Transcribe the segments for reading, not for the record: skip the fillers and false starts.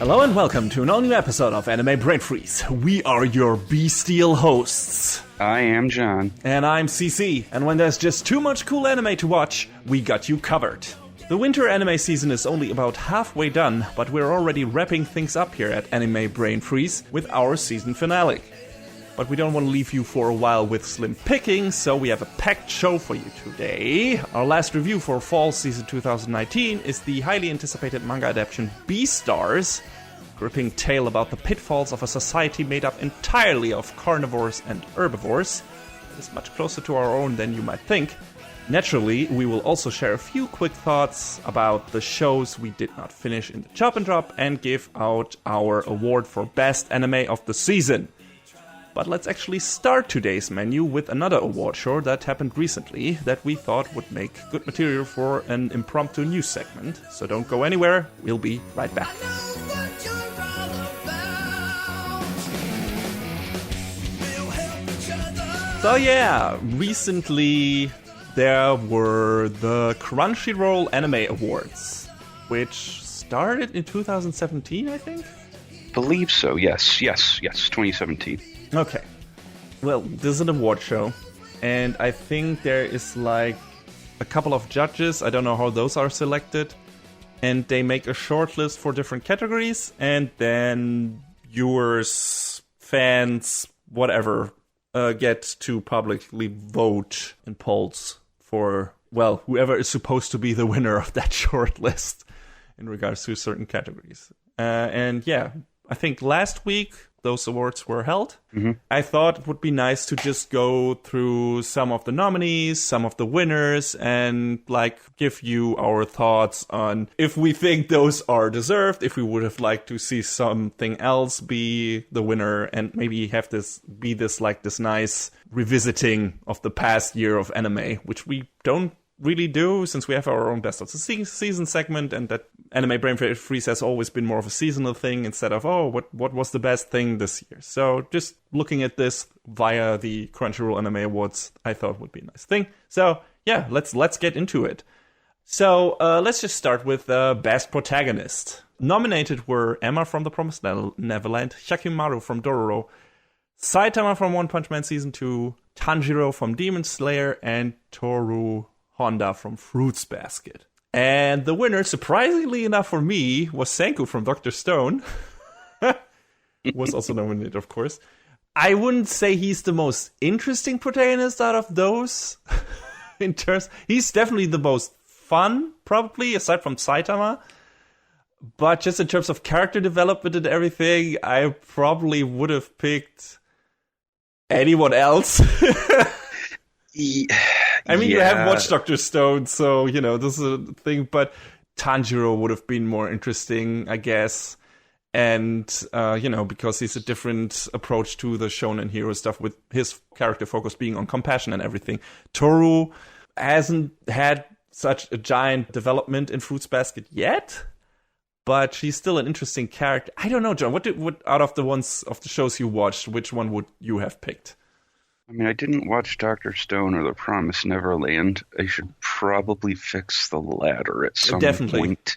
Hello and welcome to an all-new episode of Anime Brain Freeze. We are your bestial hosts. I am John. And I'm CC. And when there's just too much cool anime to watch, we got you covered. The winter anime season is only about halfway done, but we're already wrapping things up here at Anime Brain Freeze with our season finale. But we don't want to leave you for a while with slim pickings, so we have a packed show for you today. Our last review for fall season 2019 is the highly anticipated manga adaptation Beastars, gripping tale about the pitfalls of a society made up entirely of carnivores and herbivores. It is much closer to our own than you might think. Naturally, we will also share a few quick thoughts about the shows we did not finish in the Chop and Drop and give out our award for Best Anime of the Season. But let's actually start today's menu with another award show that happened recently that we thought would make good material for an impromptu news segment. So don't go anywhere, we'll be right back. So yeah, recently there were the Crunchyroll Anime Awards, which started in 2017, I think? Believe so, yes, 2017. Okay. Well, this is an award show, and I think there is like a couple of judges, I don't know how those are selected, and they make a short list for different categories, and then viewers, fans, whatever, get to publicly vote in polls for, well, whoever is supposed to be the winner of that short list in regards to certain categories. And yeah, I think last week those awards were held. Mm-hmm. I thought it would be nice to just go through some of the nominees, some of the winners, and like give you our thoughts on if we think those are deserved, if we would have liked to see something else be the winner, and maybe have this be this nice revisiting of the past year of anime, which we don't really do since we have our own best of the season segment, and that Anime Brain Freeze has always been more of a seasonal thing instead of, what was the best thing this year. So just looking at this via the Crunchyroll Anime Awards, I thought would be a nice thing. So yeah, let's get into it. So let's just start with Best Protagonist. Nominated were Emma from The Promised Neverland, Hyakkimaru from Dororo, Saitama from One Punch Man Season 2, Tanjiro from Demon Slayer, and Toru Honda from Fruits Basket. And the winner, surprisingly enough for me, was Senku from Dr. Stone. Was also nominated, of course. I wouldn't say he's the most interesting protagonist out of those. He's definitely the most fun, probably, aside from Saitama. But just in terms of character development and everything, I probably would have picked anyone else. I mean, you have watched Dr. Stone, so, this is a thing, but Tanjiro would have been more interesting, I guess. And, because he's a different approach to the shonen hero stuff, with his character focus being on compassion and everything. Toru hasn't had such a giant development in Fruits Basket yet, but she's still an interesting character. I don't know, John, what out of the shows you watched, which one would you have picked? I mean, I didn't watch Dr. Stone or The Promised Neverland. I should probably fix the latter at some point.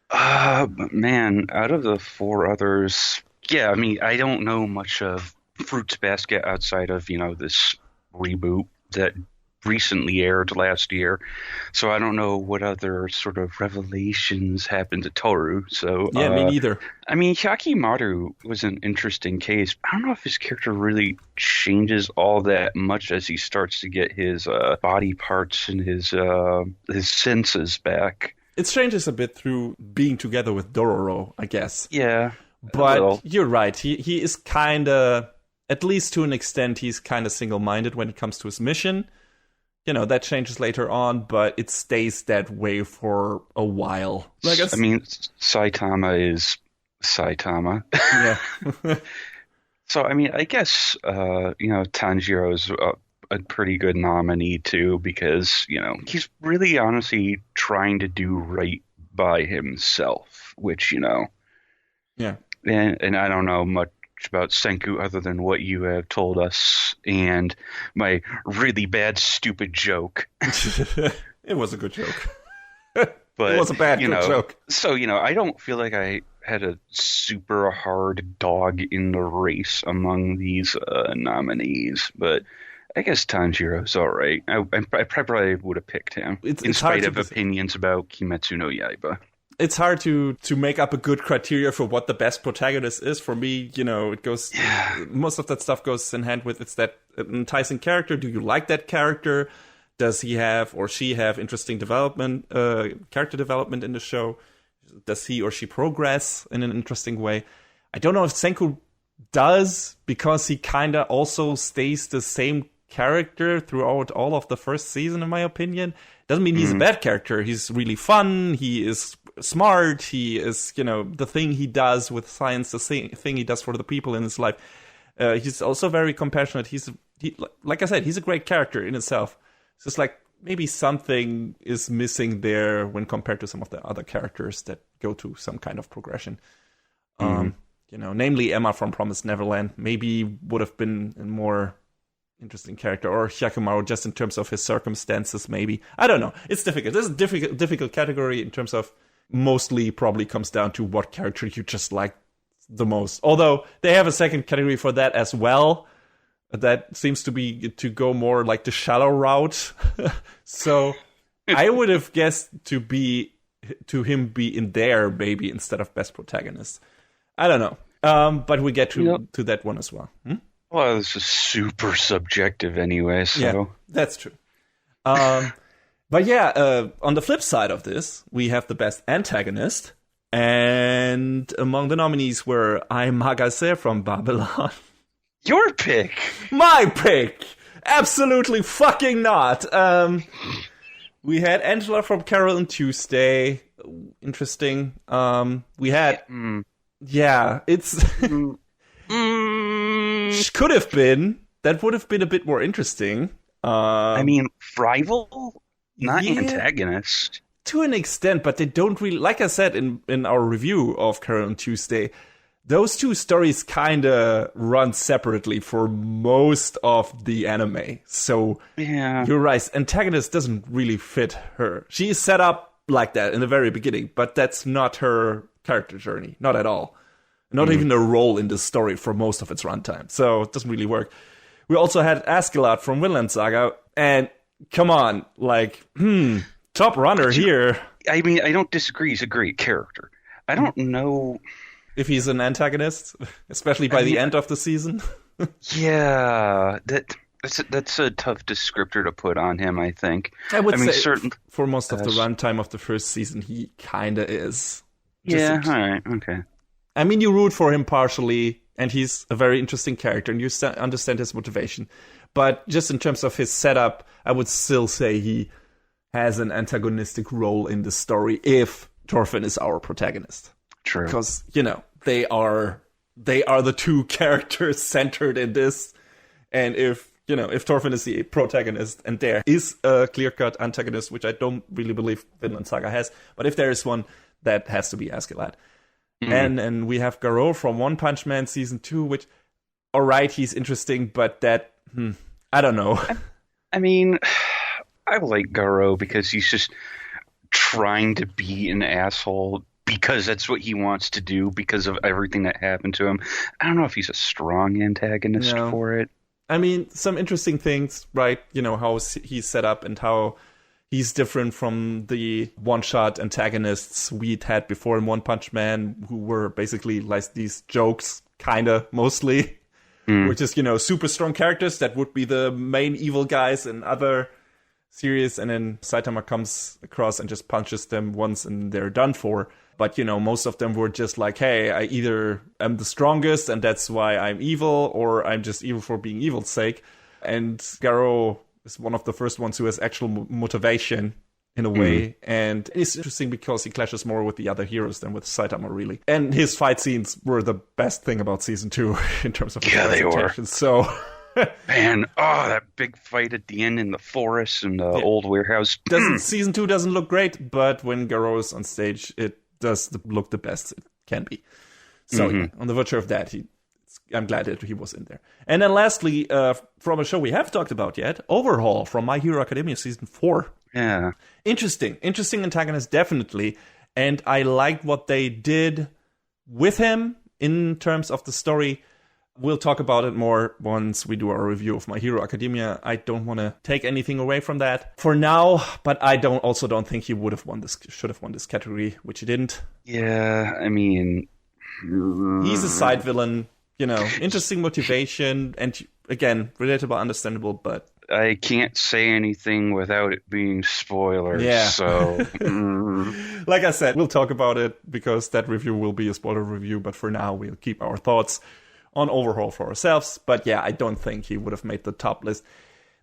But man, out of the four others, yeah, I mean, I don't know much of Fruits Basket outside of, this reboot that recently aired last year. So I don't know what other sort of revelations happened to Toru. So yeah, me neither. I mean, Hyakkimaru was an interesting case. I don't know if his character really changes all that much as he starts to get his body parts and his senses back. It changes a bit through being together with Dororo, I guess. Yeah. But you're right. He is kind of, at least to an extent, he's kind of single-minded when it comes to his mission. That changes later on, but it stays that way for a while. I mean, Saitama is Saitama. Yeah. So, I mean, I guess, Tanjiro is a pretty good nominee, too, because, he's really honestly trying to do right by himself, which, Yeah. And I don't know much about Senku other than what you have told us and my really bad, stupid joke. It was a good joke. But it was a bad good joke. So, I don't feel like I had a super hard dog in the race among these nominees, but I guess Tanjiro's all right. I probably would have picked him in spite of opinions about Kimetsu no Yaiba. It's hard to make up a good criteria for what the best protagonist is. For me, it goes, most of that stuff goes in hand with, it's that enticing character. Do you like that character? Does he have or she have interesting development, character development in the show? Does he or she progress in an interesting way? I don't know if Senku does, because he kind of also stays the same character throughout all of the first season, in my opinion. Doesn't mean he's a bad character. He's really fun. He is smart. He is, the thing he does with science, the thing he does for the people in his life. He's also very compassionate. Like I said, he's a great character in itself. It's just like maybe something is missing there when compared to some of the other characters that go to some kind of progression. Namely Emma from Promised Neverland maybe would have been a more interesting character, or Hyakumaru just in terms of his circumstances, maybe. I don't know. It's difficult. This is a difficult category in terms of mostly probably comes down to what character you just like the most. Although they have a second category for that as well. That seems to go more like the shallow route. So I would have guessed to him be in there maybe instead of best protagonist. I don't know. But we get to that one as well. Well, this is super subjective anyway, so... Yeah, that's true. But yeah, on the flip side of this, we have the best antagonist. And among the nominees were Ai Magase from Babylon. Your pick! My pick! Absolutely fucking not! We had Angela from Carol and Tuesday. Interesting. We had... Yeah, it's... Could have been. That would have been a bit more interesting. Rival? Not antagonist. To an extent, but they don't really... Like I said in our review of Carol and Tuesday, those two stories kind of run separately for most of the anime. So, You're right. Antagonist doesn't really fit her. She is set up like that in the very beginning, but that's not her character journey. Not at all. Not even a role in the story for most of its runtime. So it doesn't really work. We also had Askeladd from Vinland Saga. And come on, top runner here. I don't disagree. He's a great character. I don't know if he's an antagonist, especially by the end of the season. Yeah, that's a tough descriptor to put on him, I think. I would say for most of the runtime of the first season, he kind of is. All right, okay. I mean, you root for him partially, and he's a very interesting character, and you understand his motivation. But just in terms of his setup, I would still say he has an antagonistic role in the story if Thorfinn is our protagonist. True. Because, they are the two characters centered in this. And if Thorfinn is the protagonist and there is a clear-cut antagonist, which I don't really believe Vinland Saga has, but if there is one, that has to be Askeladd. And we have Garou from One Punch Man Season 2, which, alright, he's interesting, but that, I don't know. I like Garou because he's just trying to be an asshole because that's what he wants to do because of everything that happened to him. I don't know if he's a strong antagonist for it. Some interesting things, right? How he's set up and how he's different from the one-shot antagonists we'd had before in One Punch Man, who were basically like these jokes, kind of, mostly. Which is, super strong characters that would be the main evil guys in other series, and then Saitama comes across and just punches them once and they're done for. But, most of them were just like, hey, I either am the strongest and that's why I'm evil, or I'm just evil for being evil's sake. And Garou is one of the first ones who has actual motivation in a way. And it's interesting because he clashes more with the other heroes than with Saitama, really. And his fight scenes were the best thing about Season 2 in terms of they were. So... Man, that big fight at the end in the forest and the old warehouse. Season 2 doesn't look great, but when Garou is on stage, it does look the best it can be. So on the virtue of that, I'm glad that he was in there. And then lastly, from a show we have talked about yet, Overhaul from My Hero Academia Season 4. Yeah. Interesting antagonist, definitely. And I liked what they did with him in terms of the story. We'll talk about it more once we do our review of My Hero Academia. I don't want to take anything away from that for now, but I also don't think he should have won this category, which he didn't. Yeah, I mean, he's a side villain, interesting motivation, and again, relatable, understandable, but I can't say anything without it being spoilers. Yeah. So, like I said, we'll talk about it because that review will be a spoiler review, but for now, we'll keep our thoughts on Overhaul for ourselves. But yeah, I don't think he would have made the top list.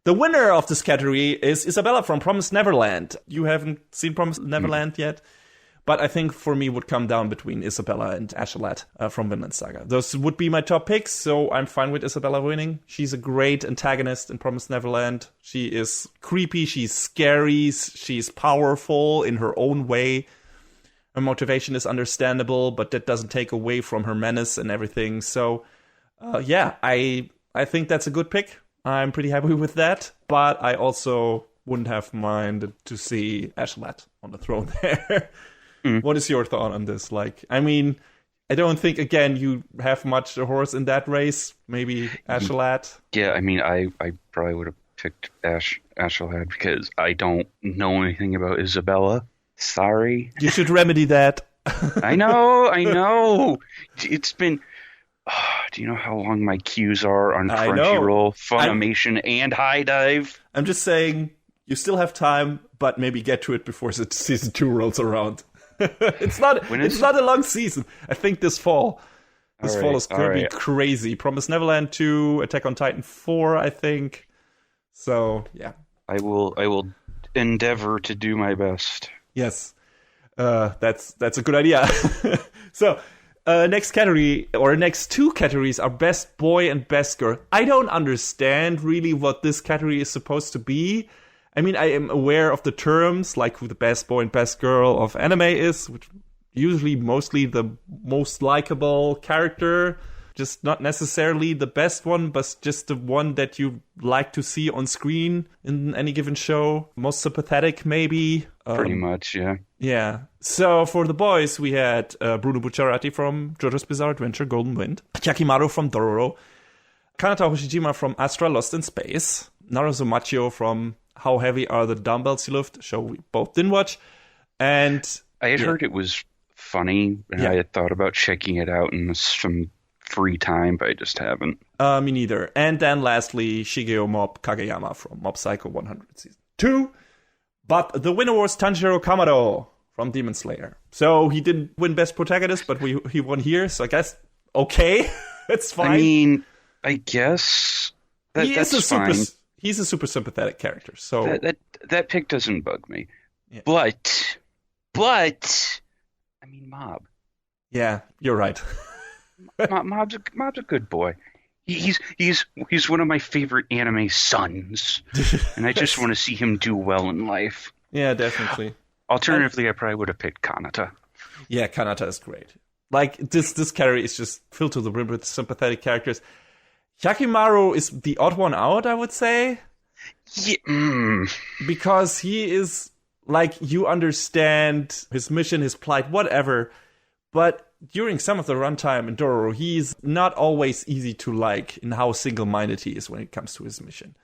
The winner of this category is Isabella from Promised Neverland. You haven't seen Promised Neverland yet, but I think for me would come down between Isabella and Astolat from Vinland Saga. Those would be my top picks, so I'm fine with Isabella winning. She's a great antagonist in Promised Neverland. She is creepy, she's scary, she's powerful in her own way. Her motivation is understandable, but that doesn't take away from her menace and everything. So, yeah, I think that's a good pick. I'm pretty happy with that, but I also wouldn't have minded to see Astolat on the throne there. What is your thought on this? I don't think, again, you have much a horse in that race. Maybe Astolat. Yeah, I mean, I probably would have picked Astolat because I don't know anything about Isabella. Sorry. You should remedy that. I know. It's been... do you know how long my queues are on Crunchyroll, Funimation, and High Dive? I'm just saying, you still have time, but maybe get to it before season 2 rolls around. It's not a long season. I think this fall. This fall is going to be crazy. Promised Neverland 2, Attack on Titan 4, I think. So, yeah. I will endeavor to do my best. Yes. That's a good idea. So, next category, or next two categories, are Best Boy and Best Girl. I don't understand really what this category is supposed to be. I mean, I am aware of the terms, like who the best boy and best girl of anime is, which usually mostly the most likable character, just not necessarily the best one, but just the one that you like to see on screen in any given show. Most sympathetic, maybe. Pretty much, yeah. Yeah. So for the boys, we had Bruno Bucciarati from JoJo's Bizarre Adventure, Golden Wind, Yakimaru from Dororo, Kanata Hoshijima from Astra Lost in Space, Naruto Machio from How Heavy Are the Dumbbells You Lift, show we both didn't watch. And I had heard it was funny, and I had thought about checking it out in some free time, but I just haven't. Me neither. And then lastly, Shigeo Mob Kageyama from Mob Psycho 100 Season 2. But the winner was Tanjiro Kamado from Demon Slayer. So he didn't win Best Protagonist, but he won here, so I guess, okay, it's fine. I mean, I guess that's fine. He's a super sympathetic character, so... That pick doesn't bug me. Yeah. But, I mean, Mob. Yeah, you're right. Mob's a good boy. He's one of my favorite anime sons, and I just want to see him do well in life. Yeah, definitely. Alternatively, I probably would have picked Kanata. Yeah, Kanata is great. Like, this category is just filled to the brim with sympathetic characters. Yakimaru is the odd one out, I would say. Yeah. Because he is, like, you understand his mission, his plight, whatever. But during some of the runtime in Dororo, he's not always easy to like in how single-minded he is when it comes to his mission.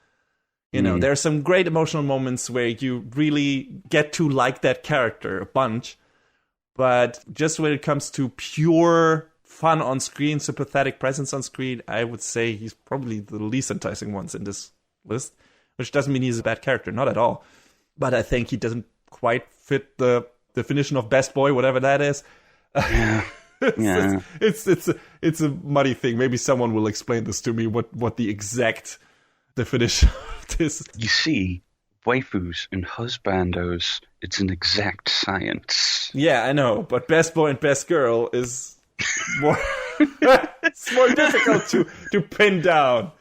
You know, there are some great emotional moments where you really get to like that character a bunch. But just when it comes to pure fun on screen, sympathetic presence on screen, I would say he's probably the least enticing ones in this list. Which doesn't mean he's a bad character, not at all. But I think he doesn't quite fit the definition of best boy, whatever that is. Yeah. It's a muddy thing. Maybe someone will explain this to me, what the exact definition of this is. You see, waifus and husbandos, it's an exact science. Yeah, I know, but best boy and best girl is more it's more difficult to pin down.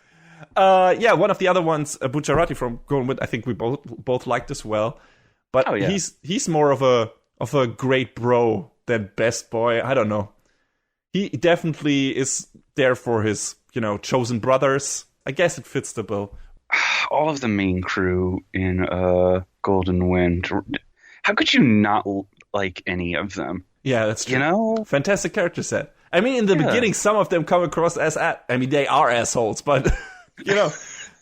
One of the other ones, Bucciarati from Golden Wind, I think we both liked as well. But he's more of a great bro than best boy. I don't know. He definitely is there for his, chosen brothers. I guess it fits the bill. All of the main crew in Golden Wind. How could you not like any of them? Yeah, that's true. You know? Fantastic character set. I mean, in the beginning, some of them come across as... they are assholes, but,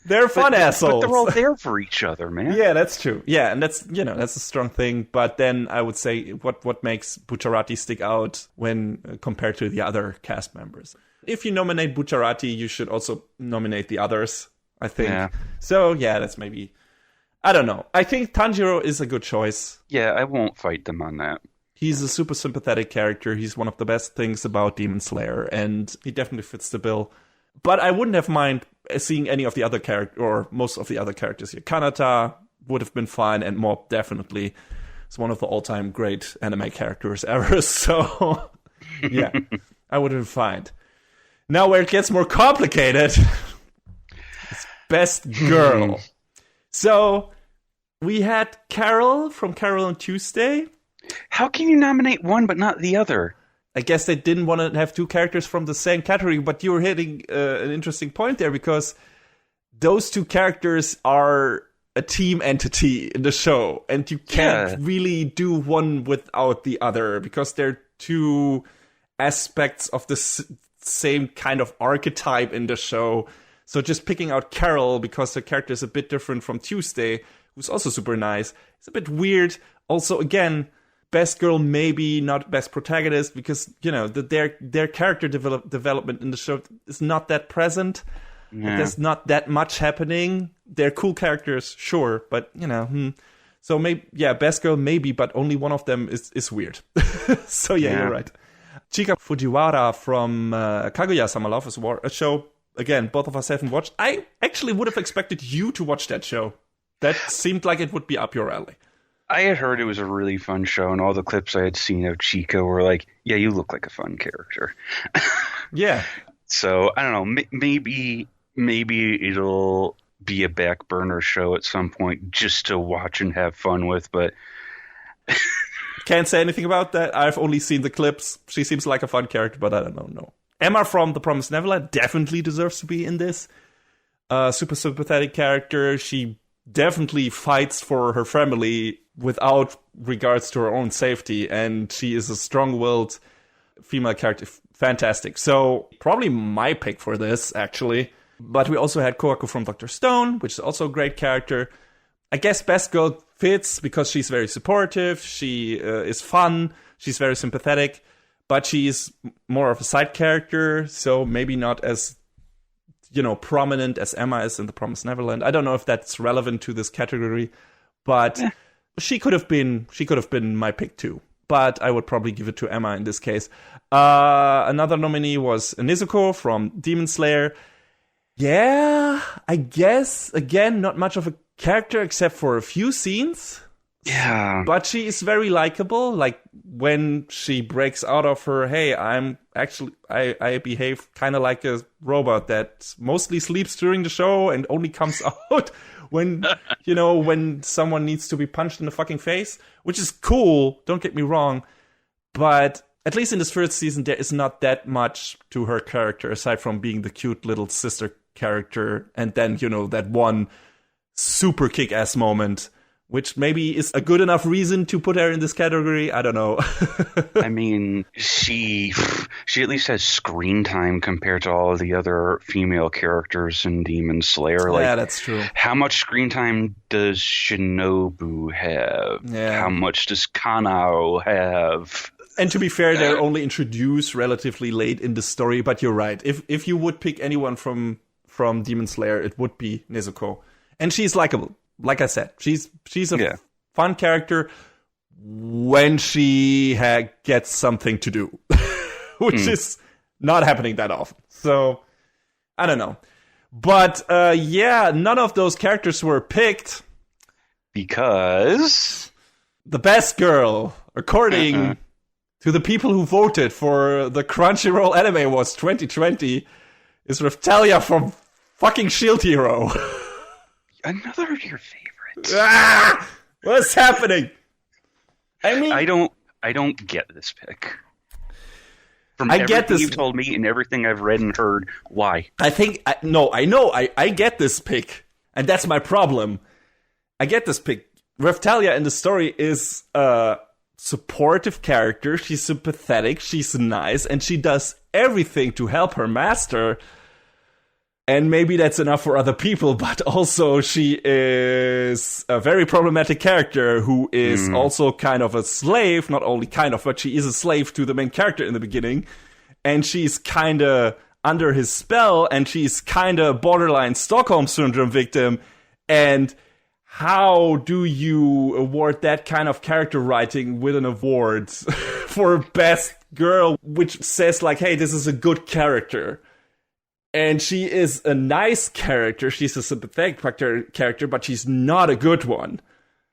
they're fun assholes. But they're all there for each other, man. Yeah, that's true. Yeah, and that's a strong thing. But then I would say what makes Bucciarati stick out when compared to the other cast members. If you nominate Bucciarati, you should also nominate the others, I think. Yeah. So, yeah, that's maybe... I don't know. I think Tanjiro is a good choice. Yeah, I won't fight them on that. He's a super sympathetic character. He's one of the best things about Demon Slayer, and he definitely fits the bill. But I wouldn't have mind seeing any of the other characters, or most of the other characters here. Kanata would have been fine, and Mob definitely is one of the all-time great anime characters ever. So, yeah, I would have been fine. Now, where it gets more complicated, is Best Girl. So, we had Carol from Carol on Tuesday. How can you nominate one but not the other? I guess they didn't want to have two characters from the same category, but you were hitting an interesting point there, because those two characters are a team entity in the show, and you can't really do one without the other, because they're two aspects of the same kind of archetype in the show. So just picking out Carol because her character is a bit different from Tuesday, who's also super nice, it's a bit weird. Also, again, Best Girl, maybe not Best Protagonist, because, their character development in the show is not that present. Yeah. There's not that much happening. They're cool characters, sure, but, So, maybe, Best Girl, maybe, but only one of them is weird. So, you're right. Chika Fujiwara from Kaguya-sama Love is War, a show, again, both of us haven't watched. I actually would have expected you to watch that show. That seemed like it would be up your alley. I had heard it was a really fun show, and all the clips I had seen of Chica were like, yeah, you look like a fun character. Yeah. So, I don't know, maybe it'll be a back burner show at some point just to watch and have fun with, but... Can't say anything about that. I've only seen the clips. She seems like a fun character, but I don't know, no. Emma from The Promised Neverland definitely deserves to be in this. Super sympathetic character. She definitely fights for her family without regards to her own safety, and she is a strong-willed female character. Fantastic. So probably my pick for this, actually. But we also had Kohaku from Dr. Stone, which is also a great character. I guess Best Girl fits because she's very supportive, she is fun, she's very sympathetic, but she's more of a side character, so maybe not as prominent as Emma is in The Promised Neverland. I don't know if that's relevant to this category, but she could have been my pick too. But I would probably give it to Emma in this case. Another nominee was Nezuko from Demon Slayer. Yeah, I guess, again, not much of a character except for a few scenes. Yeah. But she is very likable. Like when she breaks out of her, hey, I behave kind of like a robot that mostly sleeps during the show and only comes out when, when someone needs to be punched in the fucking face, which is cool. Don't get me wrong. But at least in this first season, there is not that much to her character aside from being the cute little sister character. And then, that one super kick-ass moment, which maybe is a good enough reason to put her in this category. I don't know. I mean, she at least has screen time compared to all of the other female characters in Demon Slayer. Yeah, that's true. How much screen time does Shinobu have? Yeah. How much does Kanao have? And to be fair, they're only introduced relatively late in the story, but you're right. If you would pick anyone from Demon Slayer, it would be Nezuko. And she's likable. Like I said, she's a fun character when she gets something to do, which is not happening that often. So, I don't know. But, none of those characters were picked. Because? The Best Girl, according to the people who voted for the Crunchyroll Anime Awards 2020, is Raphtalia from fucking Shield Hero. Another of your favorites. What's happening? I mean, I don't get this pick. From everything you've told me and everything I've read and heard, why? I get this pick, and that's my problem. I get this pick. Raphtalia in the story is supportive character. She's sympathetic. She's nice. And she does everything to help her master. And maybe that's enough for other people, but also she is a very problematic character who is also kind of a slave, not only kind of, but she is a slave to the main character in the beginning. And she's kind of under his spell, and she's kind of borderline Stockholm Syndrome victim. And how do you award that kind of character writing with an award for best girl, which says like, hey, this is a good character? And she is a nice character. She's a sympathetic character, but she's not a good one.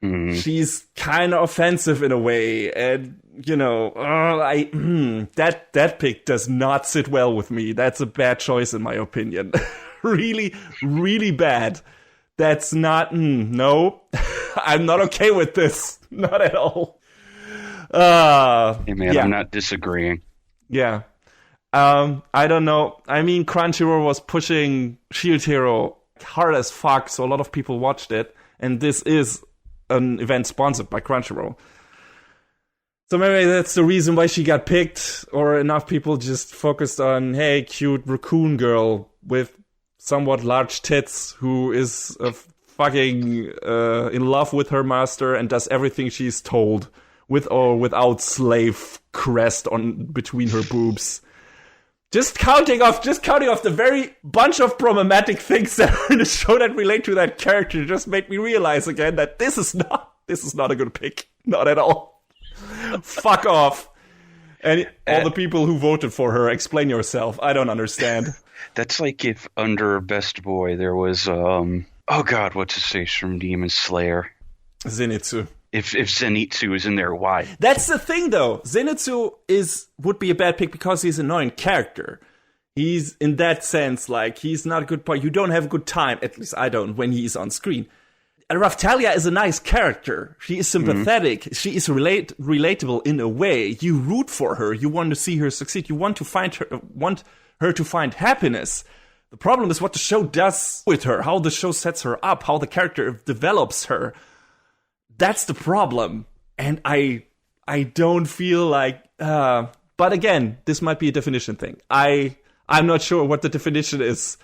She's kind of offensive in a way. And, you know, that pick does not sit well with me. That's a bad choice, in my opinion. Really, really bad. That's not, no. I'm not okay with this. Not at all. Hey, man, yeah. I'm not disagreeing. Yeah. I don't know. I mean, Crunchyroll was pushing Shield Hero hard as fuck, so a lot of people watched it. And this is an event sponsored by Crunchyroll. So maybe that's the reason why she got picked, or enough people just focused on, hey, cute raccoon girl with somewhat large tits who is fucking in love with her master and does everything she's told, with or without slave crest on between her boobs. Just counting off the very bunch of problematic things that are in the show that relate to that character just made me realize again that this is not a good pick. Not at all. Fuck off. And all the people who voted for her, explain yourself. I don't understand. That's like if under Best Boy there was, oh god, what's his face from Demon Slayer? Zenitsu. If Zenitsu is in there, why? That's the thing, though. Zenitsu would be a bad pick because he's an annoying character. He's, in that sense, like, he's not a good part. You don't have a good time, at least I don't, when he's on screen. And Raftalia is a nice character. She is sympathetic. She is relatable in a way. You root for her. You want to see her succeed. You want her to find happiness. The problem is what the show does with her, how the show sets her up, how the character develops her. That's the problem. And I don't feel like... but again, this might be a definition thing. I'm not sure what the definition is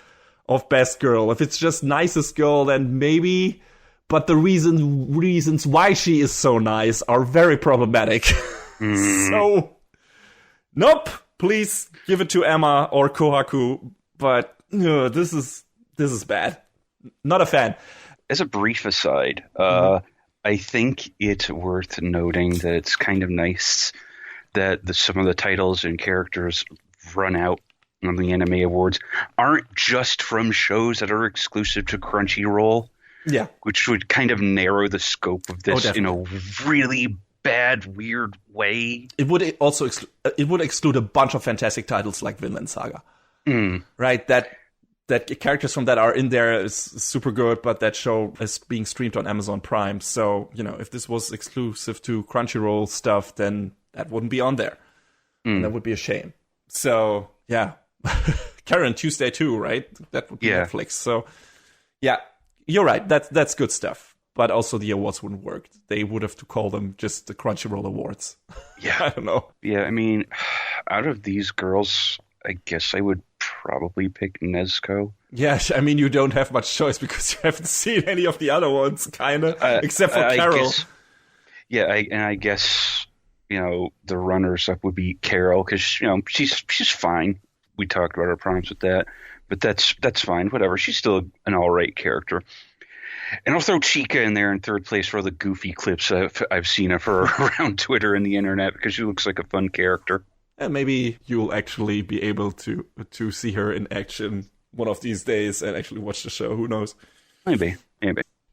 of best girl. If it's just nicest girl, then maybe... But the reasons why she is so nice are very problematic. So, nope. Please give it to Emma or Kohaku. But this is bad. Not a fan. As a brief aside, I think it's worth noting that it's kind of nice that some of the titles and characters run out on the Anime Awards aren't just from shows that are exclusive to Crunchyroll. Yeah. Which would kind of narrow the scope of this in a really bad, weird way. It would also exclude a bunch of fantastic titles like Vinland Saga. Right? That characters from that are in there is super good, but that show is being streamed on Amazon Prime. So, you know, if this was exclusive to Crunchyroll stuff, then that wouldn't be on there. And that would be a shame. So, yeah. Karen, Tuesday too, right? That would be Netflix. So, yeah, you're right. That's good stuff. But also the awards wouldn't work. They would have to call them just the Crunchyroll Awards. Yeah. I don't know. Yeah, I mean, out of these girls, I guess I would probably pick Nezuko. Yeah, I mean, you don't have much choice because you haven't seen any of the other ones, kind of, except for Carol. I guess, you know, the runners-up would be Carol because, you know, she's fine. We talked about our problems with that, but that's fine. Whatever. She's still an all-right character. And I'll throw Chica in there in third place for all the goofy clips I've seen of her around Twitter and the internet because she looks like a fun character. And maybe you'll actually be able to see her in action one of these days and actually watch the show. Who knows? Maybe.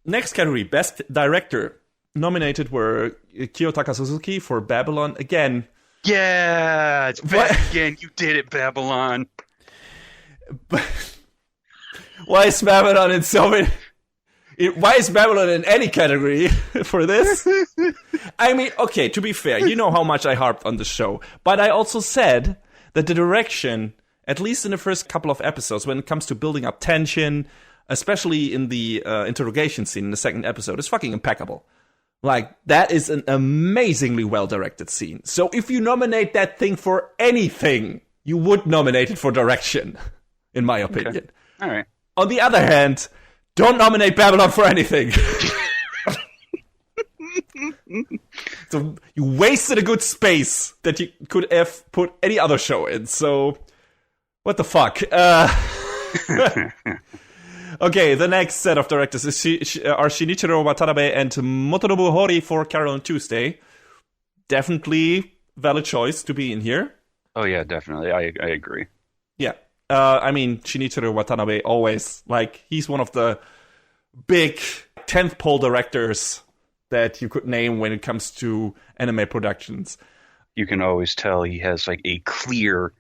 Next category, Best Director. Nominated were Kiyotaka Suzuki for Babylon again. Yeah, it's back again. You did it, Babylon. Why is Babylon in so many... Why is Babylon in any category for this? I mean, okay, to be fair, you know how much I harped on the show. But I also said that the direction, at least in the first couple of episodes, when it comes to building up tension, especially in the interrogation scene in the second episode, is fucking impeccable. Like, that is an amazingly well-directed scene. So if you nominate that thing for anything, you would nominate it for direction, in my opinion. Okay. All right. On the other hand, don't nominate Babylon for anything. So you wasted a good space that you could have put any other show in. So, what the fuck? Okay, the next set of directors are Shinichiro Watanabe and Motonobu Hori for Carol and Tuesday. Definitely valid choice to be in here. Oh yeah, definitely. I agree. Yeah. I mean, Shinichiro Watanabe always, like, he's one of the big 10th pole directors that you could name when it comes to anime productions. You can always tell he has, like, a clear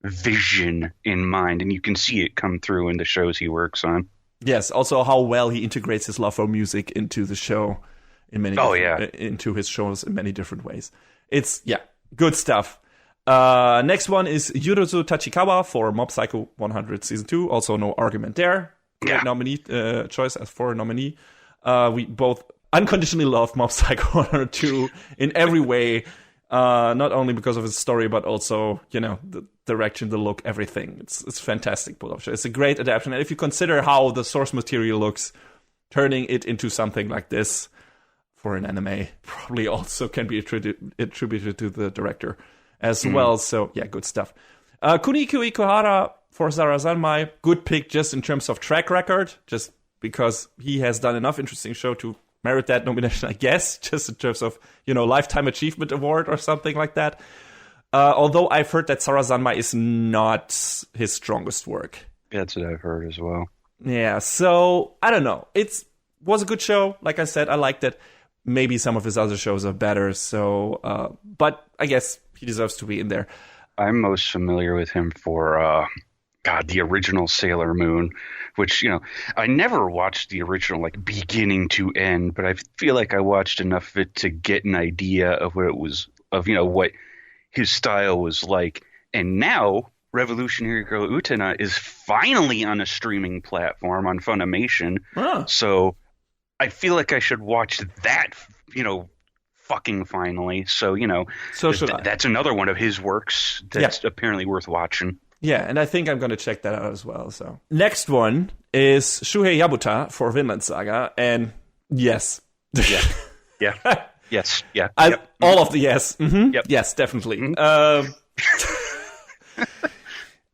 vision in mind, and you can see it come through in the shows he works on. Yes, also how well he integrates his love for music into the show into his shows in many different ways. It's, good stuff. Next one is Yuruzu Tachikawa for Mob Psycho 100 Season 2. Also no argument there. Great nominee choice as for a nominee. We both unconditionally love Mob Psycho 102 in every way. Not only because of its story, but also, the direction, the look, everything. It's fantastic pull-up show. It's a great adaptation. And if you consider how the source material looks, turning it into something like this for an anime probably also can be attributed to the director as well. So, good stuff. Kuniko Ikuhara for Sarazanmai, good pick just in terms of track record, just because he has done enough interesting show to merit that nomination, I guess, just in terms of, Lifetime Achievement Award or something like that. Although I've heard that Sarazanmai is not his strongest work. That's what I've heard as well. Yeah, so, I don't know. It was a good show. Like I said, I liked it. Maybe some of his other shows are better, so, but I guess he deserves to be in there. I'm most familiar with him for, the original Sailor Moon, which, I never watched the original, like, beginning to end, but I feel like I watched enough of it to get an idea of what it was, what his style was like. And now, Revolutionary Girl Utena is finally on a streaming platform on Funimation. Huh. So I feel like I should watch that, fucking finally. So, that's another one of his works that's apparently worth watching. Yeah, and I think I'm going to check that out as well. So next one is Shuhei Yabuta for Vinland Saga, and yes. Yeah. Yes. Yeah. All of the yes. Mm-hmm. Yep. Yes, definitely. Mm-hmm.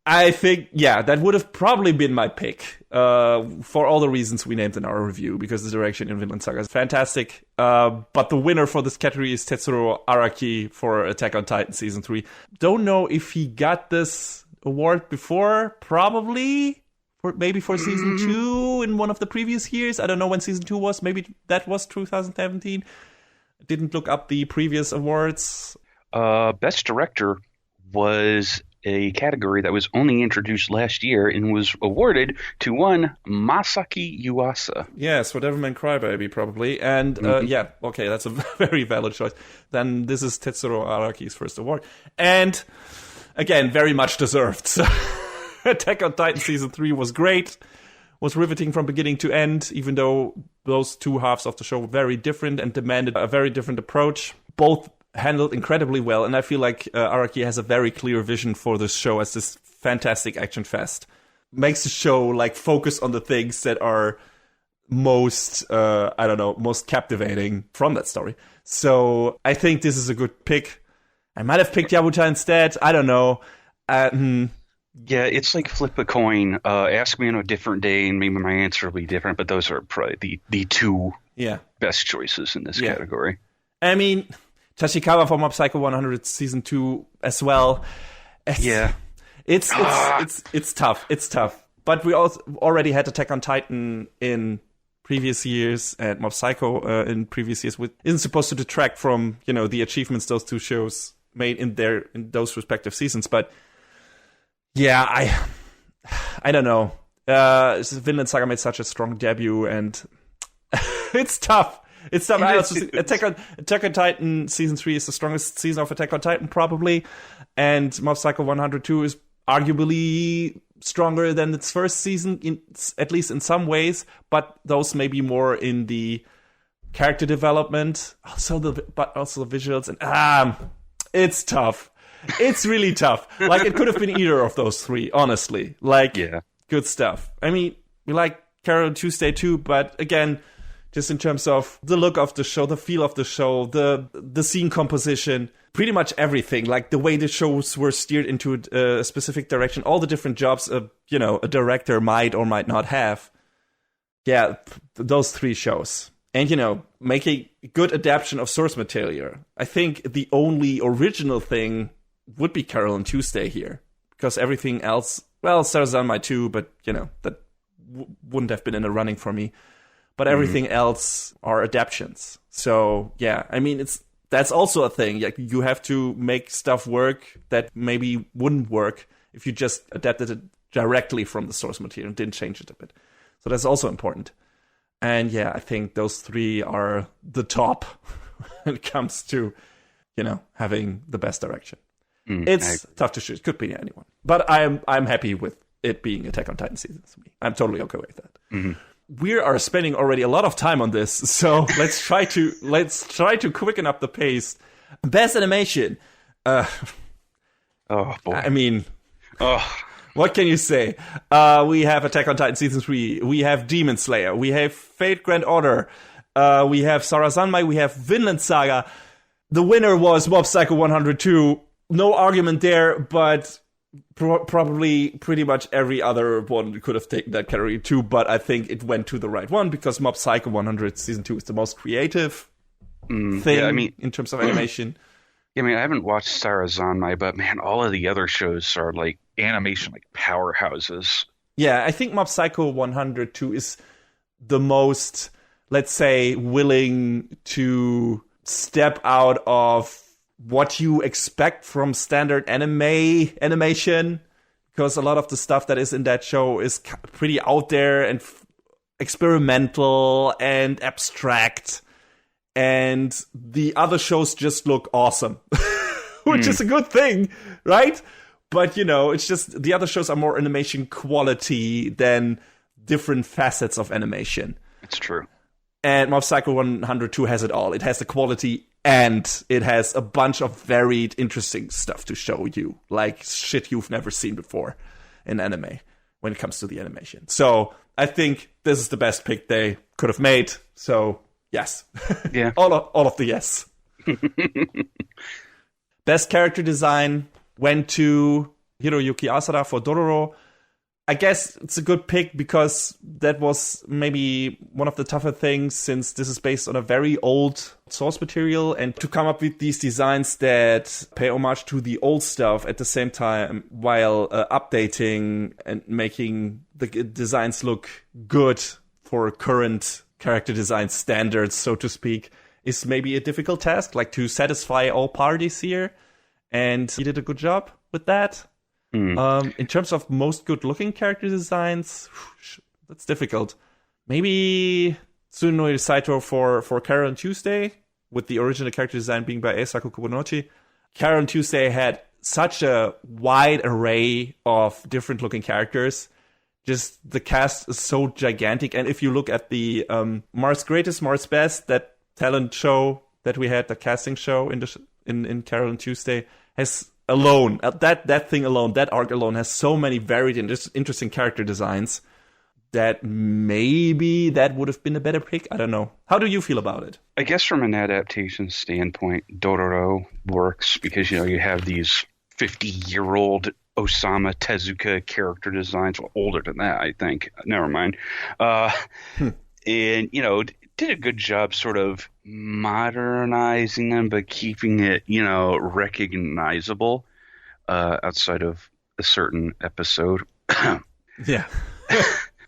I think, that would have probably been my pick for all the reasons we named in our review, because the direction in Vinland Saga is fantastic. But the winner for this category is Tetsuro Araki for Attack on Titan Season 3. Don't know if he got this award before, probably. Maybe for Season 2 in one of the previous years. I don't know when Season 2 was. Maybe that was 2017. Didn't look up the previous awards. Best Director was a category that was only introduced last year and was awarded to one Masaki Yuasa. Yes, for Devilman Crybaby, probably. And that's a very valid choice. Then this is Tetsuro Araki's first award. And again, very much deserved. So Attack on Titan Season 3 was great. Was riveting from beginning to end, even though those two halves of the show were very different and demanded a very different approach. Both handled incredibly well, and I feel like Araki has a very clear vision for this show as this fantastic action fest. Makes the show like focus on the things that are most captivating from that story. So I think this is a good pick. I might have picked Yabuta instead. I don't know. Yeah, it's like flip a coin. Ask me on a different day, and maybe my answer will be different. But those are probably the two best choices in this category. I mean, Tachikawa for Mob Psycho 100 Season 2 as well. It's tough. It's tough. But we also already had Attack on Titan in previous years and Mob Psycho in previous years, which isn't supposed to detract from the achievements those two shows made in those respective seasons. But yeah, I don't know. Vinland Saga made such a strong debut, and it's tough. It's tough. Attack on Titan Season 3 is the strongest season of Attack on Titan, probably. And Mob Psycho 102 is arguably stronger than its first season, at least in some ways. But those may be more in the character development, but also the visuals, and it's tough. It's really tough. Like, it could have been either of those three, honestly. Like, good stuff. I mean, we like Carol and Tuesday too, but again, just in terms of the look of the show, the feel of the show, the scene composition, pretty much everything, like the way the shows were steered into a specific direction, all the different jobs a director might or might not have. Yeah, those three shows. And, make a good adaptation of source material. I think the only original thing would be Carol and Tuesday here. Because everything else, well, Sarazanmai too, but, that wouldn't have been in the running for me. But everything else are adaptations. So, yeah, I mean, that's also a thing. Like, you have to make stuff work that maybe wouldn't work if you just adapted it directly from the source material and didn't change it a bit. So that's also important. And yeah, I think those three are the top when it comes to, having the best direction. It's tough to choose. Could be anyone. But I'm happy with it being Attack on Titan season 3. I'm totally okay with that. Mm-hmm. We are spending already a lot of time on this, so let's try to quicken up the pace. Best animation. Oh boy. I mean, what can you say? We have Attack on Titan season 3. We have Demon Slayer. We have Fate Grand Order. We have Sarazanmai. We have Vinland Saga. The winner was Mob Psycho 102. No argument there, but probably pretty much every other one could have taken that category too, but I think it went to the right one because Mob Psycho 100 season 2 is the most creative thing in terms of animation. I haven't watched Sarazanmai, but man, all of the other shows are like animation, like powerhouses. Yeah, I think Mob Psycho 102 is the most, let's say, willing to step out of what you expect from standard animation, because a lot of the stuff that is in that show is pretty out there and experimental and abstract, and the other shows just look awesome, which is a good thing, right? But, it's just the other shows are more animation quality than different facets of animation. It's true. And Mob Psycho 102 has it all. It has the quality and it has a bunch of varied, interesting stuff to show you. Like shit you've never seen before in anime when it comes to the animation. So I think this is the best pick they could have made. So yes. Yeah. all of the yes. Best character design went to Hiroyuki Asada for Dororo. I guess it's a good pick because that was maybe one of the tougher things, since this is based on a very old source material, and to come up with these designs that pay homage to the old stuff at the same time while updating and making the designs look good for current character design standards, so to speak, is maybe a difficult task, like to satisfy all parties here. And he did a good job with that. In terms of most good-looking character designs, that's difficult. Maybe Tsunori Saito for Carol and Tuesday, with the original character design being by Eisaku Kubonochi. Carol and Tuesday had such a wide array of different-looking characters. Just the cast is so gigantic. And if you look at the Mars Greatest, Mars Best, that talent show that we had, the casting show in Carol and Tuesday, has alone, that thing alone, that arc alone has so many varied and interesting character designs that maybe that would have been a better pick. I don't know. How do you feel about it? I guess from an adaptation standpoint, Dororo works because, you have these 50-year-old Osamu Tezuka character designs. Well, older than that, I think. Never mind. And, did a good job sort of modernizing them, but keeping it, recognizable outside of a certain episode. Yeah.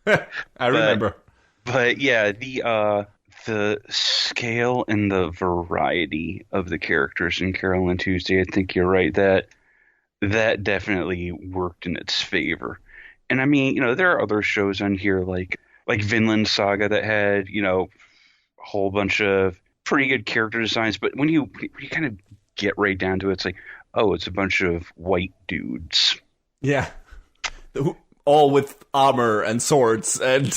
I remember. But yeah, the scale and the variety of the characters in Carol and Tuesday, I think you're right, that definitely worked in its favor. And I mean, there are other shows on here like Vinland Saga that had, a whole bunch of pretty good character designs, but when you kind of get right down to it, it's like, oh, it's a bunch of white dudes. Yeah. All with armor and swords and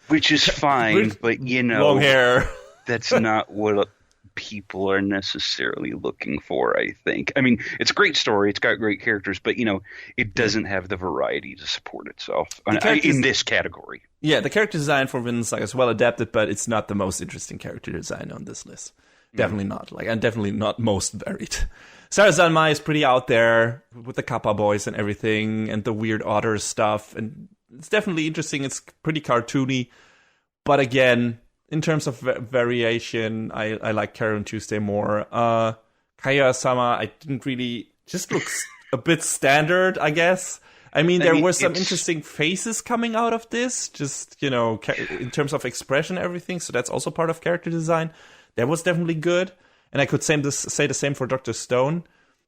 which is fine, but long hair. that's not what people are necessarily looking for, I think. I mean, it's a great story. It's got great characters, but, it doesn't have the variety to support itself in this category. Yeah, the character design for Vinland Saga is well adapted, but it's not the most interesting character design on this list. Definitely not. And definitely not most varied. Sarazanmai is pretty out there with the Kappa boys and everything, and the weird otter stuff, and it's definitely interesting. It's pretty cartoony, but again, in terms of variation, I like Carol and Tuesday more. Kaya-sama, I didn't really... Just looks a bit standard, I guess. I mean, there were some interesting faces coming out of this, just, in terms of expression and everything, so that's also part of character design. That was definitely good, and I could say the same for Dr. Stone,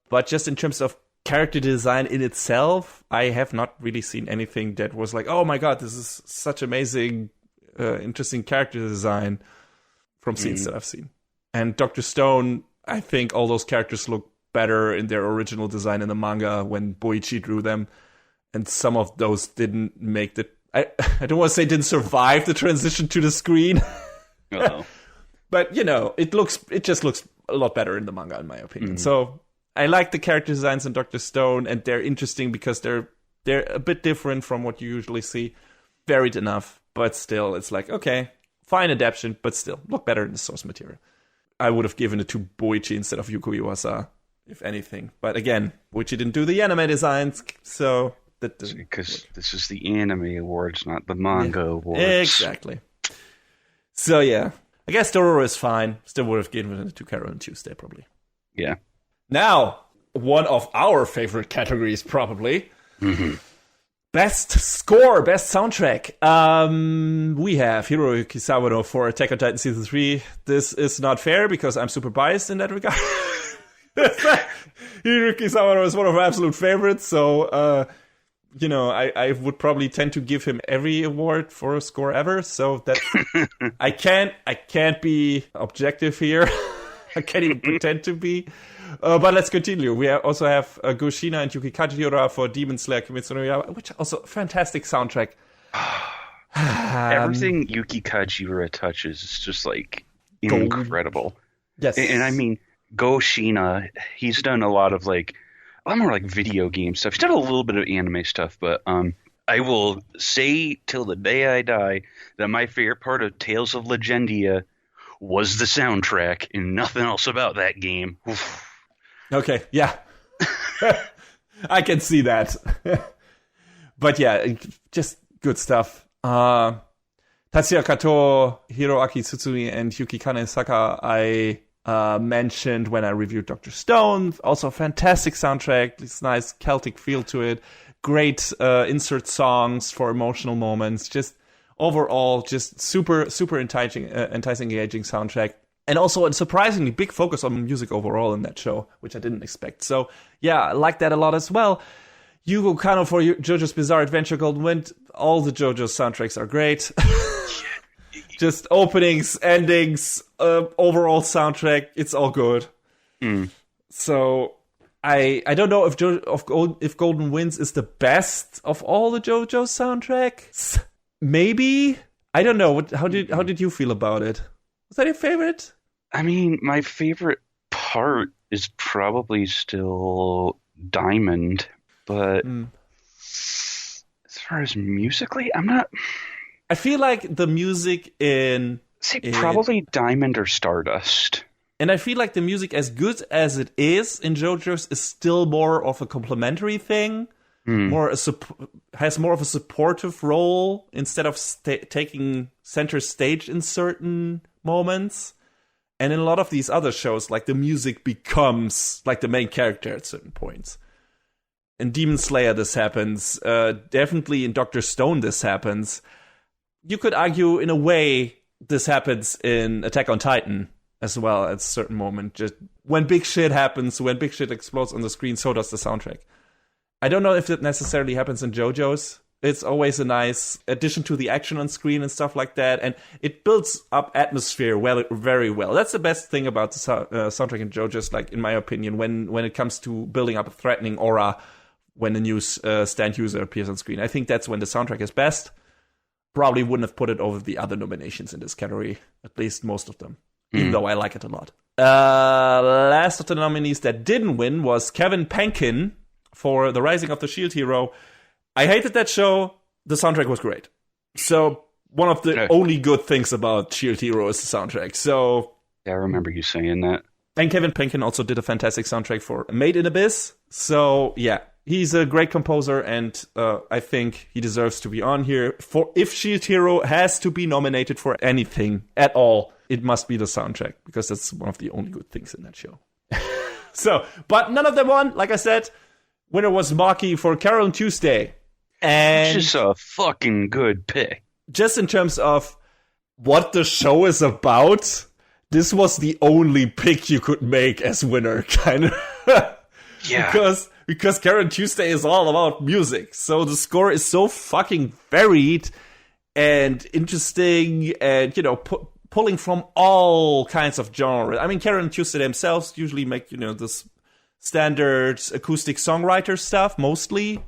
but just in terms of character design in itself, I have not really seen anything that was like, oh my god, this is such amazing... interesting character design from scenes that I've seen. And Dr. Stone, I think all those characters look better in their original design in the manga when Boichi drew them. And some of those didn't make the... I don't want to say didn't survive the transition to the screen. But, it just looks a lot better in the manga, in my opinion. So I like the character designs in Dr. Stone, and they're interesting because they're a bit different from what you usually see. Varied enough. But still, it's like, okay, fine adaptation, but still, look better in the source material. I would have given it to Boichi instead of Yuko Iwasa, if anything. But again, Boichi didn't do the anime designs, so... Because this is the Anime Awards, not the Manga Awards. Exactly. So yeah, I guess Dororo is fine. Still would have given it to Carol and Tuesday, probably. Yeah. Now, one of our favorite categories, probably. Mm-hmm. Best score, best soundtrack. We have Hiroyuki Sawano for Attack on Titan Season 3. This is not fair because I'm super biased in that regard. Hiroyuki Sawano is one of my absolute favorites, so, I would probably tend to give him every award for a score ever, so that I can't be objective here. I can't even pretend to be. But let's continue. We also have Goshina and Yuki Kajiura for Demon Slayer Kimetsu no Yaiba, which also fantastic soundtrack. Everything Yuki Kajiura touches is just incredible. Yes. And I mean, Goshina, he's done a lot of a lot more video game stuff. He's done a little bit of anime stuff, but I will say till the day I die that my favorite part of Tales of Legendia was the soundtrack and nothing else about that game. Oof. Okay, yeah. I can see that. But yeah, just good stuff. Tatsuya Kato, Hiroaki Tsutsumi, and Yuki Kanesaka I mentioned when I reviewed Dr. Stone. Also fantastic soundtrack. This nice Celtic feel to it. Great insert songs for emotional moments. Just overall, just super enticing, engaging soundtrack. And also a surprisingly big focus on music overall in that show, which I didn't expect. So, yeah, I like that a lot as well. Yugo Kanno for JoJo's Bizarre Adventure Golden Wind. All the JoJo soundtracks are great. Just openings, endings, overall soundtrack, it's all good. So, I don't know if Golden Winds is the best of all the JoJo soundtracks. Maybe? I don't know. How did you feel about it? Was that your favorite? I mean, my favorite part is probably still Diamond, but as far as musically, I'm not... I feel like the music in... probably Diamond or Stardust. And I feel like the music, as good as it is in JoJo's, is still more of a complementary thing. Has more of a supportive role instead of taking center stage in certain moments. And in a lot of these other shows, the music becomes the main character at certain points. In Demon Slayer, this happens. Definitely in Dr. Stone, this happens. You could argue, in a way, this happens in Attack on Titan as well at a certain moment. Just when big shit happens, when big shit explodes on the screen, so does the soundtrack. I don't know if that necessarily happens in JoJo's. It's always a nice addition to the action on screen and stuff like that. And it builds up atmosphere very well. That's the best thing about the soundtrack in JoJo's, in my opinion, when it comes to building up a threatening aura when a new stand user appears on screen. I think that's when the soundtrack is best. probably wouldn't have put it over the other nominations in this category, at least most of them, even though I like it a lot. Last of the nominees that didn't win was Kevin Penkin for The Rising of the Shield Hero. I hated that show. The soundtrack was great. So one of the only good things about Shield Hero is the soundtrack. So yeah, I remember you saying that. And Kevin Penkin also did a fantastic soundtrack for Made in Abyss. So yeah, he's a great composer, and I think he deserves to be on here. For if Shield Hero has to be nominated for anything at all, it must be the soundtrack, because that's one of the only good things in that show. So, but none of them won. Like I said, winner was Maki for Carol and Tuesday. And it's just a fucking good pick. Just in terms of what the show is about, this was the only pick you could make as winner, kind of. Yeah. Because Karen Tuesday is all about music. So the score is so fucking varied and interesting and, pulling from all kinds of genres. I mean, Karen Tuesday themselves usually make, this standard acoustic songwriter stuff, mostly,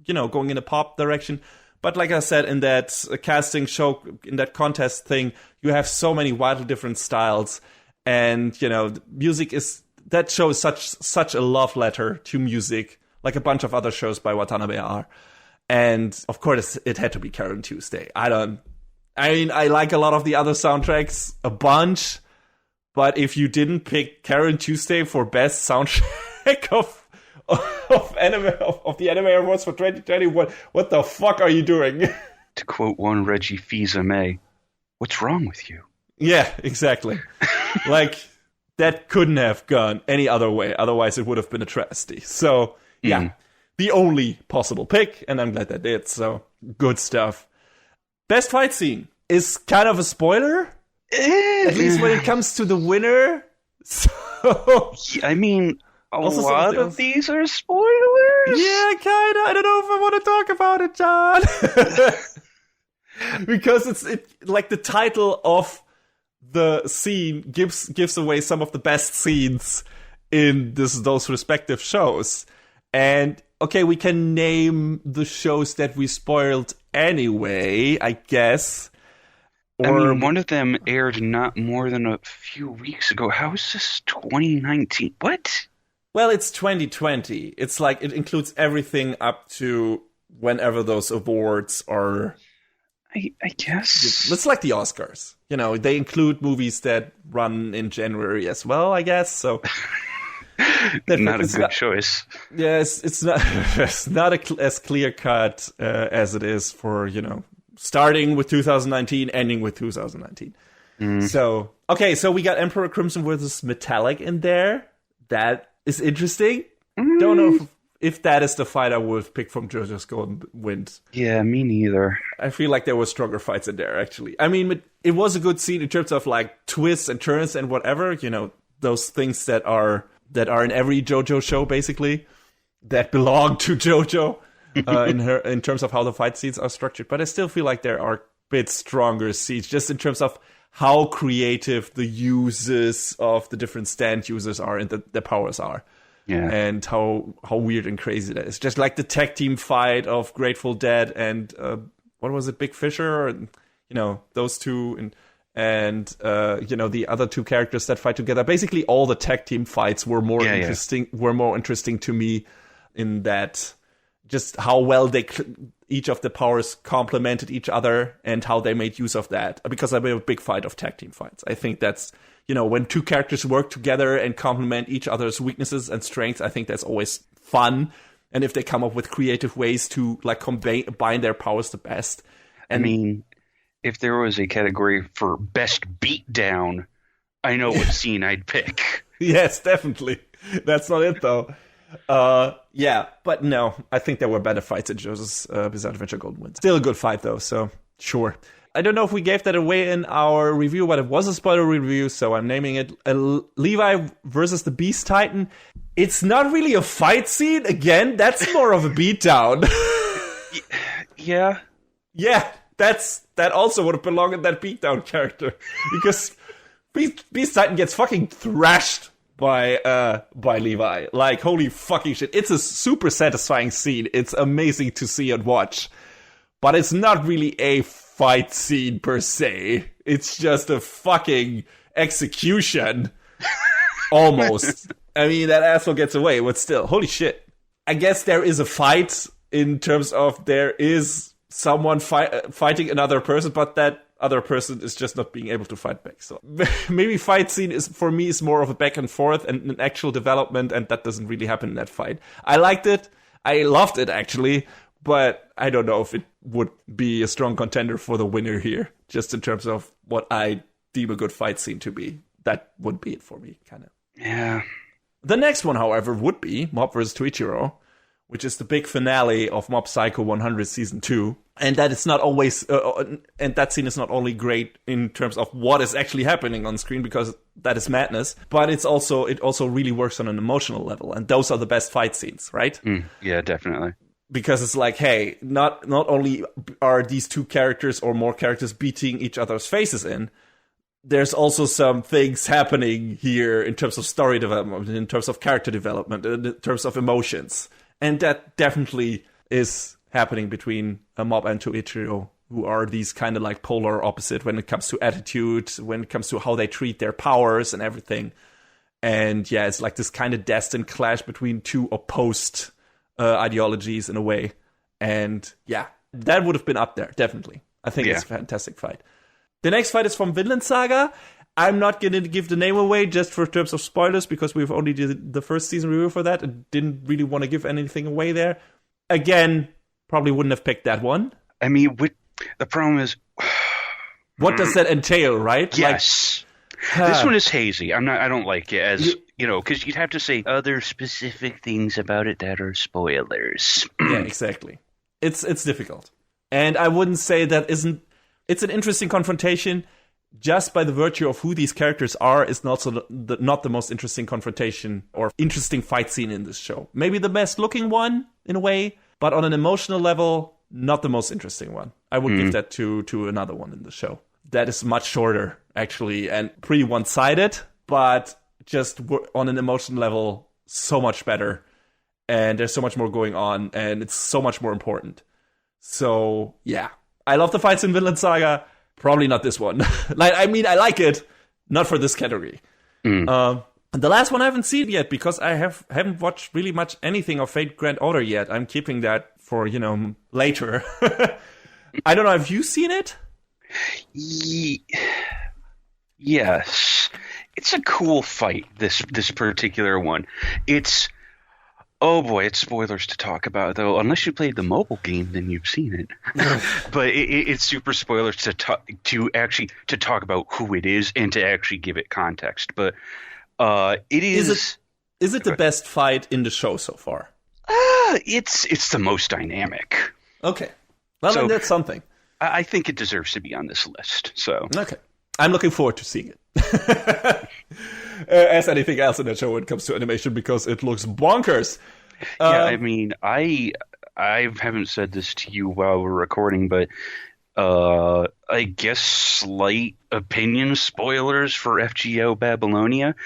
going in a pop direction. But like I said, in that casting show, in that contest thing, you have so many wildly different styles. And, music is... That show is such a love letter to music, like a bunch of other shows by Watanabe are. And, of course, it had to be Karen Tuesday. I like a lot of the other soundtracks, a bunch. But if you didn't pick Karen Tuesday for best soundtrack of the Anime Awards for 2020, what the fuck are you doing? To quote one Reggie Fils-Aimé, what's wrong with you? Yeah, exactly. That couldn't have gone any other way. Otherwise, it would have been a travesty. So, yeah, the only possible pick, and I'm glad that did. So, good stuff. Best fight scene is kind of a spoiler, at least when it comes to the winner. So, I mean, a lot of these are spoilers. Yeah, kind of. I don't know if I want to talk about it, John. Because it's like the title of the scene gives away some of the best scenes in those respective shows. And okay, we can name the shows that we spoiled anyway, I guess. One of them aired not more than a few weeks ago. How is this 2019? What? Well, it's 2020. It's like it includes everything up to whenever those awards are. I guess. It's like the Oscars. They include movies that run in January as well, I guess. So not a good choice. Yes, it's not. It's not as clear cut as it is for starting with 2019, ending with 2019. So okay, so we got Emperor Crimson versus Metallic in there. That is interesting. Don't know if that is the fight I would have picked from JoJo's Golden Wind. Yeah, me neither. I feel like there were stronger fights in there, actually. I mean, it was a good scene in terms of like twists and turns and whatever. Those things that are in every JoJo show, basically, that belong to JoJo in terms of how the fight scenes are structured. But I still feel like there are a bit stronger scenes, just in terms of how creative the uses of the different stand users are and the powers are. Yeah. And how weird and crazy that is. Just like the tag team fight of Grateful Dead and what was it, Big Fisher, and those two, and the other two characters that fight together. Basically, all the tag team fights were more interesting. Were more interesting to me in that, just how well each of the powers complemented each other and how they made use of that. Because I'm a big fan of tag team fights. I think that's. When two characters work together and complement each other's weaknesses and strengths, I think that's always fun. And if they come up with creative ways to combine their powers the best. And I mean, if there was a category for best beatdown, I know what scene I'd pick. Yes, definitely. That's not it, though. Yeah, but no, I think there were better fights in JoJo's Bizarre Adventure Golden Wind. Still a good fight, though, so sure. I don't know if we gave that away in our review, but it was a spoiler review, so I'm naming it Levi versus the Beast Titan. It's not really a fight scene. Again, that's more of a beatdown. Yeah. Yeah, that also would have belonged in that beatdown character. Because Beast Titan gets fucking thrashed by Levi. Like, holy fucking shit. It's a super satisfying scene. It's amazing to see and watch. But it's not really a fight scene per se. It's just a fucking execution. Almost. I mean, that asshole gets away, but still, holy shit. I guess there is a fight in terms of there is someone fighting another person, but that other person is just not being able to fight back. So maybe fight scene is, for me, is more of a back and forth and an actual development, and that doesn't really happen in that fight. I liked it. I loved it, actually, but I don't know if it would be a strong contender for the winner here, just in terms of what I deem a good fight scene to be. That would be it for me, kind of. Yeah. The next one, however, would be Mob vs. Toichiro, which is the big finale of Mob Psycho 100 Season 2. And that is not always, and that scene is not only great in terms of what is actually happening on screen, because that is madness, but it also really works on an emotional level. And those are the best fight scenes, right? Yeah, definitely. Because it's like, hey, not only are these two characters or more characters beating each other's faces in, there's also some things happening here in terms of story development, in terms of character development, in terms of emotions. And that definitely is happening between Mob and Toichiro, who are these kind of like polar opposite when it comes to attitude, when it comes to how they treat their powers and everything. And yeah, it's like this kind of destined clash between two opposed ideologies in a way. And yeah, that would have been up there, definitely. I think it's a fantastic fight. The next fight is from Vinland Saga. I'm not going to give the name away just for terms of spoilers, because we've only did the first season review for that and didn't really want to give anything away there. Again, probably wouldn't have picked that one. I mean, the problem is... what does that entail, right? Yes. This one is hazy. I don't like it as, because you'd have to say other specific things about it that are spoilers. Yeah, exactly. It's difficult. And I wouldn't say that isn't... It's an interesting confrontation. Just by the virtue of who these characters are, is not the most interesting confrontation or interesting fight scene in this show. Maybe the best looking one, in a way, but on an emotional level, not the most interesting one. I would give that to another one in the show. That is much shorter, actually, and pretty one-sided, but just on an emotional level, so much better. And there's so much more going on, and it's so much more important. So, yeah. I love the fights in Vinland Saga. Probably not this one. I like it, not for this category. The last one I haven't seen yet, because I haven't watched really much anything of Fate Grand Order yet. I'm keeping that for, later. I don't know, have you seen it? Yes. It's a cool fight, this particular one. It's... Oh boy, it's spoilers to talk about, though. Unless you played the mobile game, then you've seen it. But it's super spoilers to talk about who it is and to actually give it context. But it is. Is it the best fight in the show so far? It's the most dynamic. Okay, well, then that's something. I think it deserves to be on this list. So okay, I'm looking forward to seeing it. As anything else in that show when it comes to animation, because it looks bonkers. Yeah, I mean, I haven't said this to you while we're recording, but I guess slight opinion spoilers for FGO Babylonia.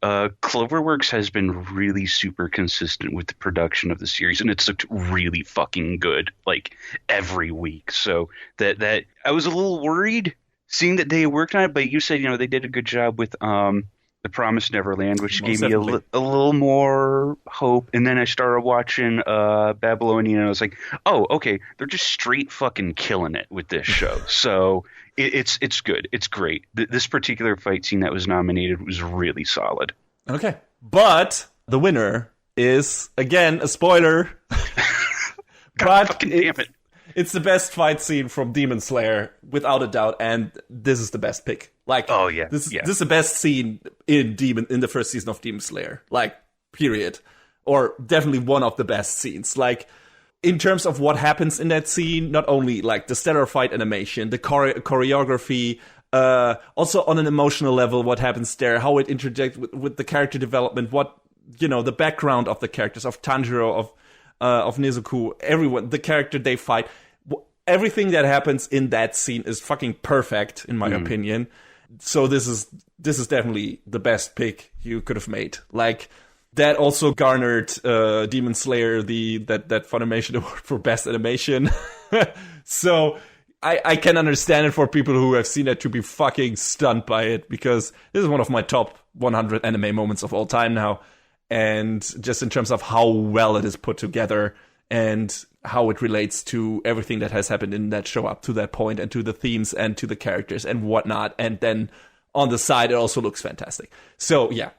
Cloverworks has been really super consistent with the production of the series, and it's looked really fucking good, like, every week. So that I was a little worried seeing that they worked on it, but you said, they did a good job with The Promised Neverland, which gave me a little more hope. And then I started watching Babylonian, and I was like, oh, okay, they're just straight fucking killing it with this show. So it's good. It's great. This particular fight scene that was nominated was really solid. Okay. But the winner is, again, a spoiler. God fucking damn it. It's the best fight scene from Demon Slayer, without a doubt, and this is the best pick. Like, oh yeah, this is the best scene in the first season of Demon Slayer. Like, period, or definitely one of the best scenes. Like, in terms of what happens in that scene, not only like the stellar fight animation, the choreography, also on an emotional level, what happens there, how it interjects with the character development, what the background of the characters, of Tanjiro, of Nezuko, everyone, the character they fight. Everything that happens in that scene is fucking perfect, in my opinion. So this is definitely the best pick you could have made. Like, that also garnered Demon Slayer that Funimation award for best animation. So I can understand it for people who have seen it to be fucking stunned by it, because this is one of my top 100 anime moments of all time now. And just in terms of how well it is put together and how it relates to everything that has happened in that show up to that point, and to the themes and to the characters and whatnot. And then on the side, it also looks fantastic. So yeah,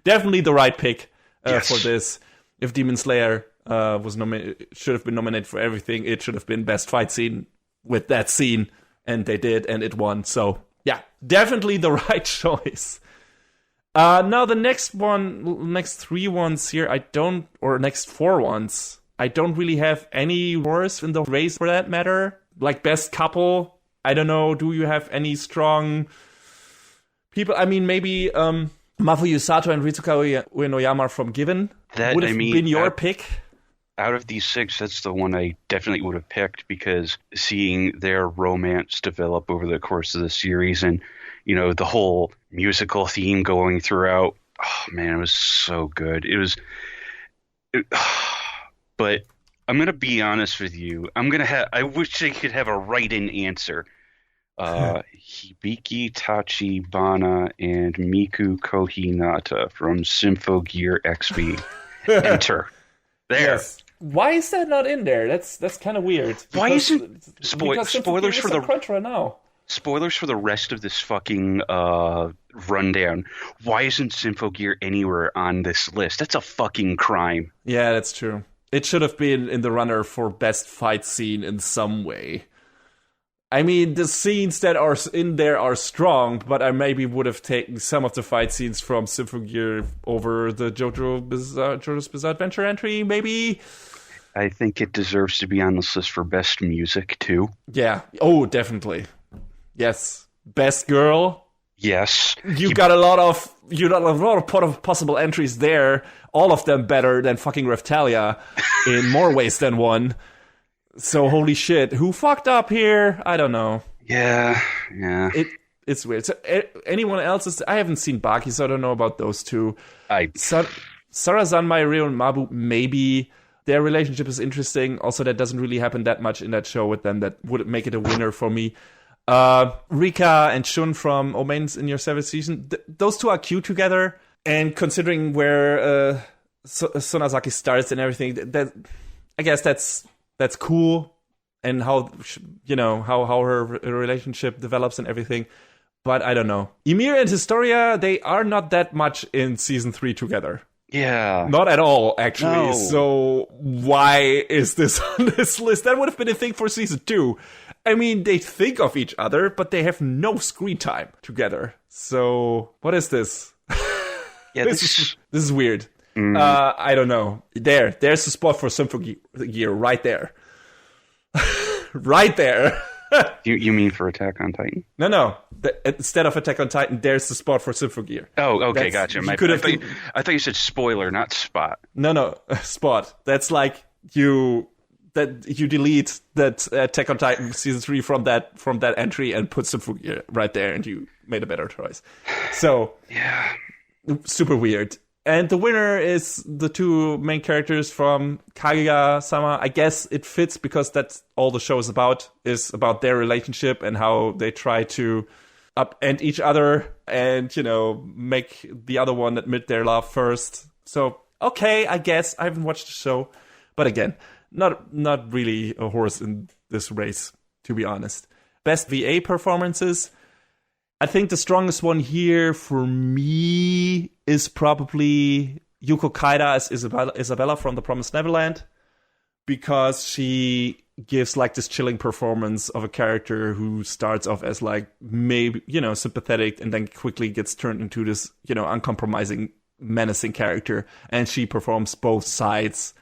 definitely the right pick for this. If Demon Slayer should have been nominated for everything, it should have been best fight scene with that scene, and they did, and it won. So yeah, definitely the right choice. Now the next three ones here, next four ones, I don't really have any worse in the race for that matter. Like best couple, I don't know, do you have any strong people? I mean, maybe Mafuyu Sato and Ritsuka Uenoyama from Given would have been your pick. Out of these six, that's the one I definitely would have picked, because seeing their romance develop over the course of the series, and the whole musical theme going throughout, oh man, it was so good. But I'm gonna be honest with you. I wish I could have a right-in answer. Hibiki Tachibana and Miku Kohinata from Symphogear XV enter. There. Yes. Why is that not in there? That's kind of weird. Why isn't spoilers for the crunch right now? Spoilers for the rest of this fucking rundown. Why isn't Symphogear anywhere on this list? That's a fucking crime. Yeah, that's true. It should have been in the runner for best fight scene in some way. I mean, the scenes that are in there are strong, but I maybe would have taken some of the fight scenes from Symphogear over the JoJo's Bizarre Adventure entry, maybe. I think it deserves to be on this list for best music, too. Yeah. Oh, definitely. Yes. Best girl. Yes. You got a lot of possible entries there. All of them better than fucking Raphtalia in more ways than one. So holy shit, who fucked up here? I don't know. Yeah. It's weird. So anyone else? I haven't seen Baki, so I don't know about those two. Sarazanmai, Ryo, and Mabu, maybe. Their relationship is interesting. Also, that doesn't really happen that much in that show with them. That would make it a winner for me. Rika and Shun from Omains in Your Seventh Season. Those two are cute together. And considering where Sonazaki starts and everything, I guess that's cool, and how her relationship develops and everything. But I don't know. Ymir and Historia, they are not that much in season 3 together. Yeah. Not at all, actually. No. So why is this on this list? That would have been a thing for season 2. I mean, they think of each other, but they have no screen time together. So what is this? Yeah, this is weird. I don't know. There's the spot for Symphogear right there. Right there. You mean for Attack on Titan? No. Instead of Attack on Titan, there's the spot for Symphogear. Oh, okay, gotcha. I thought you said spoiler, not spot. No, spot. That's like you delete that Attack on Titan season 3 from that entry and put Symphogear right there, and you made a better choice. So yeah, super weird. And the winner is the two main characters from Kaguya-sama. I guess it fits because that's all the show is about their relationship and how they try to upend each other and, make the other one admit their love first. So, okay, I guess. I haven't watched the show. But again, not really a horse in this race, to be honest. Best VA performances. I think the strongest one here for me is probably Yuko Kaida as Isabella from The Promised Neverland, because she gives like this chilling performance of a character who starts off as like maybe, sympathetic and then quickly gets turned into this, uncompromising, menacing character. And she performs both sides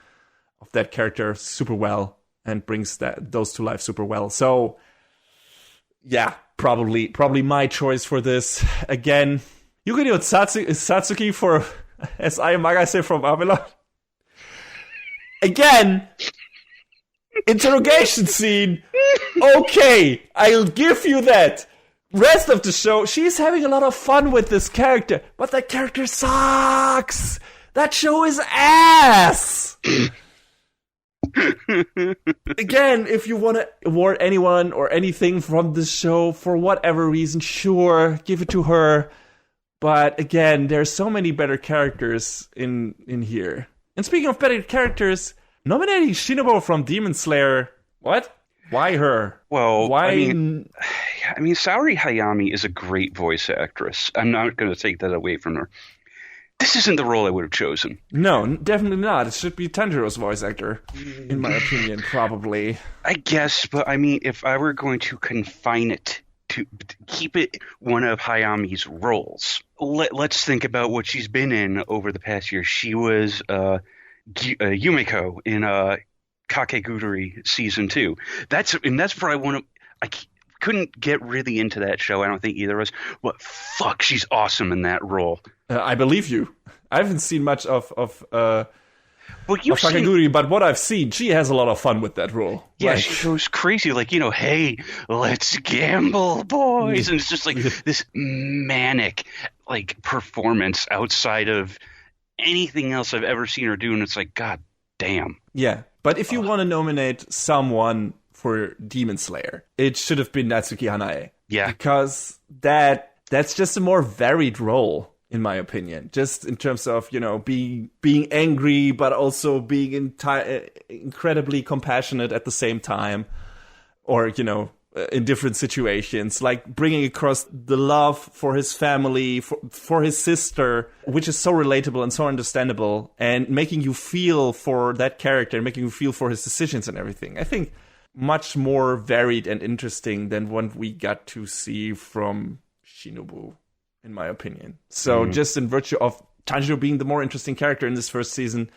of that character super well and brings those to life super well. So yeah, probably my choice for this. Again, Yukino Satsuki for as I Magase from Avelon. Again, interrogation scene. Okay, I'll give you that. Rest of the show, she's having a lot of fun with this character, but that character sucks. That show is ass. Again, if you want to award anyone or anything from this show for whatever reason, sure, give it to her. But again, there's so many better characters in here. And speaking of better characters, nominating Shinobu from Demon Slayer. What? Why her? Well, why? I mean, Saori Hayami is a great voice actress. I'm not going to take that away from her. This isn't the role I would have chosen. No, definitely not. It should be Tanjiro's voice actor, in my opinion, probably. I guess, but I mean, if I were going to confine it to keep it one of Hayami's roles, let's think about what she's been in over the past year. She was Yumiko in Kakegurui Season 2. That's where I couldn't get really into that show. I don't think either of us. But fuck, she's awesome in that role. I believe you. I haven't seen much of you've Kakegurui, but what I've seen, she has a lot of fun with that role. Yeah, she goes crazy, like, hey, let's gamble, boys. And it's just like this manic, like, performance outside of anything else I've ever seen her do. And it's like, God damn. Yeah, but if you want to nominate someone for Demon Slayer, it should have been Natsuki Hanae. Yeah. Because that's just a more varied role, in my opinion. Just in terms of, being angry, but also being incredibly compassionate at the same time. Or, in different situations. Like bringing across the love for his family, for his sister, which is so relatable and so understandable. And making you feel for that character, making you feel for his decisions and everything. I think much more varied and interesting than what we got to see from Shinobu, in my opinion. So just in virtue of Tanjiro being the more interesting character in this first season,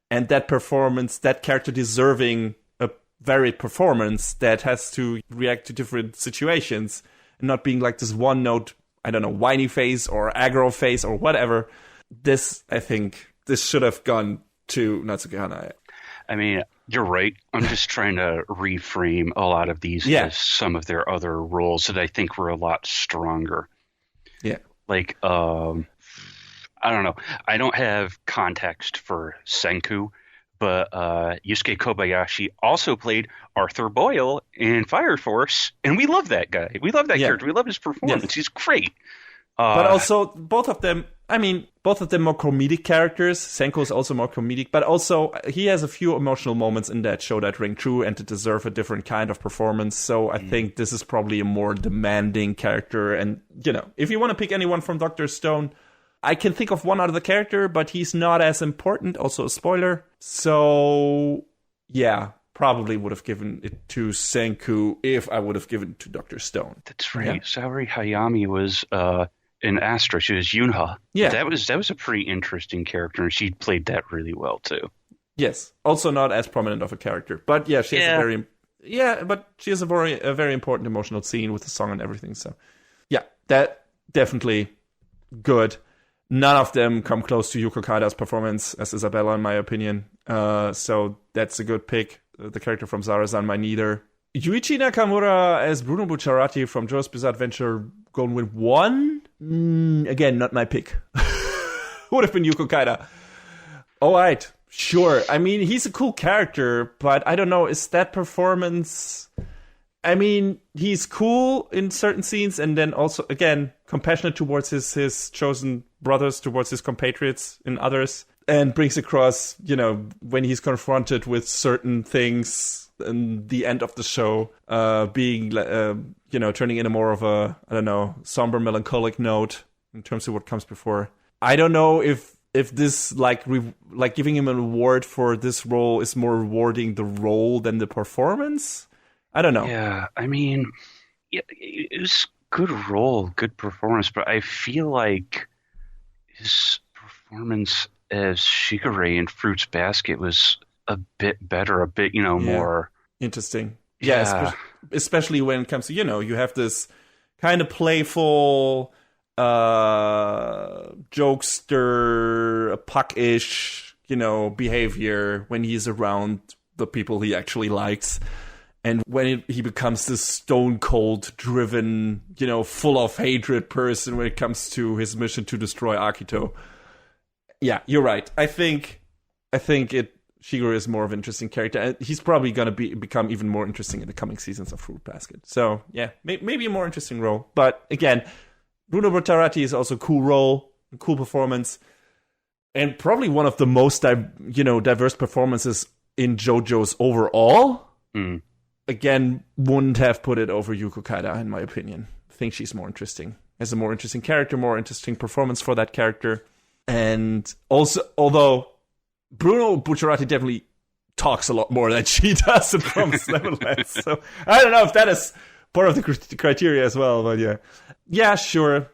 and that performance, that character deserving a varied performance that has to react to different situations, and not being like this one note, I don't know, whiny face or aggro face or whatever. I think this should have gone to Natsuki Hanae. I mean, you're right. I'm just trying to reframe a lot of these as some of their other roles that I think were a lot stronger. Yeah. Like, I don't know. I don't have context for Senku, but Yusuke Kobayashi also played Arthur Boyle in Fire Force, and we love that guy. We love that character. We love his performance. Yes. He's great. But also, both of them more comedic characters. Senku is also more comedic, but also he has a few emotional moments in that show that ring true and to deserve a different kind of performance. So I think this is probably a more demanding character. And, if you want to pick anyone from Dr. Stone, I can think of one other character, but he's not as important. Also a spoiler. So, yeah, probably would have given it to Senku if I would have given it to Dr. Stone. That's right. Yeah. Saori Hayami was... in Astra, she was Yunha. Yeah, that was a pretty interesting character, and she played that really well too. Yes, also not as prominent of a character, but yeah, she has a very important emotional scene with the song and everything. So, yeah, that definitely good. None of them come close to Yuko Kaida's performance as Isabella, in my opinion. So that's a good pick. The character from Zara-san, my neither. Yuichi Nakamura as Bruno Bucciarati from JoJo's Bizarre Adventure going with 1. Again, not my pick. Would have been Yuko Kaida. All right, sure. I mean, he's a cool character, but I don't know, is that performance... I mean, he's cool in certain scenes, and then also, again, compassionate towards his chosen brothers, towards his compatriots in others, and brings across, when he's confronted with certain things... in the end of the show, being, turning in a more of a, I don't know, somber, melancholic note in terms of what comes before. I don't know if this, like giving him an award for this role is more rewarding the role than the performance. I don't know. Yeah, I mean, it was good role, good performance, but I feel like his performance as Shigure in Fruits Basket was a bit better, a bit, more interesting. Yeah, especially when it comes to, you have this kind of playful, jokester, puck-ish, behavior when he's around the people he actually likes. And when he becomes this stone-cold, driven, full of hatred person when it comes to his mission to destroy Akito. Yeah, you're right. I think it Shigeru is more of an interesting character, and he's probably going to become even more interesting in the coming seasons of Fruit Basket. So, yeah, maybe a more interesting role. But, again, Bruno Bucciarati is also a cool role, a cool performance, and probably one of the most diverse performances in JoJo's overall. Again, wouldn't have put it over Yuko Kaida, in my opinion. I think she's more interesting. Has a more interesting character, more interesting performance for that character. And also, although Bruno Bucciarati definitely talks a lot more than she does in Promised Neverland. So I don't know if that is part of the criteria as well, but yeah. Yeah, sure.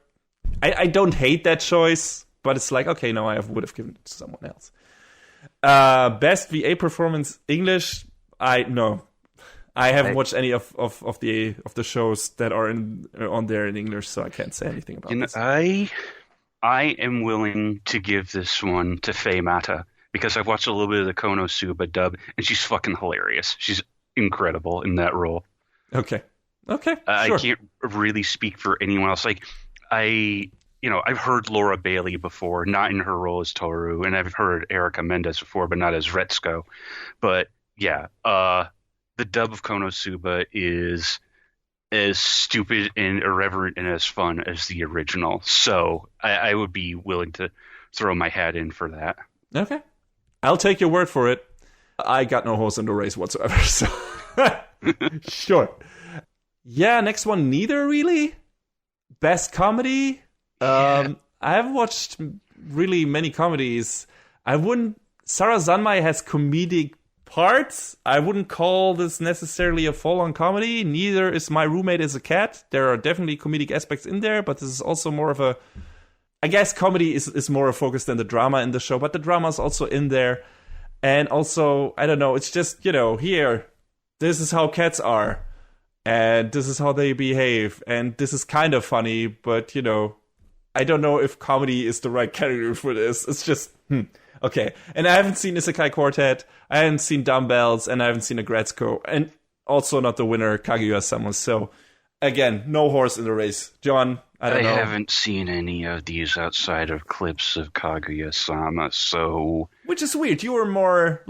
I don't hate that choice, but it's like, okay, no, I would have given it to someone else. Best VA performance English, I haven't watched any of the shows that are on there in English, so I can't say anything about this. I am willing to give this one to Faye Mata, because I've watched a little bit of the Konosuba dub, and she's fucking hilarious. She's incredible in that role. Okay, sure. I can't really speak for anyone else. Like, I've heard Laura Bailey before, not in her role as Toru, and I've heard Erica Mendez before, but not as Retsuko. But yeah, the dub of Konosuba is as stupid and irreverent and as fun as the original. So I would be willing to throw my hat in for that. Okay. I'll take your word for it. I got no horse in the race whatsoever, so sure. Yeah, next one, neither really. Best comedy? Yeah. I haven't watched really many comedies. Sarah Zanmai has comedic parts. I wouldn't call this necessarily a full-on comedy. Neither is My Roommate is a Cat. There are definitely comedic aspects in there, but this is also more of I guess comedy is more a focus than the drama in the show, but the drama is also in there. And also, I don't know, it's just, here, this is how cats are, and this is how they behave, and this is kind of funny, but, I don't know if comedy is the right category for this. It's just, okay. And I haven't seen Isekai Quartet, I haven't seen Dumbbells, and I haven't seen Agretzko, and also not the winner, Kaguya-sama. So, again, no horse in the race. John, I don't know. I haven't seen any of these outside of clips of Kaguya-sama, so... Which is weird. You are more,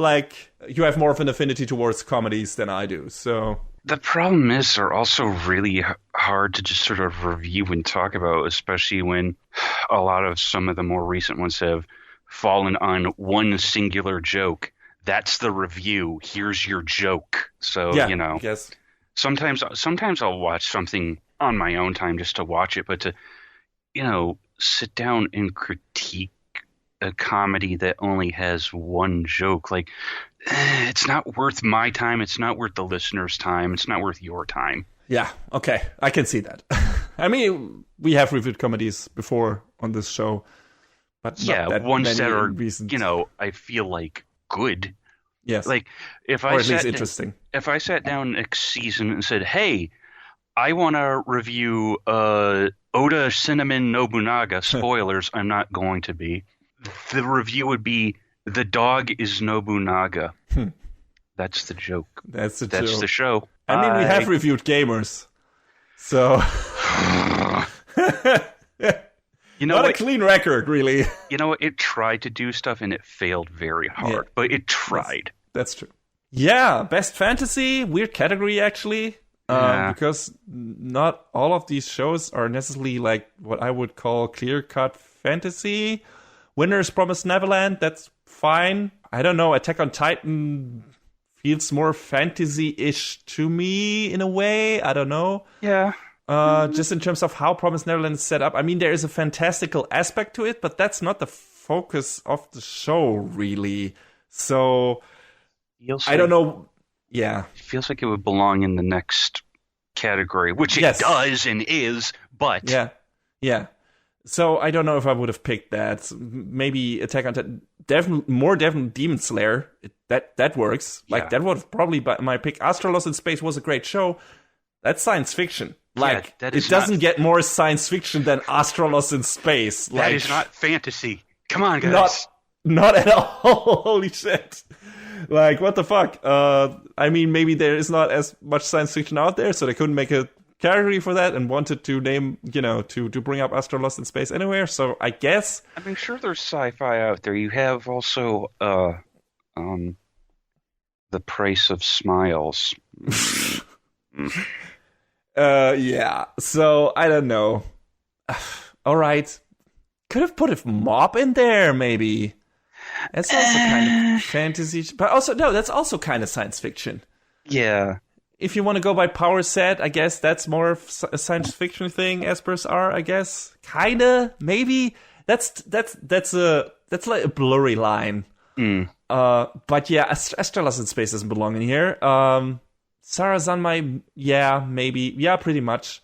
you have more of an affinity towards comedies than I do, so... The problem is they're also really hard to just sort of review and talk about, especially when a lot of some of the more recent ones have fallen on one singular joke. That's the review. Here's your joke. So, I guess. Sometimes I'll watch something on my own time just to watch it, but to, sit down and critique a comedy that only has one joke, it's not worth my time. It's not worth the listener's time. It's not worth your time. Yeah, okay. I can see that. I mean, we have reviewed comedies before on this show, but ones that are, recent. I feel like good. Yes. If or I at least interesting. If I sat down next season and said, hey, I want to review Oda Cinnamon Nobunaga, spoilers, I'm not going to be. The review would be, the dog is Nobunaga. That's the joke. That's the show. I mean, we have reviewed Gamers, so... Not a clean record, really. It tried to do stuff and it failed very hard, but it tried. That's true. Yeah, best fantasy, weird category actually, because not all of these shows are necessarily what I would call clear-cut fantasy. Winner's Promised Neverland, that's fine. I don't know, Attack on Titan feels more fantasy-ish to me in a way. I don't know. Yeah. Just in terms of how Promised Neverland is set up. I mean, there is a fantastical aspect to it, but that's not the focus of the show, really. So, I don't know. Yeah. It feels like it would belong in the next category, which it does and is, but... Yeah. So, I don't know if I would have picked that. Maybe Attack on Titan. Definitely Demon Slayer. That works. That would probably be my pick. Astro Lost in Space was a great show. That's science fiction. It doesn't get more science fiction than Astro Lost in Space. That is not fantasy. Come on, guys. Not at all. Holy shit. What the fuck? I mean, maybe there is not as much science fiction out there, so they couldn't make a category for that and wanted to name, to bring up Astro Lost in Space anywhere. So I guess. I mean, sure, there's sci-fi out there. You have also The Price of Smiles. Yeah. So I don't know. All right. Could have put a mob in there, maybe. That's also kind of fantasy, but also no. That's also kind of science fiction. Yeah. If you want to go by power set, I guess that's more of a science fiction thing. Espers are, I guess, kinda, maybe. That's like a blurry line. But yeah, Astralis in Space doesn't belong in here. Sarah Zanmai, yeah, maybe, yeah, pretty much.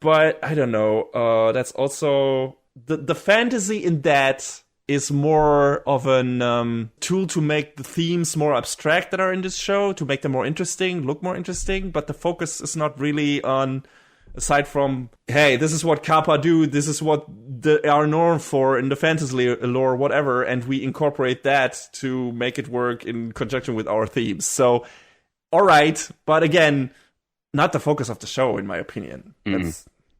But I don't know. That's also the fantasy in that is more of an tool to make the themes more abstract that are in this show, to make them more interesting, look more interesting. But the focus is not really on, aside from, hey, this is what Kappa do, this is what they are known for in the fantasy lore, whatever, and we incorporate that to make it work in conjunction with our themes. So, all right, but again, not the focus of the show, in my opinion.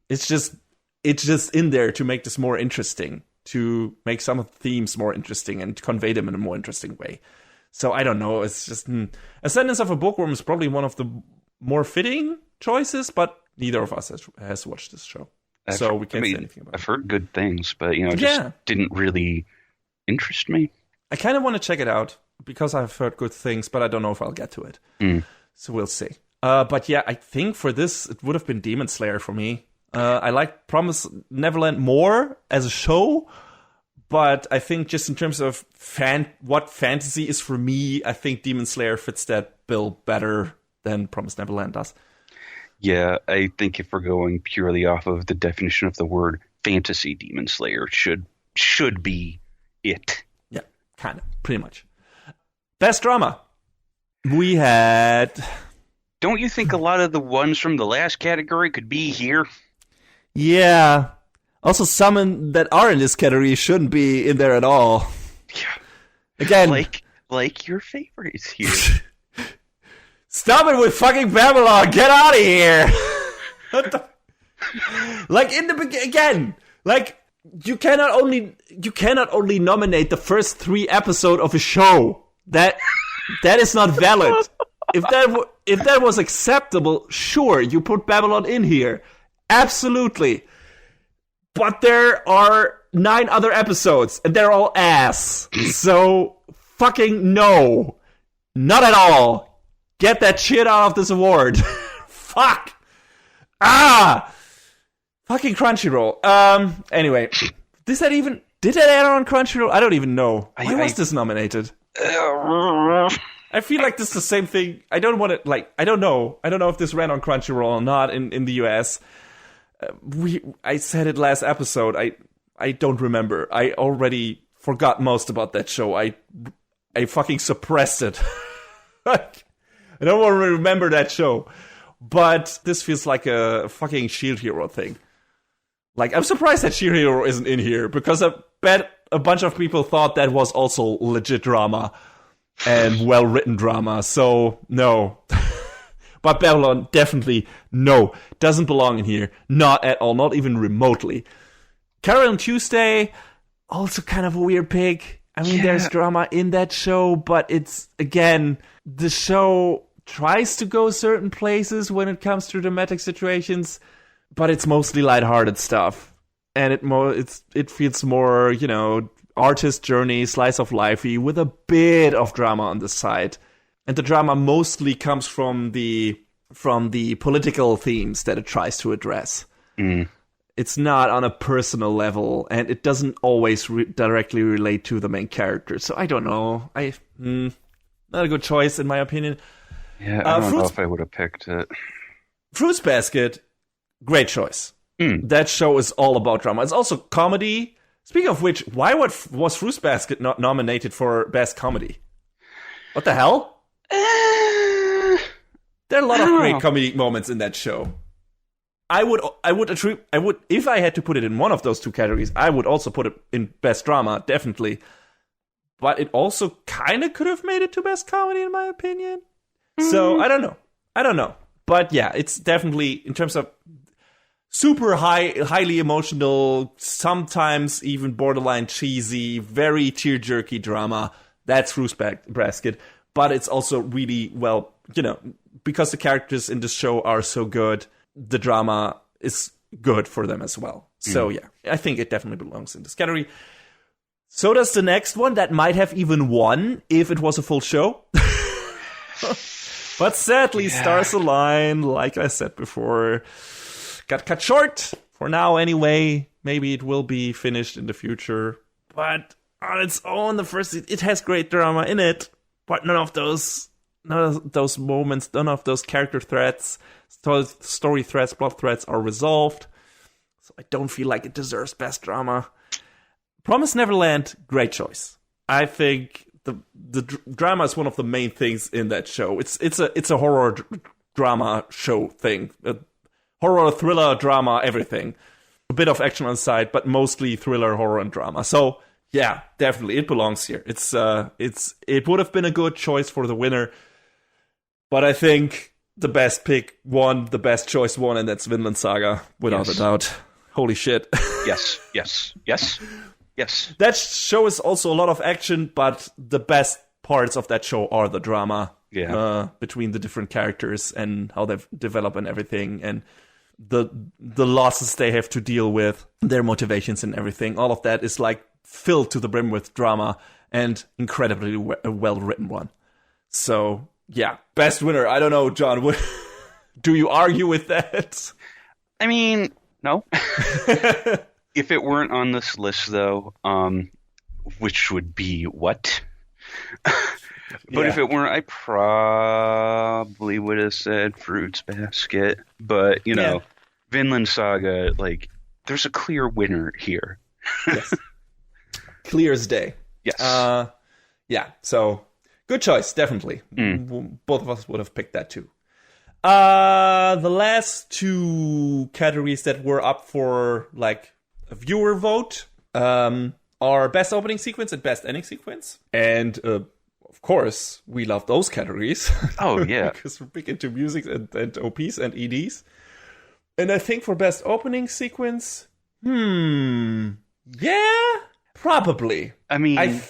It's just in there to make this more interesting, to make some of the themes more interesting and convey them in a more interesting way. So I don't know. It's just Ascendance of a Bookworm is probably one of the more fitting choices, but neither of us has watched this show, so we can't say anything about it. I've heard good things, but it just didn't really interest me. I kind of want to check it out because I've heard good things, but I don't know if I'll get to it. So we'll see. But yeah, I think for this it would have been Demon Slayer for me. I like Promise Neverland more as a show, but I think just in terms of what fantasy is for me, I think Demon Slayer fits that bill better than Promise Neverland does. Yeah, I think if we're going purely off of the definition of the word fantasy, Demon Slayer should be it. Yeah, kind of, pretty much. Best drama. We had... Don't you think a lot of the ones from the last category could be here? Yeah. Also, some that are in this category shouldn't be in there at all. Yeah. Again, like your favorites here. Stop it with fucking Babylon! Get out of here! Like in the again, like you cannot only nominate the first 3 episodes of a show. That is not valid. If that was acceptable, sure, you put Babylon in here. Absolutely. But there are 9 other episodes, and they're all ass. So, fucking no. Not at all. Get that shit out of this award. Fuck. Fucking Crunchyroll. Anyway. Did that air on Crunchyroll? I don't even know. Why was this nominated? I feel like this is the same thing. I don't want to, I don't know. I don't know if this ran on Crunchyroll or not in the US. I said it last episode. I don't remember. I already forgot most about that show. I fucking suppressed it. I don't want to remember that show. But this feels like a fucking Shield Hero thing. Like, I'm surprised that Shield Hero isn't in here, because I bet a bunch of people thought that was also legit drama and well-written drama. So, no. But Babylon, definitely no. Doesn't belong in here. Not at all. Not even remotely. Carol and Tuesday, also kind of a weird pick. I mean, there's drama in that show, but it's, again, the show tries to go certain places when it comes to dramatic situations, but it's mostly lighthearted stuff. And it feels more, artist journey, slice of life-y, with a bit of drama on the side. And the drama mostly comes from the political themes that it tries to address. It's not on a personal level, and it doesn't always directly relate to the main character. So I don't know. Not a good choice, in my opinion. Yeah, I don't know if I would have picked it. Fruits Basket, great choice. That show is all about drama. It's also comedy. Speaking of which, why was Fruits Basket not nominated for Best Comedy? What the hell? There are a lot of great comedy moments in that show. I would if I had to put it in one of those 2 categories, I would also put it in Best Drama, definitely. But it also kind of could have made it to Best Comedy, in my opinion. So I don't know. But yeah, it's definitely, in terms of super highly emotional, sometimes even borderline cheesy, very tear-jerky drama, That's Fruits Basket. But it's also really, well, because the characters in this show are so good, the drama is good for them as well. So yeah, I think it definitely belongs in this category. So does the next one that might have even won if it was a full show. But sadly, Stars Align, like I said before, got cut short for now anyway. Maybe it will be finished in the future. But on its own, it has great drama in it. But none of those moments, none of those character threads, story threads, plot threads are resolved. So I don't feel like it deserves best drama. Promised Neverland, great choice. I think the drama is one of the main things in that show. It's a horror drama show thing. Horror, thriller, drama, everything. A bit of action on the side, but mostly thriller, horror, and drama. So yeah, definitely it belongs here. It would have been a good choice for the winner, but I think the best pick won, the best choice won, and that's Vinland Saga without a doubt. Holy shit! Yes. That show is also a lot of action, but the best parts of that show are the drama between the different characters and how they develop and everything, and the losses they have to deal with, their motivations and everything. All of that is like filled to the brim with drama and incredibly well-written one. So yeah, best winner. I don't know, John. Do you argue with that? I mean, no. If it weren't on this list, though, which would be what? But if it weren't, I probably would have said Fruits Basket. But, Vinland Saga, there's a clear winner here. Yes. Clear as day. Yes. So good choice, definitely. Both of us would have picked that too. The last two categories that were up for, a viewer vote are best opening sequence and best ending sequence. And, of course, we love those categories. Oh, yeah. Because we're big into music and OPs and EDs. And I think for best opening sequence, yeah, probably. I mean...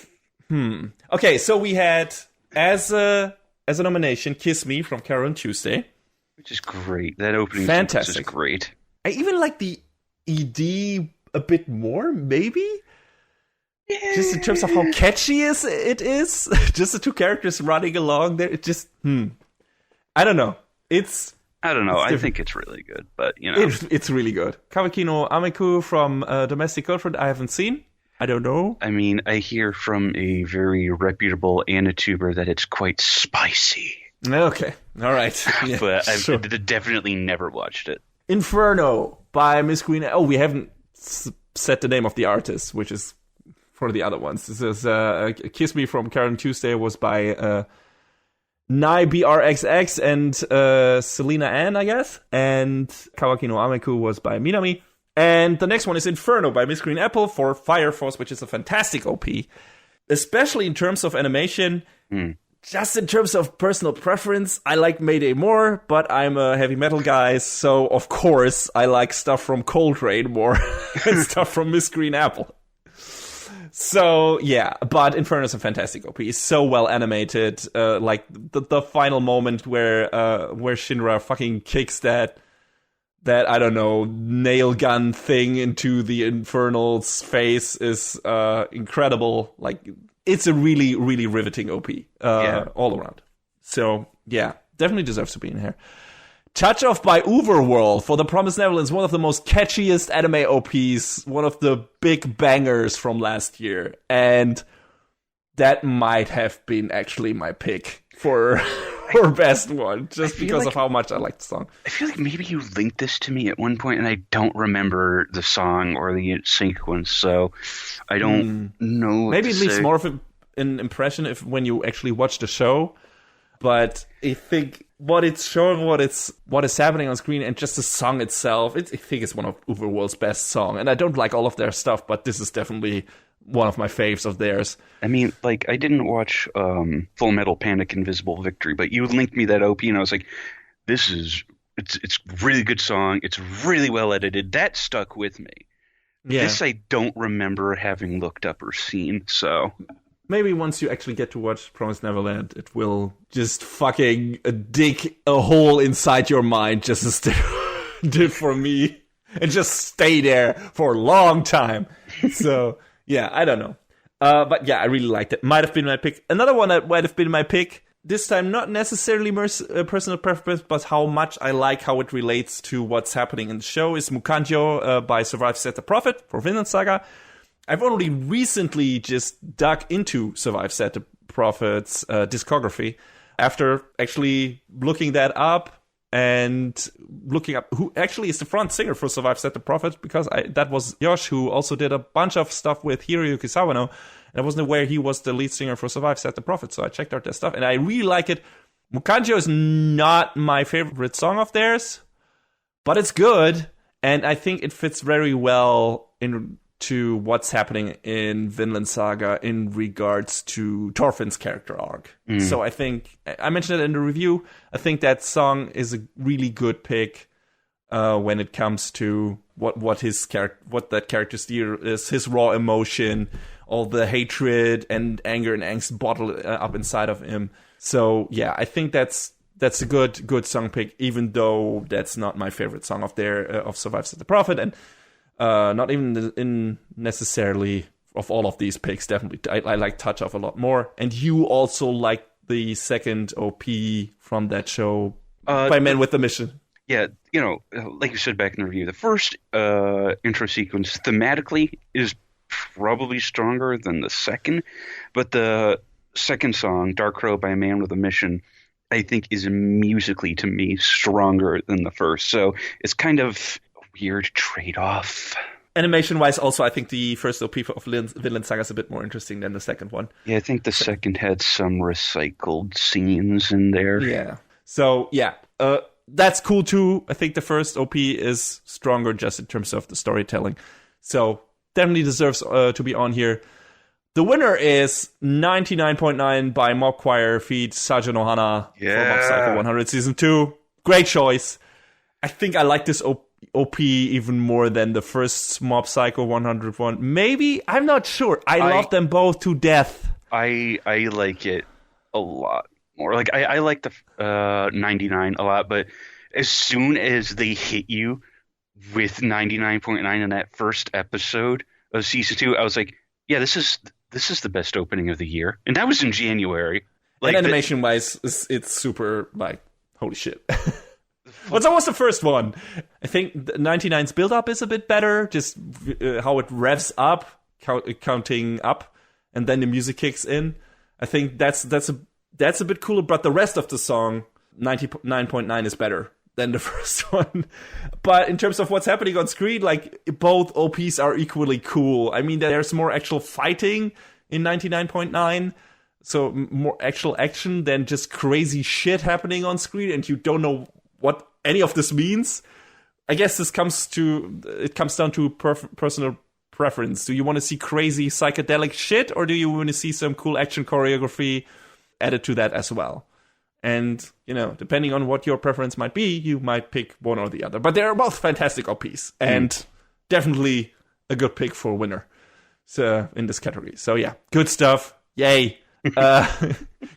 Okay, so we had, as a nomination, Kiss Me from Carol and Tuesday. Which is great. That opening sequence is great. I even like the ED a bit more, maybe? Yeah. Just in terms of how catchy it is. Just the two characters running along there. It just, I don't know. I don't know. I think it's really good, but, It's really good. Kawaki no Ameku from Domestic Girlfriend, I haven't seen. I don't know. I mean, I hear from a very reputable Anituber that it's quite spicy. Okay. All right. Yeah, but I've definitely never watched it. Inferno by Miss Green. Oh, we haven't said the name of the artist, which is for the other ones. This is Kiss Me from Karen Tuesday was by Nai BRXX and Selena Ann, I guess. And Kawaki no Ameku was by Minami. And the next one is Inferno by Miss Green Apple for Fire Force, which is a fantastic OP. Especially in terms of animation. Just in terms of personal preference, I like Mayday more, but I'm a heavy metal guy, so of course I like stuff from Coltrane more than stuff from Miss Green Apple. So yeah, but Inferno is a fantastic OP. It's so well animated. The final moment where Shinra fucking kicks that I don't know nail gun thing into the Infernal's face is incredible. It's a really, really riveting OP all around. So, yeah, definitely deserves to be in here. Touch Off by Overworld for The Promised Neverland, one of the most catchiest anime OPs, one of the big bangers from last year. And that might have been actually my pick for best one, just because of how much I like the song. I feel like maybe you linked this to me at one point, and I don't remember the song or the sequence, so I don't know. Maybe it leaves more of an impression when you actually watch the show, but I think what it's showing, what is happening on screen, and just the song itself, I think it's one of Overworld's best song. And I don't like all of their stuff, but this is definitely one of my faves of theirs. I mean, I didn't watch Full Metal Panic Invisible Victory, but you linked me that OP, and I was like, it's a really good song. It's really well edited. That stuck with me. Yeah. This I don't remember having looked up or seen, so... maybe once you actually get to watch Promised Neverland, it will just fucking dig a hole inside your mind just as it did for me. And just stay there for a long time. So, yeah, I don't know. But yeah, I really liked it. Might have been my pick. Another one that might have been my pick, this time not necessarily personal preference, but how much I like how it relates to what's happening in the show, is Mukanjo by Survive Set the Prophet for Vinland Saga. I've only recently just dug into Survive Set the Prophet's discography after actually looking that up and looking up who actually is the front singer for Survive Set the Prophet, because that was Yosh, who also did a bunch of stuff with Hiroyuki Sawano, and I wasn't aware he was the lead singer for Survive Set the Prophet, so I checked out their stuff, and I really like it. Mukanjo is not my favorite song of theirs, but it's good, and I think it fits very well into what's happening in Vinland Saga in regards to Thorfinn's character arc. So I think, I mentioned it in the review, I think that song is a really good pick when it comes to what that character steer is, his raw emotion, all the hatred and anger and angst bottled up inside of him. So yeah, I think that's a good song pick, even though that's not my favorite song of Survive Set the Prophet, and not even in necessarily of all of these picks. Definitely, I like Touch Off a lot more. And you also like the second OP from that show by Men with a Mission. Yeah, like you said back in the review, the first intro sequence thematically is probably stronger than the second, but the second song, Dark Crow by a Man with a Mission, I think is musically, to me, stronger than the first. So it's kind of weird trade-off. Animation-wise, also, I think the first OP of Vinland Saga is a bit more interesting than the second one. Yeah, I think the second had some recycled scenes in there. Yeah. So, yeah. That's cool, too. I think the first OP is stronger just in terms of the storytelling. So, definitely deserves to be on here. The winner is 99.9 by Mob Choir feat. Sajo no Hana for Mob Psycho 100 Season 2. Great choice. I think I like this OP even more than the first Mob Psycho 101. Maybe? I'm not sure. I love them both to death. I like it a lot more. Like, I like the 99 a lot, but as soon as they hit you with 99.9 in that first episode of Season 2, I was like, yeah, this is the best opening of the year. And that was in January. Like, and animation-wise, it's super, like, holy shit. What's almost the first one? I think 99's build-up is a bit better, just how it revs up, counting up, and then the music kicks in. I think that's a bit cooler, but the rest of the song, 99.9, is better than the first one. But in terms of what's happening on screen, like, both OPs are equally cool. I mean, there's more actual fighting in 99.9, so more actual action than just crazy shit happening on screen, and you don't know what any of this means. I guess this comes down to personal preference. Do you want to see crazy psychedelic shit, or do you want to see some cool action choreography added to that as well? And, depending on what your preference might be, you might pick one or the other. But they're both fantastic OPs, and definitely a good pick for winner in this category. So yeah, good stuff. Yay.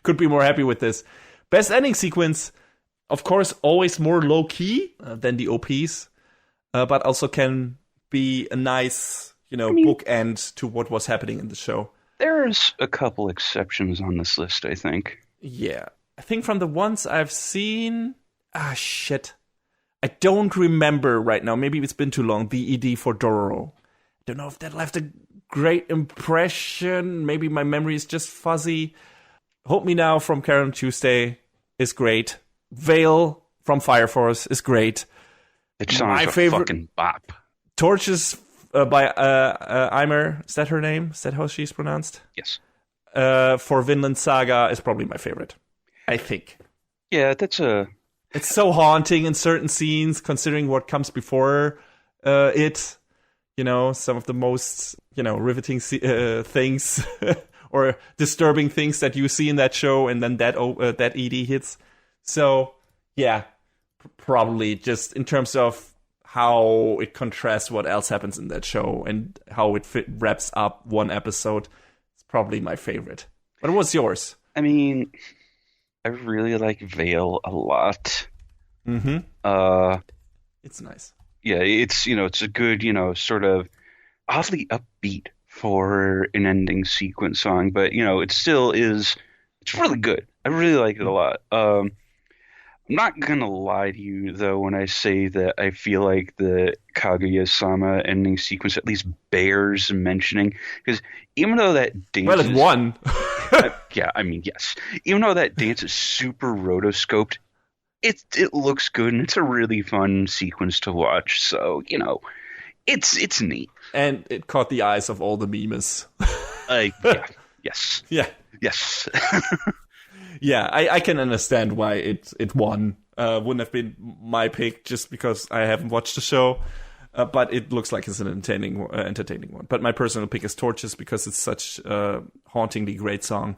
Could be more happy with this. Best ending sequence, of course, always more low-key than the OPs, but also can be a nice, bookend to what was happening in the show. There's a couple exceptions on this list, I think. Yeah. I think from the ones I've seen... shit. I don't remember right now. Maybe it's been too long. The ED for Dororo. I don't know if that left a great impression. Maybe my memory is just fuzzy. Hold Me Now from Karen Tuesday is great. Veil from Fire Force is great. It sounds like a fucking bop. Torches by Eimer. Is that her name? Is that how she's pronounced? Yes. For Vinland Saga is probably my favorite, I think. Yeah, it's so haunting in certain scenes, considering what comes before it. Some of the most, riveting things or disturbing things that you see in that show, and then that ED hits. So, yeah, probably just in terms of how it contrasts what else happens in that show and how it wraps up one episode, it's probably my favorite. But what's yours? I mean, I really like Veil a lot. It's nice. Yeah, it's a good, sort of oddly upbeat for an ending sequence song, but it still is. It's really good. I really like it a lot. I'm not gonna lie to you though when I say that I feel like the Kaguya-sama ending sequence at least bears mentioning, because even though that dance it won. Yeah, I mean, yes. Even though that dance is super rotoscoped, it looks good and it's a really fun sequence to watch. So it's neat. And it caught the eyes of all the memes. Yeah. Yes. Yeah. Yes. Yeah, I can understand why it won. Wouldn't have been my pick just because I haven't watched the show. But it looks like it's an entertaining one. But my personal pick is Torches because it's such a hauntingly great song.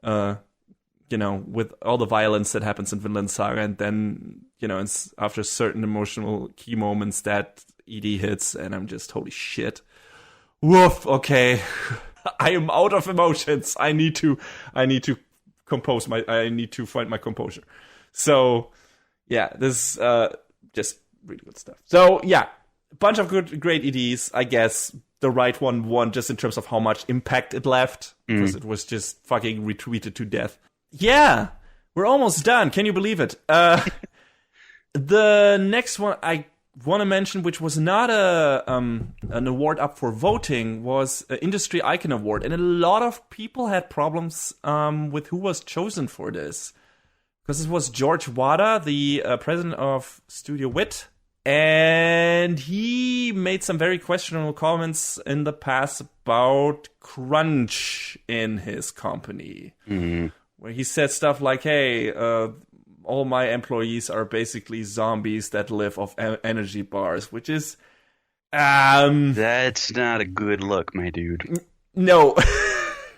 With all the violence that happens in Vinland Saga, and then, it's after certain emotional key moments that ED hits, and I'm just, holy shit. Woof, okay. I am out of emotions. I need to find my composure. So, yeah, this just really good stuff. So, yeah, a bunch of great EDs. I guess the right one won just in terms of how much impact it left, because it was just fucking retweeted to death. Yeah, we're almost done. Can you believe it? The next one I want to mention, which was not an award up for voting, was an Industry Icon Award. And a lot of people had problems with who was chosen for this. Because it was George Wada, the president of Studio Wit. And he made some very questionable comments in the past about crunch in his company. Where he said stuff like, hey, all my employees are basically zombies that live off energy bars, which is... That's not a good look, my dude. No.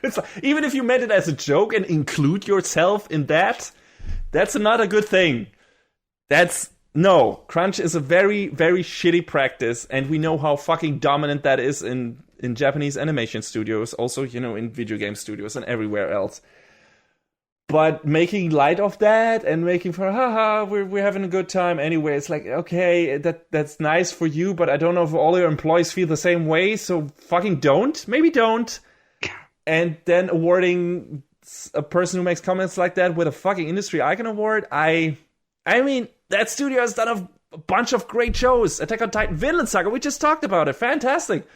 It's like, even if you meant it as a joke and include yourself in that, that's not a good thing. No. Crunch is a very, very shitty practice, and we know how fucking dominant that is in Japanese animation studios, also, in video game studios and everywhere else. But making light of that and making for, we're having a good time anyway. It's like, okay, that's nice for you, but I don't know if all your employees feel the same way, so fucking don't. Maybe don't. And then awarding a person who makes comments like that with a fucking Industry Icon Award, I mean, that studio has done a bunch of great shows. Attack on Titan, Vinland Saga, we just talked about it. Fantastic.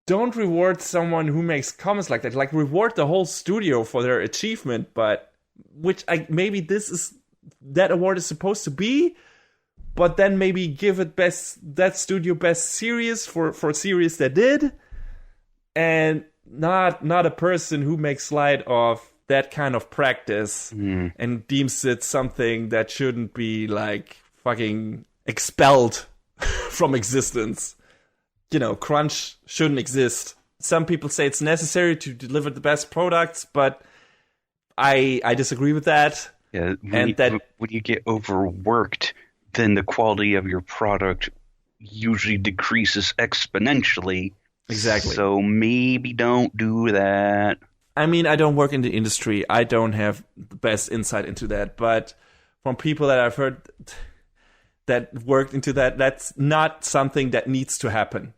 Don't reward someone who makes comments like that. Like, reward the whole studio for their achievement, but... Which maybe that award is supposed to be, but then maybe give it that studio best series for a series that did, and not a person who makes light of that kind of practice and deems it something that shouldn't be like fucking expelled from existence. Crunch shouldn't exist. Some people say it's necessary to deliver the best products, but I disagree with that. Yeah, when you get overworked, then the quality of your product usually decreases exponentially. Exactly. So maybe don't do that. I mean, I don't work in the industry. I don't have the best insight into that. But from people that I've heard that worked into that, that's not something that needs to happen.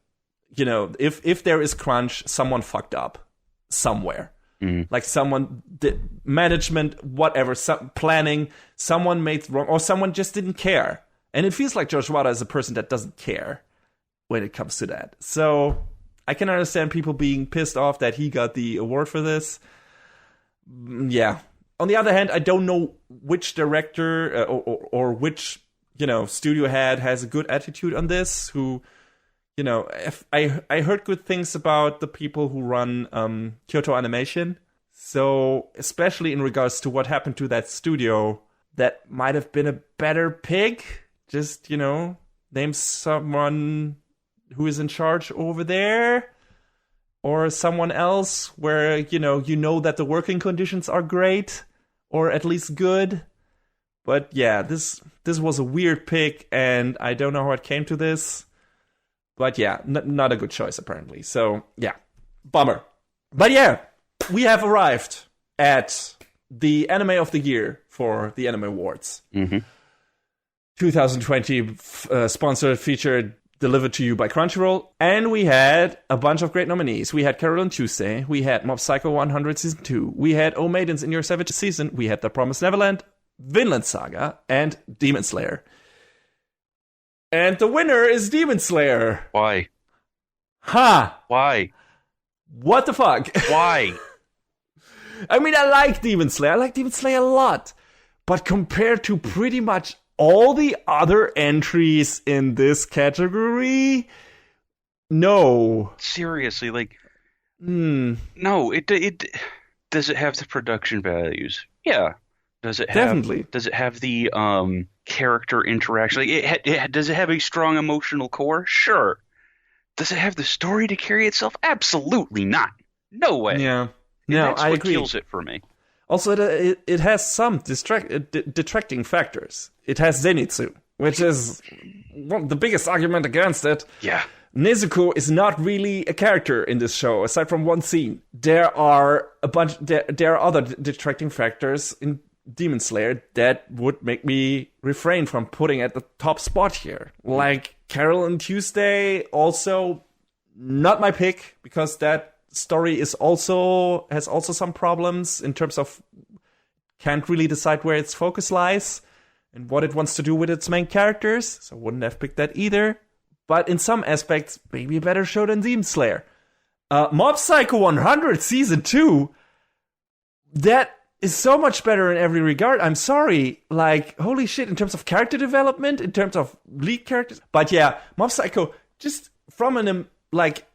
If there is crunch, someone fucked up somewhere. Like someone did management, whatever, planning, someone made wrong, or someone just didn't care. And it feels like George Wada is a person that doesn't care when it comes to that. So I can understand people being pissed off that he got the award for this. Yeah. On the other hand, I don't know which director or which studio head has a good attitude on this. Who. If I heard good things about the people who run Kyoto Animation. So, especially in regards to what happened to that studio, that might have been a better pick. Just, name someone who is in charge over there. Or someone else where, you know that the working conditions are great. Or at least good. But yeah, this was a weird pick, and I don't know how it came to this. But yeah, not a good choice, apparently. So, yeah, bummer. But yeah, we have arrived at the anime of the year for the Anime Awards. 2020 sponsored, featured, delivered to you by Crunchyroll. And we had a bunch of great nominees. We had Carol on Tuesday. We had Mob Psycho 100 Season 2. We had Oh Maidens in Your Savage Season. We had The Promised Neverland, Vinland Saga, and Demon Slayer. And the winner is Demon Slayer. Why? Why? What the fuck? Why? I mean, I like Demon Slayer. I like Demon Slayer a lot. But compared to pretty much all the other entries in this category, no. Seriously, like, no. It does it have the production values? Yeah. Does it have, definitely? Does it have the character interaction? Like, does it have a strong emotional core? Sure. Does it have the story to carry itself? Absolutely not. No way. Yeah. No, that's I what agree. kills it for me. Also, it has some detracting factors. It has Zenitsu, which is the biggest argument against it. Yeah. Nezuko is not really a character in this show, aside from one scene. There are there are other detracting factors in Demon Slayer that would make me refrain from putting at the top spot here. Like Carol and Tuesday, also not my pick, because that story has also some problems in terms of can't really decide where its focus lies and what it wants to do with its main characters, so wouldn't have picked that either. But in some aspects, maybe a better show than Demon Slayer. Mob Psycho 100 Season 2, that is so much better in every regard. I'm sorry, like, holy shit, in terms of character development, in terms of lead characters. But yeah, Mob Psycho, just from an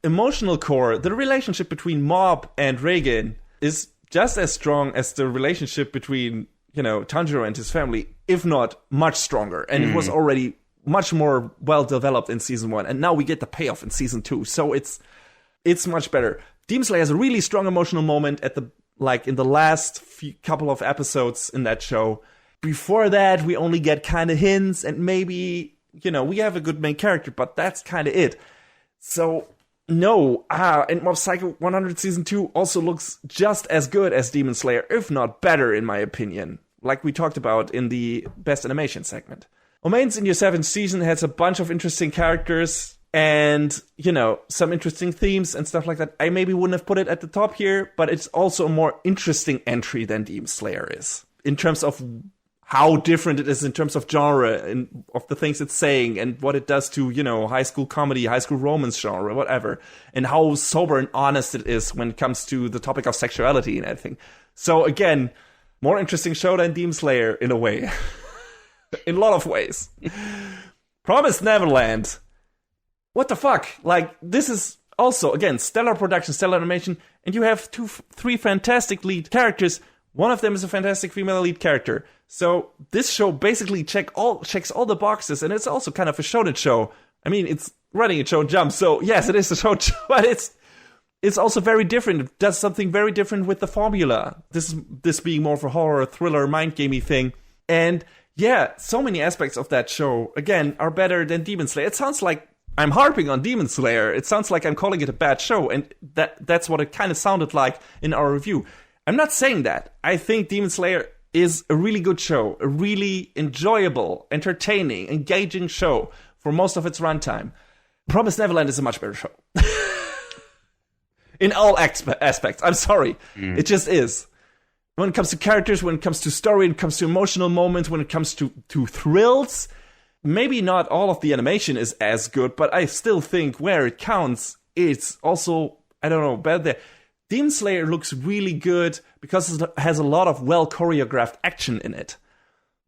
emotional core, the relationship between Mob and Reagan is just as strong as the relationship between, Tanjiro and his family, if not much stronger. And it was already much more well developed in season 1, and now we get the payoff in season 2. So it's much better. Demon Slayer has a really strong emotional moment in the last couple of episodes in that show. Before that, we only get kind of hints, and maybe, we have a good main character, but that's kind of it. So, no. And Mob Psycho 100 Season 2 also looks just as good as Demon Slayer, if not better, in my opinion. Like we talked about in the Best Animation segment. Omains in Your 7th Season has a bunch of interesting characters and, some interesting themes and stuff like that. I maybe wouldn't have put it at the top here, but it's also a more interesting entry than Demon Slayer is. In terms of how different it is in terms of genre and of the things it's saying and what it does to, high school comedy, high school romance genre, whatever. And how sober and honest it is when it comes to the topic of sexuality and everything. So again, more interesting show than Demon Slayer in a way. In a lot of ways. Promised Neverland. What the fuck? Like, this is also, again, stellar production, stellar animation, and you have 3 fantastic lead characters. One of them is a fantastic female lead character. So this show basically checks all the boxes, and it's also kind of a shonen show. I mean, it's running a shonen jump, so yes, it is a shonen show, but it's also very different. It does something very different with the formula. This being more of a horror, thriller, mind-gamey thing. And yeah, so many aspects of that show, again, are better than Demon Slayer. It sounds like I'm harping on Demon Slayer. It sounds like I'm calling it a bad show, and that's what it kind of sounded like in our review. I'm not saying that. I think Demon Slayer is a really good show, a really enjoyable, entertaining, engaging show for most of its runtime. Promised Neverland is a much better show. In all aspects. I'm sorry. It just is. When it comes to characters, when it comes to story, when it comes to emotional moments, when it comes to thrills, maybe not all of the animation is as good, but I still think where it counts, it's also, I don't know, better there. Demon Slayer looks really good because it has a lot of well-choreographed action in it.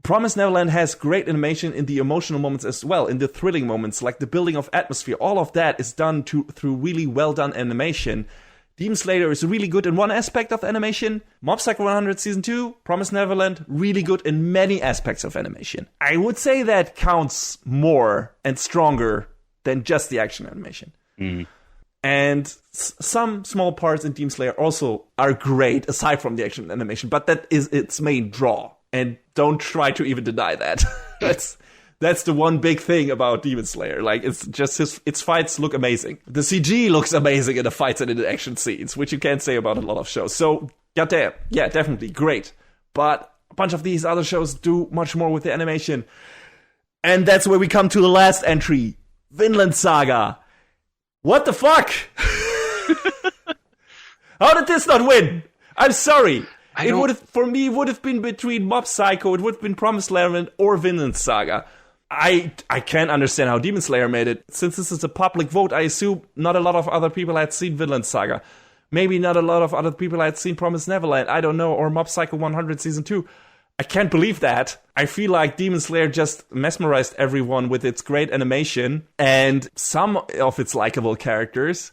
Promised Neverland has great animation in the emotional moments as well, in the thrilling moments, like the building of atmosphere. All of that is done through really well-done animation. Demon Slayer is really good in one aspect of animation. Mob Psycho 100 Season 2, Promised Neverland, really good in many aspects of animation. I would say that counts more and stronger than just the action animation. And some small parts in Demon Slayer also are great, aside from the action animation, but that is its main draw. And don't try to even deny that. That's the one big thing about Demon Slayer. Like, it's just its fights look amazing. The CG looks amazing in the fights and in the action scenes, which you can't say about a lot of shows. So, goddamn, yeah, definitely, great. But a bunch of these other shows do much more with the animation. And that's where we come to the last entry, Vinland Saga. What the fuck? How did this not win? I'm sorry. For me, it would have been between Mob Psycho, it would have been Promised Neverland, or Vinland Saga. I can't understand how Demon Slayer made it. Since this is a public vote, I assume not a lot of other people had seen Vinland Saga. Maybe not a lot of other people had seen Promised Neverland, I don't know, or Mob Psycho 100 Season 2. I can't believe that. I feel like Demon Slayer just mesmerized everyone with its great animation and some of its likable characters,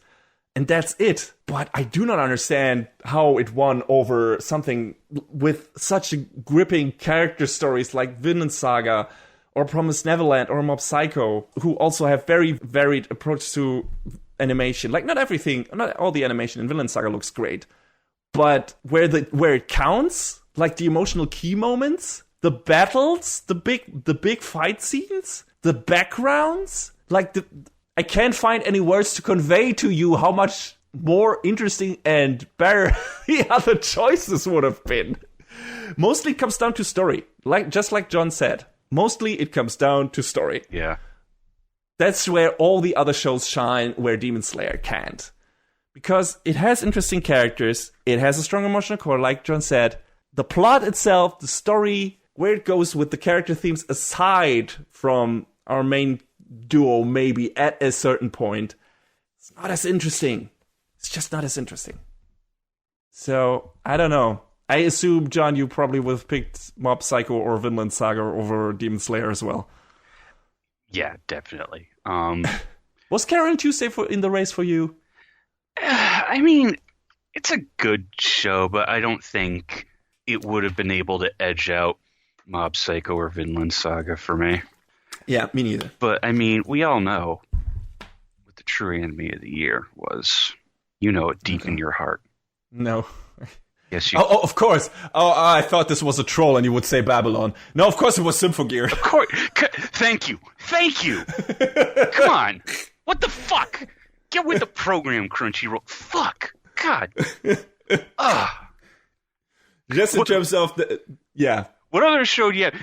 and that's it. But I do not understand how it won over something with such gripping character stories like Vinland Saga, or Promised Neverland, or Mob Psycho, who also have very varied approach to animation. Like, not all the animation in Vinland Saga looks great, but where it counts, like the emotional key moments, the battles, the big fight scenes, the backgrounds, like I can't find any words to convey to you how much more interesting and better the other choices would have been. Mostly it comes down to story, just like John said. Mostly it comes down to story. Yeah. That's where all the other shows shine, where Demon Slayer can't. Because it has interesting characters, it has a strong emotional core, like John said. The plot itself, the story, where it goes with the character themes, aside from our main duo, maybe at a certain point, it's not as interesting. It's just not as interesting. So, I don't know. I assume, John, you probably would have picked Mob Psycho or Vinland Saga over Demon Slayer as well. Yeah, definitely. Was Carol Tuesday in the race for you? I mean, it's a good show, but I don't think it would have been able to edge out Mob Psycho or Vinland Saga for me. Yeah, me neither. But, I mean, we all know what the true anime of the year was. You know it deep in your heart. No. Yes, you. Oh, of course. Oh, I thought this was a troll and you would say Babylon. No, of course it was Symphogear. Of course. Thank you. Come on. What the fuck? Get with the program, Crunchyroll. Fuck. God. Just in terms of yeah. What other show do you have?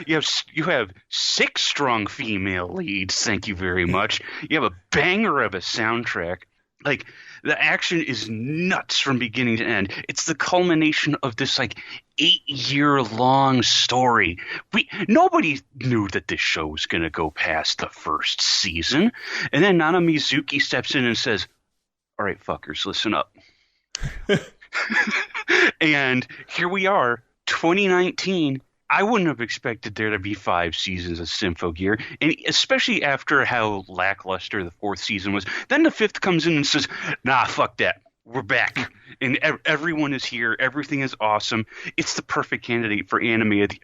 You have 6 strong female leads. Thank you very much. You have a banger of a soundtrack. Like, the action is nuts from beginning to end. It's the culmination of this, 8-year-long story. Nobody knew that this show was going to go past the first season. And then Nana Mizuki steps in and says, all right, fuckers, listen up. And here we are, 2019. I wouldn't have expected there to be 5 seasons of Symphogear, and especially after how lackluster the 4th season was. Then the 5th comes in and says, nah, fuck that. We're back. And everyone is here. Everything is awesome. It's the perfect candidate for anime of the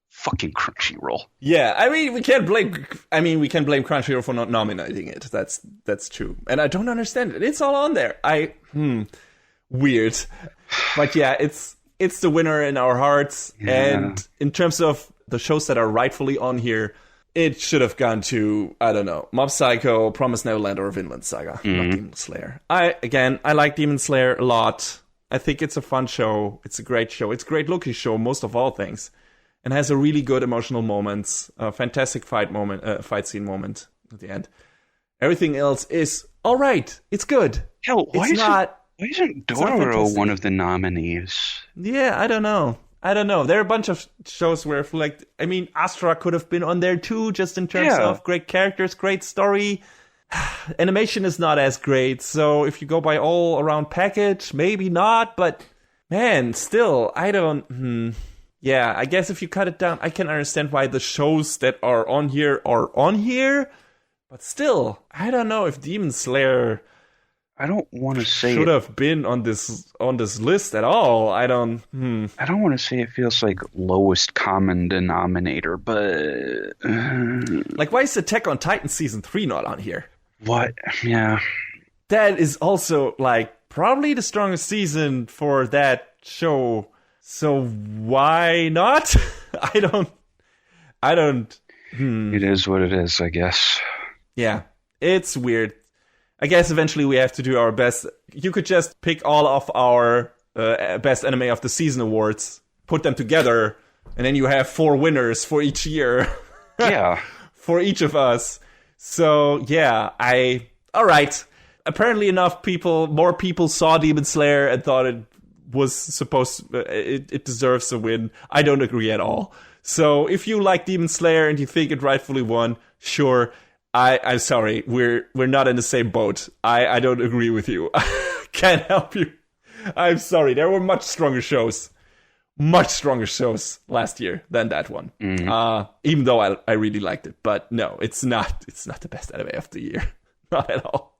fucking Crunchyroll. Yeah, I mean, we can't blame Crunchyroll for not nominating it. That's true. And I don't understand it. It's all on there. Weird. But yeah, it's the winner in our hearts. Yeah. And in terms of the shows that are rightfully on here, it should have gone to, I don't know, Mob Psycho, Promised Neverland, or Vinland Saga, not Demon Slayer. I like Demon Slayer a lot. I think it's a fun show. It's a great show. It's a great looking show, most of all things. And has a really good emotional moments, a fantastic fight scene moment at the end. Everything else is all right. It's good. Hell, why isn't Dororo one of the nominees? Yeah, I don't know. There are a bunch of shows where, Astra could have been on there too, just in terms of great characters, great story. Animation is not as great, so if you go by all around package, maybe not, but man, still, I don't. Yeah, I guess if you cut it down, I can understand why the shows that are on here, but still, I don't know if Demon Slayer. I don't want to say should have been on this list at all. I don't want to say it feels like lowest common denominator, but why is Attack on Titan season 3 not on here? What? Yeah, that is also probably the strongest season for that show. So why not? I don't It is what it is, I guess. Yeah, it's weird. I guess eventually we have to do our best. You could just pick all of our best anime of the season awards, put them together, and then you have 4 winners for each year. Yeah. For each of us. So, yeah, all right. Apparently more people saw Demon Slayer and thought it was it deserves a win. I don't agree at all. So if you like Demon Slayer and you think it rightfully won, sure. I'm sorry, we're not in the same boat. I don't agree with you. Can't help you. I'm sorry. There were much stronger shows last year than that one. Even though I really liked it, but no, it's not the best anime of the year. Not at all.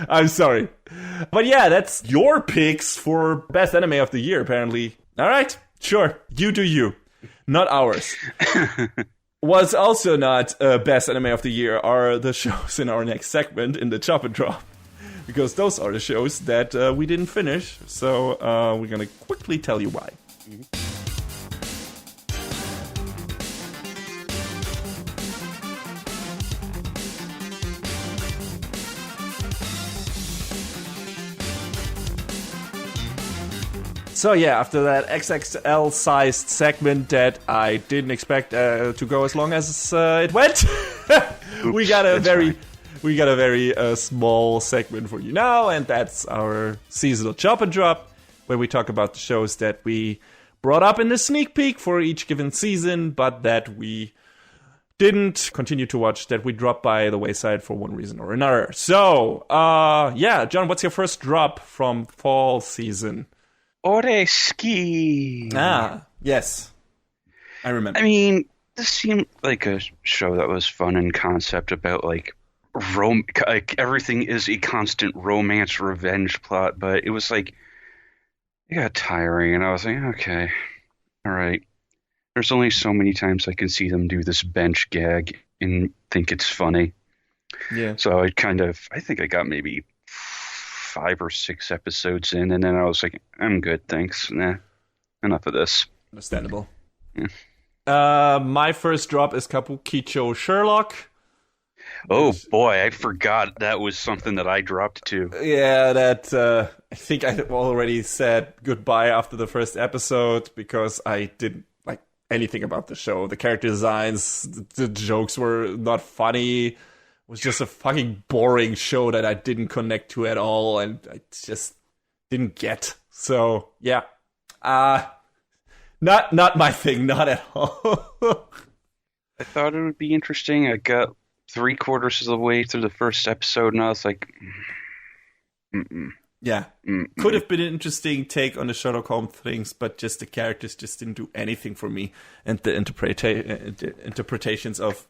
I'm sorry. But yeah, that's your picks for best anime of the year, apparently. All right, sure. You do you. Not ours. What's also not best anime of the year are the shows in our next segment in the Chop and Drop. Because those are the shows that we didn't finish. So we're going to quickly tell you why. So yeah, after that XXL-sized segment that I didn't expect to go as long as it went, we got a very small segment for you now, and that's our seasonal Chop and Drop, where we talk about the shows that we brought up in the sneak peek for each given season, but that we didn't continue to watch, that we dropped by the wayside for one reason or another. So, yeah, John, what's your first drop from fall season? Oreski. Ah, yes. I remember. I mean, this seemed like a show that was fun in concept about, like everything is a constant romance revenge plot, but it was like, it got tiring, and I was like, okay, all right. There's only so many times I can see them do this bench gag and think it's funny. Yeah. So I think I got maybe 5 or 6 episodes in, and then I was like, I'm good, thanks. Nah, enough of this. Understandable. Yeah. My first drop is Kabukicho Sherlock. Oh boy, I forgot that was something that I dropped too. Yeah, that I think I already said goodbye after the first episode because I didn't like anything about the show. The character designs, the jokes were not funny. Was just a fucking boring show that I didn't connect to at all, and I just didn't get. So yeah, not my thing, not at all. I thought it would be interesting. I got 3/4 of the way through the first episode, and I was like, yeah, could have been an interesting take on the Sherlock Holmes things, but just the characters just didn't do anything for me, and the interpretations of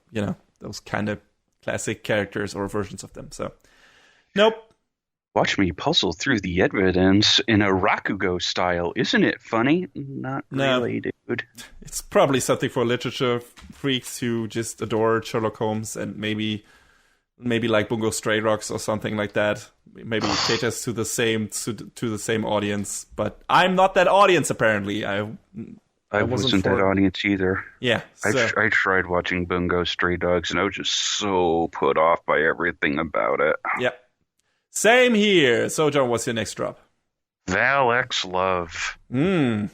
those kind of classic characters or versions of them. So, nope. Watch me puzzle through the evidence in a Rakugo style. Isn't it funny? Not really, dude. It's probably something for literature freaks who just adore Sherlock Holmes and maybe like Bungo Stray Rocks or something like that. Maybe it caters to the same audience. But I'm not that audience, apparently. I wasn't that audience either. Yeah. So. I tried watching Bungo Stray Dogs, and I was just so put off by everything about it. Yeah. Same here. So, John, what's your next drop? Val X Love. You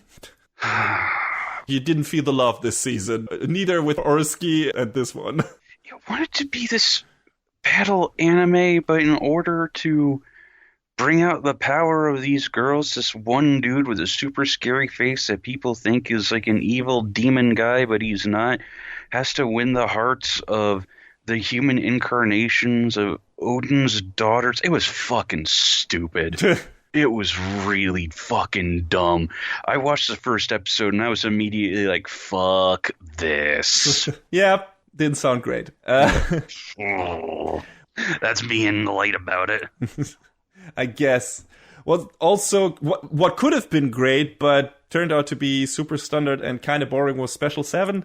didn't feel the love this season. Neither with Oreski and this one. You want it to be this battle anime, but in order to bring out the power of these girls, this one dude with a super scary face that people think is like an evil demon guy, but he's not, has to win the hearts of the human incarnations of Odin's daughters. It was fucking stupid. It was really fucking dumb. I watched the first episode and I was immediately like, fuck this. Yeah, didn't sound great. Oh, that's being light about it. I guess. Well, also, what could have been great, but turned out to be super standard and kind of boring was Special 7.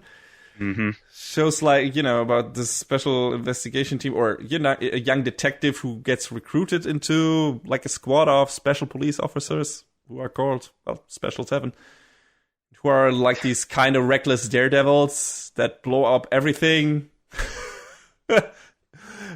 Mm-hmm. Shows like, about this special investigation team or, a young detective who gets recruited into like a squad of special police officers who are called, Special 7, who are like these kind of reckless daredevils that blow up everything.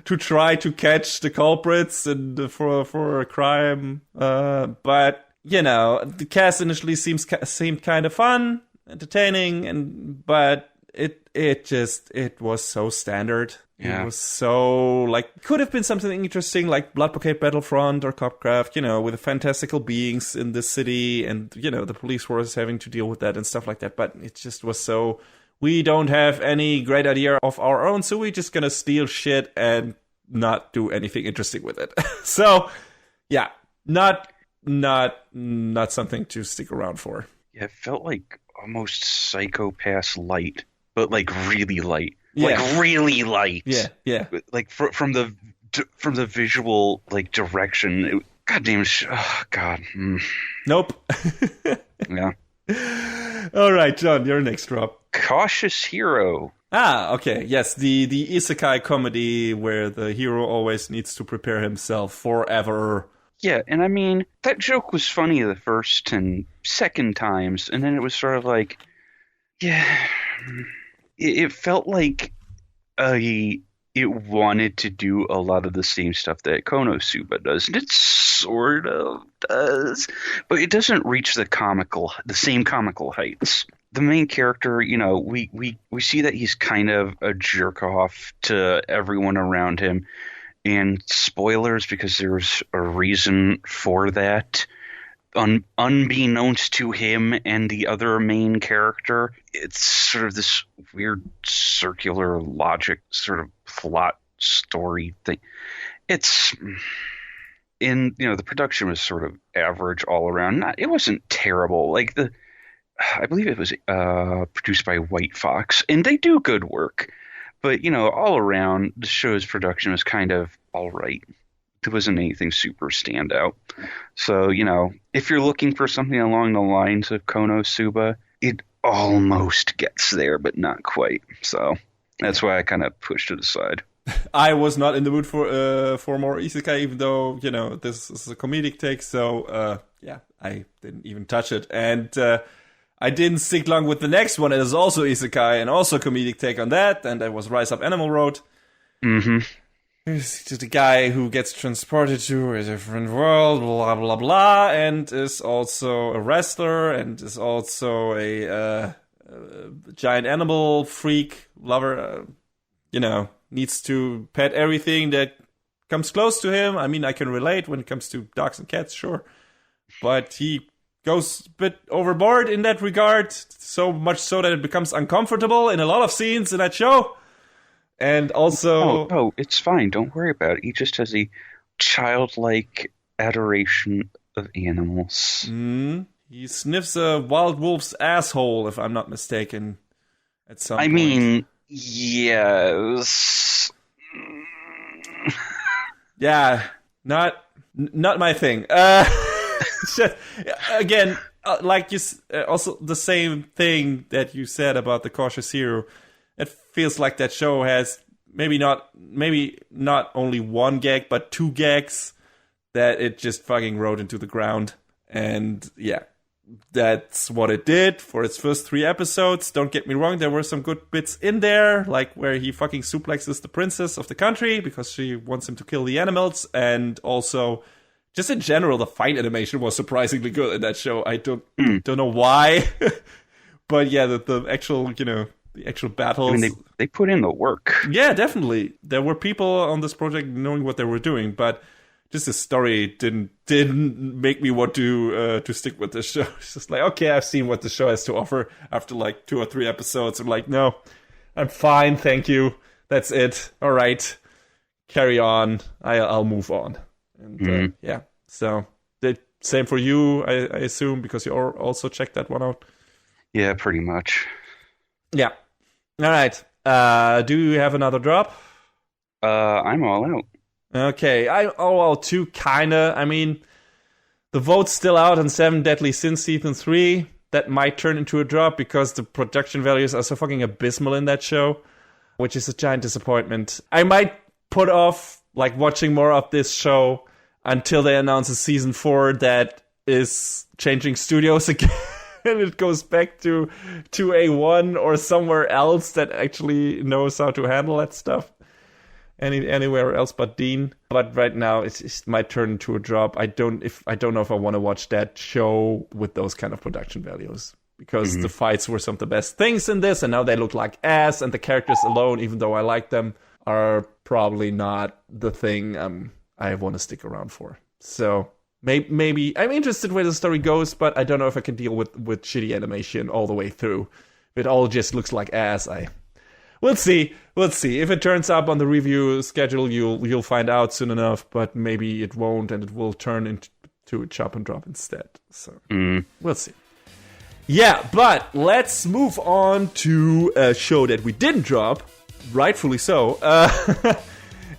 to try to catch the culprits and for a crime. But the cast initially seemed kind of fun, entertaining, but it was so standard. Yeah. It was so, could have been something interesting like Blood Bouquet Battlefront or Copcraft, with the fantastical beings in the city and, the police force having to deal with that and stuff like that. But it just was so, we don't have any great idea of our own, so we're just gonna steal shit and not do anything interesting with it. So, yeah, not something to stick around for. Yeah, it felt like almost Psycho-Pass light, but really light. Yeah. Really light. Yeah. From the visual direction. Goddamn. Oh God. Nope. Yeah. All right, John, your next drop. Cautious Hero. Ah, okay. Yes, the isekai comedy where the hero always needs to prepare himself forever. Yeah, and I mean that joke was funny the first and second times, and then it was sort of it felt like it wanted to do a lot of the same stuff that Konosuba does, and it sort of does, but it doesn't reach the same comical heights. The main character, we see that he's kind of a jerk off to everyone around him, and spoilers because there's a reason for that. Unbeknownst to him and the other main character, it's sort of this weird circular logic sort of plot story thing. It's the production was sort of average all around. It wasn't terrible. I believe it was produced by White Fox, and they do good work. But all around, the show's production was kind of all right. There wasn't anything super standout. So, if you're looking for something along the lines of Konosuba, it almost gets there, but not quite. So that's why I kind of pushed it aside. I was not in the mood for more isekai, even though, this is a comedic take. So, I didn't even touch it. And I didn't stick long with the next one. It is also isekai and also comedic take on that. And that was Rise Up Animal Road. Mm-hmm. He's just a guy who gets transported to a different world, blah, blah, blah, and is also a wrestler and is also a giant animal freak lover, needs to pet everything that comes close to him. I mean, I can relate when it comes to dogs and cats, sure. But he goes a bit overboard in that regard, so much so that it becomes uncomfortable in a lot of scenes in that show. And also... Oh, it's fine. Don't worry about it. He just has a childlike adoration of animals. He sniffs a wild wolf's asshole, if I'm not mistaken, at some point. I mean, yes. Yeah, not my thing. Again, also the same thing that you said about the Cautious Hero. It feels like that show has maybe not only one gag, but two gags that it just fucking rode into the ground. And yeah, that's what it did for its first 3 episodes. Don't get me wrong, there were some good bits in there, like where he fucking suplexes the princess of the country because she wants him to kill the animals. And also, just in general, the fight animation was surprisingly good in that show. I don't know why. But yeah, the actual, the actual battles. I mean, they put in the work. Yeah, definitely. There were people on this project knowing what they were doing, but just the story didn't make me want to stick with this show. It's just like, okay, I've seen what the show has to offer after 2 or 3 episodes. I'm like, no, I'm fine, thank you. That's it. All right, carry on. I'll move on. And yeah, so the same for you, I assume, because you also checked that one out. Yeah, pretty much. Yeah. All right. Do you have another drop? I'm all out. Okay. I'm all out too, kinda. I mean, the vote's still out on 7 Deadly Sins Season 3. That might turn into a drop because the production values are so fucking abysmal in that show, which is a giant disappointment. I might put off watching more of this show until they announce a Season 4 that is changing studios again. And it goes back to A1 or somewhere else that actually knows how to handle that stuff. anywhere else but Dean. But right now it's my turn to a drop. I don't know if I want to watch that show with those kind of production values, because the fights were some of the best things in this, and now they look like ass, and the characters alone, even though I like them, are probably not the thing I want to stick around for. So maybe I'm interested where the story goes, but I don't know if I can deal with shitty animation all the way through. If it all just looks like ass, we'll see. If it turns up on the review schedule, you'll find out soon enough, but maybe it won't, and it will turn into a chop and drop instead. So we'll see. Yeah, but let's move on to a show that we didn't drop, rightfully so.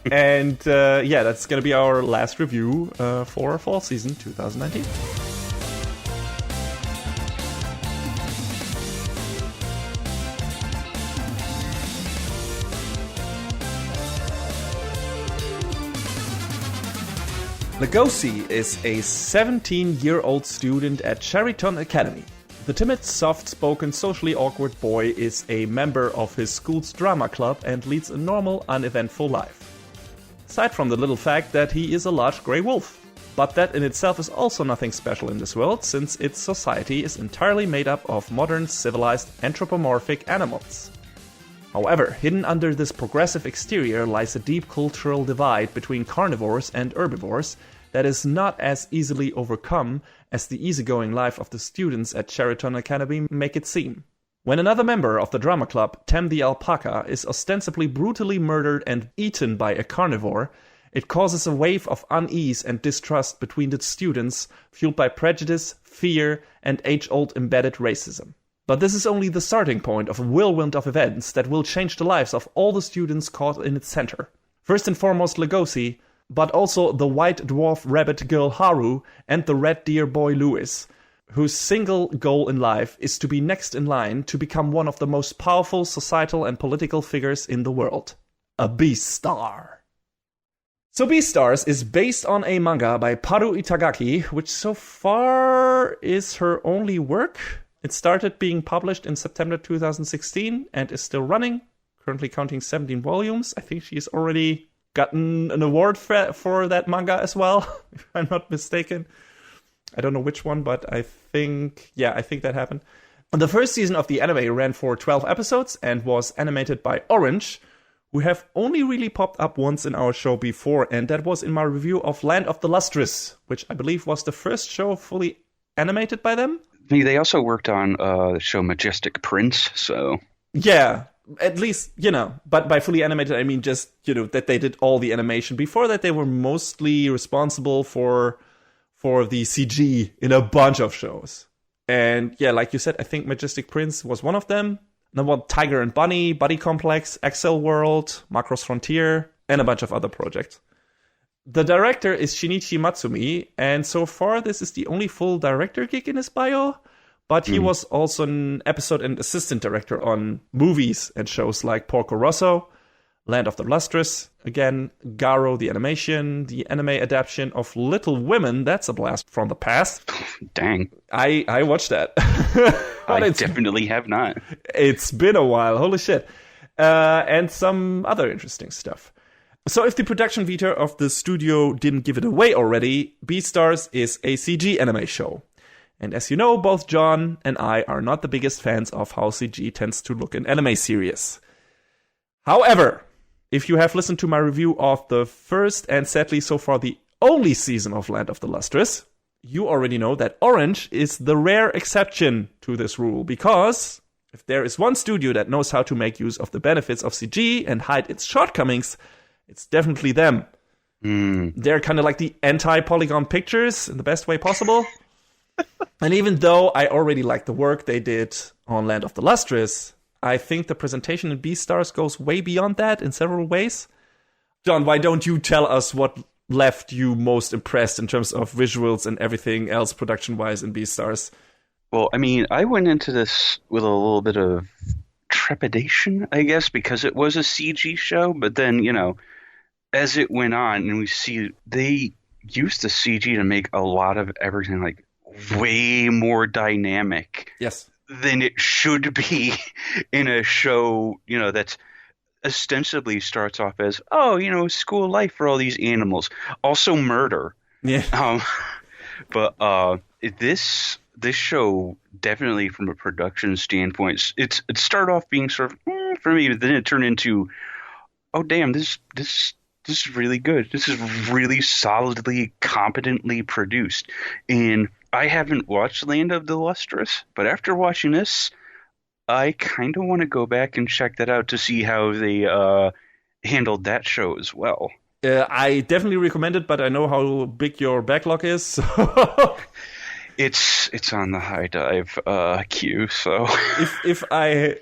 And that's going to be our last review for fall season 2019. Legoshi is a 17-year-old student at Cheriton Academy. The timid, soft-spoken, socially awkward boy is a member of his school's drama club and leads a normal, uneventful life. Aside from the little fact that he is a large grey wolf. But that in itself is also nothing special in this world, since its society is entirely made up of modern, civilized, anthropomorphic animals. However, hidden under this progressive exterior lies a deep cultural divide between carnivores and herbivores that is not as easily overcome as the easygoing life of the students at Cheriton Academy make it seem. When another member of the drama club, Tem the alpaca, is ostensibly brutally murdered and eaten by a carnivore, it causes a wave of unease and distrust between the students, fueled by prejudice, fear, and age-old embedded racism. But this is only the starting point of a whirlwind of events that will change the lives of all the students caught in its center. First and foremost Legoshi, but also the white dwarf rabbit girl Haru and the red deer boy Louis, whose single goal in life is to be next in line to become one of the most powerful societal and political figures in the world. A Beastar. So Beastars is based on a manga by Paru Itagaki, which so far is her only work. It started being published in September 2016 and is still running, currently counting 17 volumes. I think she's already gotten an award for that manga as well, if I'm not mistaken. I don't know which one, but I think that happened. The first season of the anime ran for 12 episodes and was animated by Orange, who have only really popped up once in our show before, and that was in my review of Land of the Lustrous, which I believe was the first show fully animated by them. They also worked on the show Majestic Prince, so... Yeah, at least, but by fully animated, I mean just, that they did all the animation. Before that, they were mostly responsible for the CG in a bunch of shows. And yeah, like you said, I think Majestic Prince was one of them. Number one, Tiger and Bunny, Buddy Complex, Excel World, Macross Frontier, and a bunch of other projects. The director is Shinichi Matsumi, and so far this is the only full director gig in his bio, but he was also an episode and assistant director on movies and shows like Porco Rosso, Land of the Lustrous, again, Garo the animation, the anime adaptation of Little Women, that's a blast from the past. Dang. I watched that. I definitely have not. It's been a while, holy shit. And some other interesting stuff. So if the production veto of the studio didn't give it away already, Beastars is a CG anime show. And as you know, both John and I are not the biggest fans of how CG tends to look in anime series. However, if you have listened to my review of the first and sadly so far the only season of Land of the Lustrous, you already know that Orange is the rare exception to this rule, because if there is one studio that knows how to make use of the benefits of CG and hide its shortcomings, it's definitely them. They're kind of like the anti-Polygon Pictures in the best way possible. And even though I already like the work they did on Land of the Lustrous, I think the presentation in Beastars goes way beyond that in several ways. John, why don't you tell us what left you most impressed in terms of visuals and everything else production-wise in Beastars? Well, I mean, I went into this with a little bit of trepidation, I guess, because it was a CG show, but then, as it went on, and we see they used the CG to make a lot of everything like way more dynamic than it should be in a show, that's ostensibly starts off as, oh, school life for all these animals, also murder. Yeah. Um, but this show definitely from a production standpoint, it started off being sort of for me, but then it turned into, oh damn, this is really good. This is really solidly, competently produced. And I haven't watched Land of the Lustrous, but after watching this, I kind of want to go back and check that out to see how they handled that show as well. I definitely recommend it, but I know how big your backlog is. So It's on the high dive queue. So if I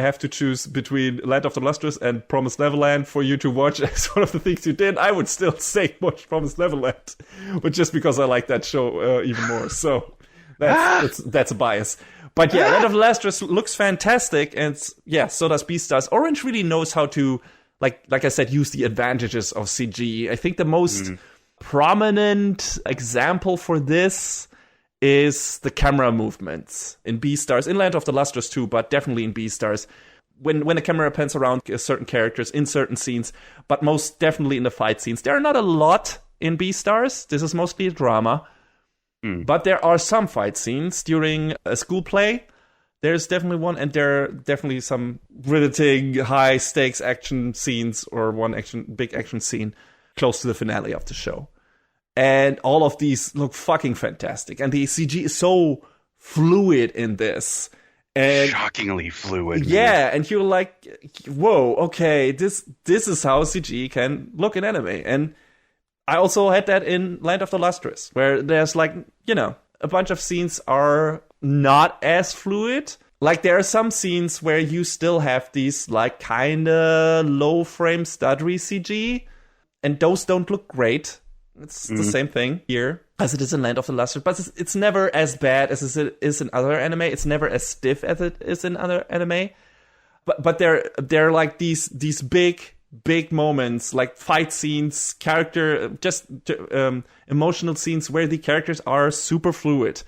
have to choose between Land of the Lustrous and Promised Neverland for you to watch as one of the things you did, I would still say watch Promised Neverland, but just because I like that show even more. So that's a bias. But yeah, Land of the Lustrous looks fantastic, and so does Beastars. Orange really knows how to, like I said, use the advantages of CG. I think the most prominent example for this is the camera movements in Beastars, in Land of the Lustrous too, but definitely in Beastars. When the camera pans around certain characters in certain scenes, but most definitely in the fight scenes. There are not a lot in Beastars. This is mostly a drama. But there are some fight scenes during a school play. There's definitely one, and there are definitely some riveting, high-stakes action scenes, or one big action scene close to the finale of the show. And all of these look fucking fantastic. And the CG is so fluid in this. And shockingly fluid. Yeah, and you're like, whoa, okay, this is how CG can look in anime. And I also had that in Land of the Lustrous, where there's a bunch of scenes are not as fluid. Like, there are some scenes where you still have these, kind of low-frame stuttery CG, and those don't look great. It's the same thing here as it is in Land of the Lustrous, but it's never as bad as it is in other anime. It's never as stiff as it is in other anime. But they're like these big moments, like fight scenes, emotional scenes where the characters are super fluid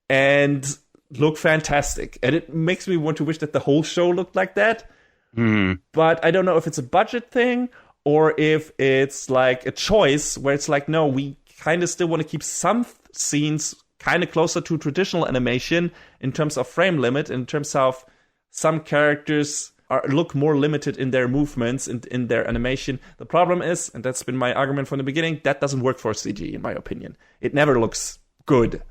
and look fantastic. And it makes me want to wish that the whole show looked like that. But I don't know if it's a budget thing or if it's like a choice where it's like, no, we kind of still want to keep some scenes kind of closer to traditional animation in terms of frame limit, in terms of some characters look more limited in their movements and in their animation. The problem is, and that's been my argument from the beginning, that doesn't work for CG, in my opinion. It never looks good.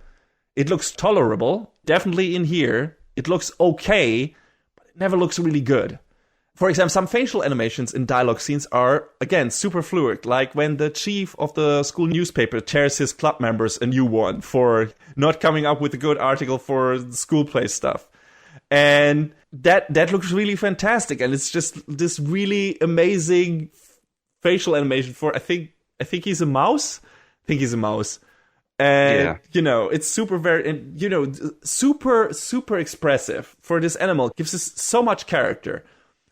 It looks tolerable, definitely in here. It looks okay, but it never looks really good. For example, some facial animations in dialogue scenes are, again, super fluid. Like when the chief of the school newspaper tears his club members a new one for not coming up with a good article for school play stuff. And that looks really fantastic. And it's just this really amazing facial animation for, I think he's a mouse. And, it's super expressive for this animal. Gives us so much character.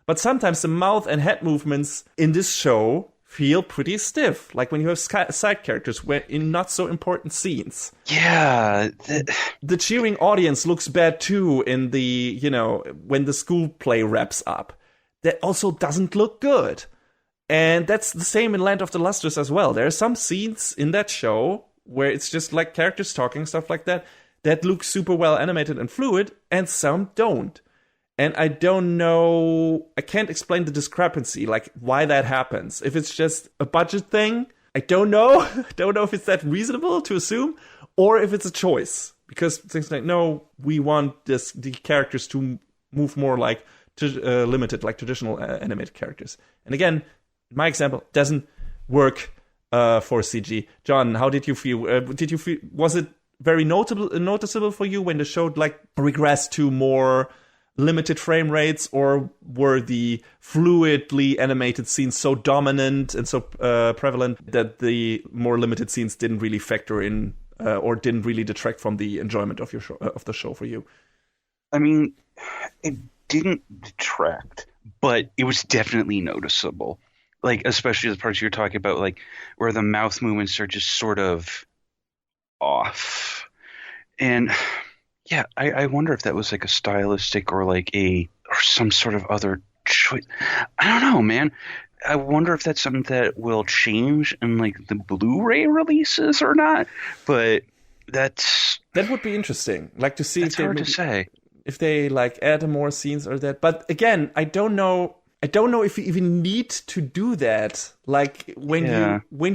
But sometimes the mouth and head movements in this show feel pretty stiff. Like when you have side characters in not so important scenes. Yeah. The cheering audience looks bad too in the, when the school play wraps up. That also doesn't look good. And that's the same in Land of the Lustrous as well. There are some scenes in that show where it's just like characters talking, stuff like that look super well animated and fluid, and some don't. And I don't know, I can't explain the discrepancy, like why that happens. If it's just a budget thing, I don't know. I don't know if it's that reasonable to assume, or if it's a choice. Because things like, no, we want the characters to move more like limited, like traditional animated characters. And again, my example doesn't work for CG. John, how did you feel? Was it very noticeable for you when the show regressed to more limited frame rates, or were the fluidly animated scenes so dominant and so prevalent that the more limited scenes didn't really factor in or didn't really detract from the enjoyment of the show for you? I mean, it didn't detract, but it was definitely noticeable. Like, especially the parts you're talking about, like where the mouth movements are just sort of off. And yeah, I wonder if that was like a stylistic or some sort of other choice. I don't know, man. I wonder if that's something that will change in like the Blu-ray releases or not. But that would be interesting. Like to see hard to say if they like add more scenes or that. But again, I don't know if you even need to do that. Like when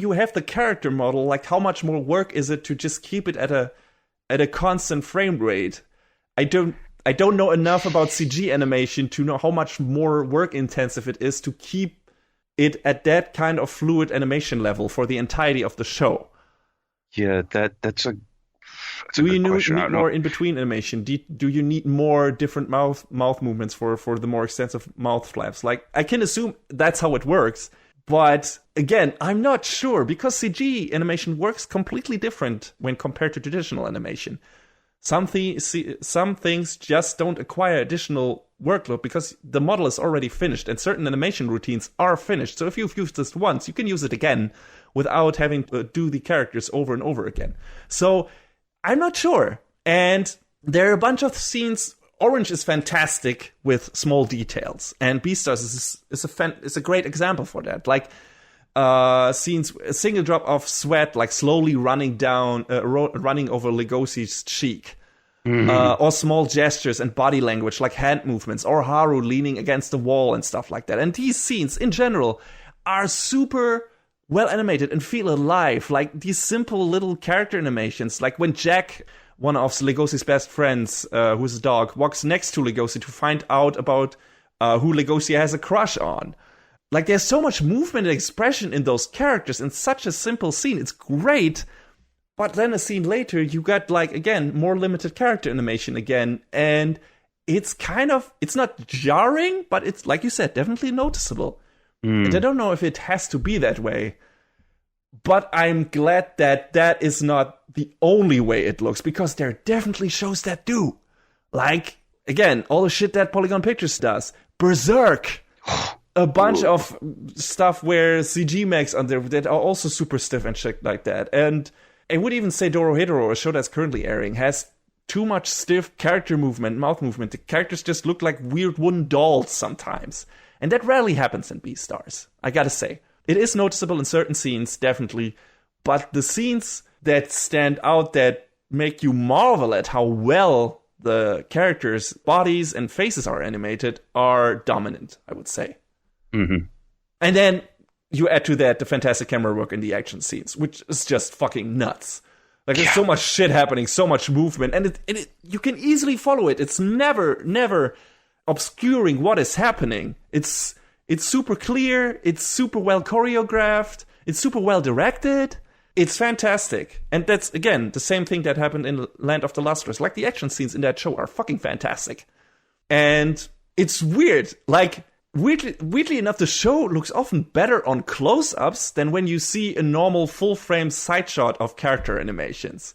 you have the character model, like how much more work is it to just keep it at a constant frame rate? I don't know enough about CG animation to know how much more work intensive it is to keep it at that kind of fluid animation level for the entirety of the show. Yeah, that's a do you need more in between animation? Do you need more different mouth movements for the more extensive mouth flaps? Like I can assume that's how it works, but again, I'm not sure because CG animation works completely different when compared to traditional animation. Some things just don't acquire additional workload because the model is already finished and certain animation routines are finished. So if you've used this once, you can use it again without having to do the characters over and over again. So I'm not sure. And there are a bunch of scenes. Orange is fantastic with small details, and Beastars is a great example for that. Like scenes, a single drop of sweat, like slowly running down, running over Legosi's cheek, or small gestures and body language, like hand movements, or Haru leaning against the wall and stuff like that. And these scenes, in general, are super well animated and feel alive. Like these simple little character animations, like when Jack, one of Legosi's best friends, who's a dog, walks next to Legosi to find out about who Legosi has a crush on. Like, there's so much movement and expression in those characters in such a simple scene. It's great. But then a scene later, you got, like, again, more limited character animation again. And it's it's not jarring, but it's, like you said, definitely noticeable. And I don't know if it has to be that way. But I'm glad that that is not the only way it looks, because there are definitely shows that do. Like, again, all the shit that Polygon Pictures does. Berserk! A bunch of stuff where CG makes on there that are also super stiff and shit like that. And I would even say Dorohedoro, a show that's currently airing, has too much stiff character movement, mouth movement. The characters just look like weird wooden dolls sometimes. And that rarely happens in Beastars, I gotta say. It is noticeable in certain scenes, definitely. But the scenes that stand out, that make you marvel at how well the characters' bodies and faces are animated, are dominant, I would say. Mm-hmm. And then you add to that the fantastic camera work in the action scenes, which is just fucking nuts. Like, there's so much shit happening, so much movement, and it you can easily follow it. It's never obscuring what is happening. It's super clear, it's super well choreographed, it's super well directed. It's fantastic. And that's, again, the same thing that happened in Land of the Lustrous. Like, the action scenes in that show are fucking fantastic. And it's weird. Like, weirdly enough, the show looks often better on close-ups than when you see a normal full-frame side shot of character animations,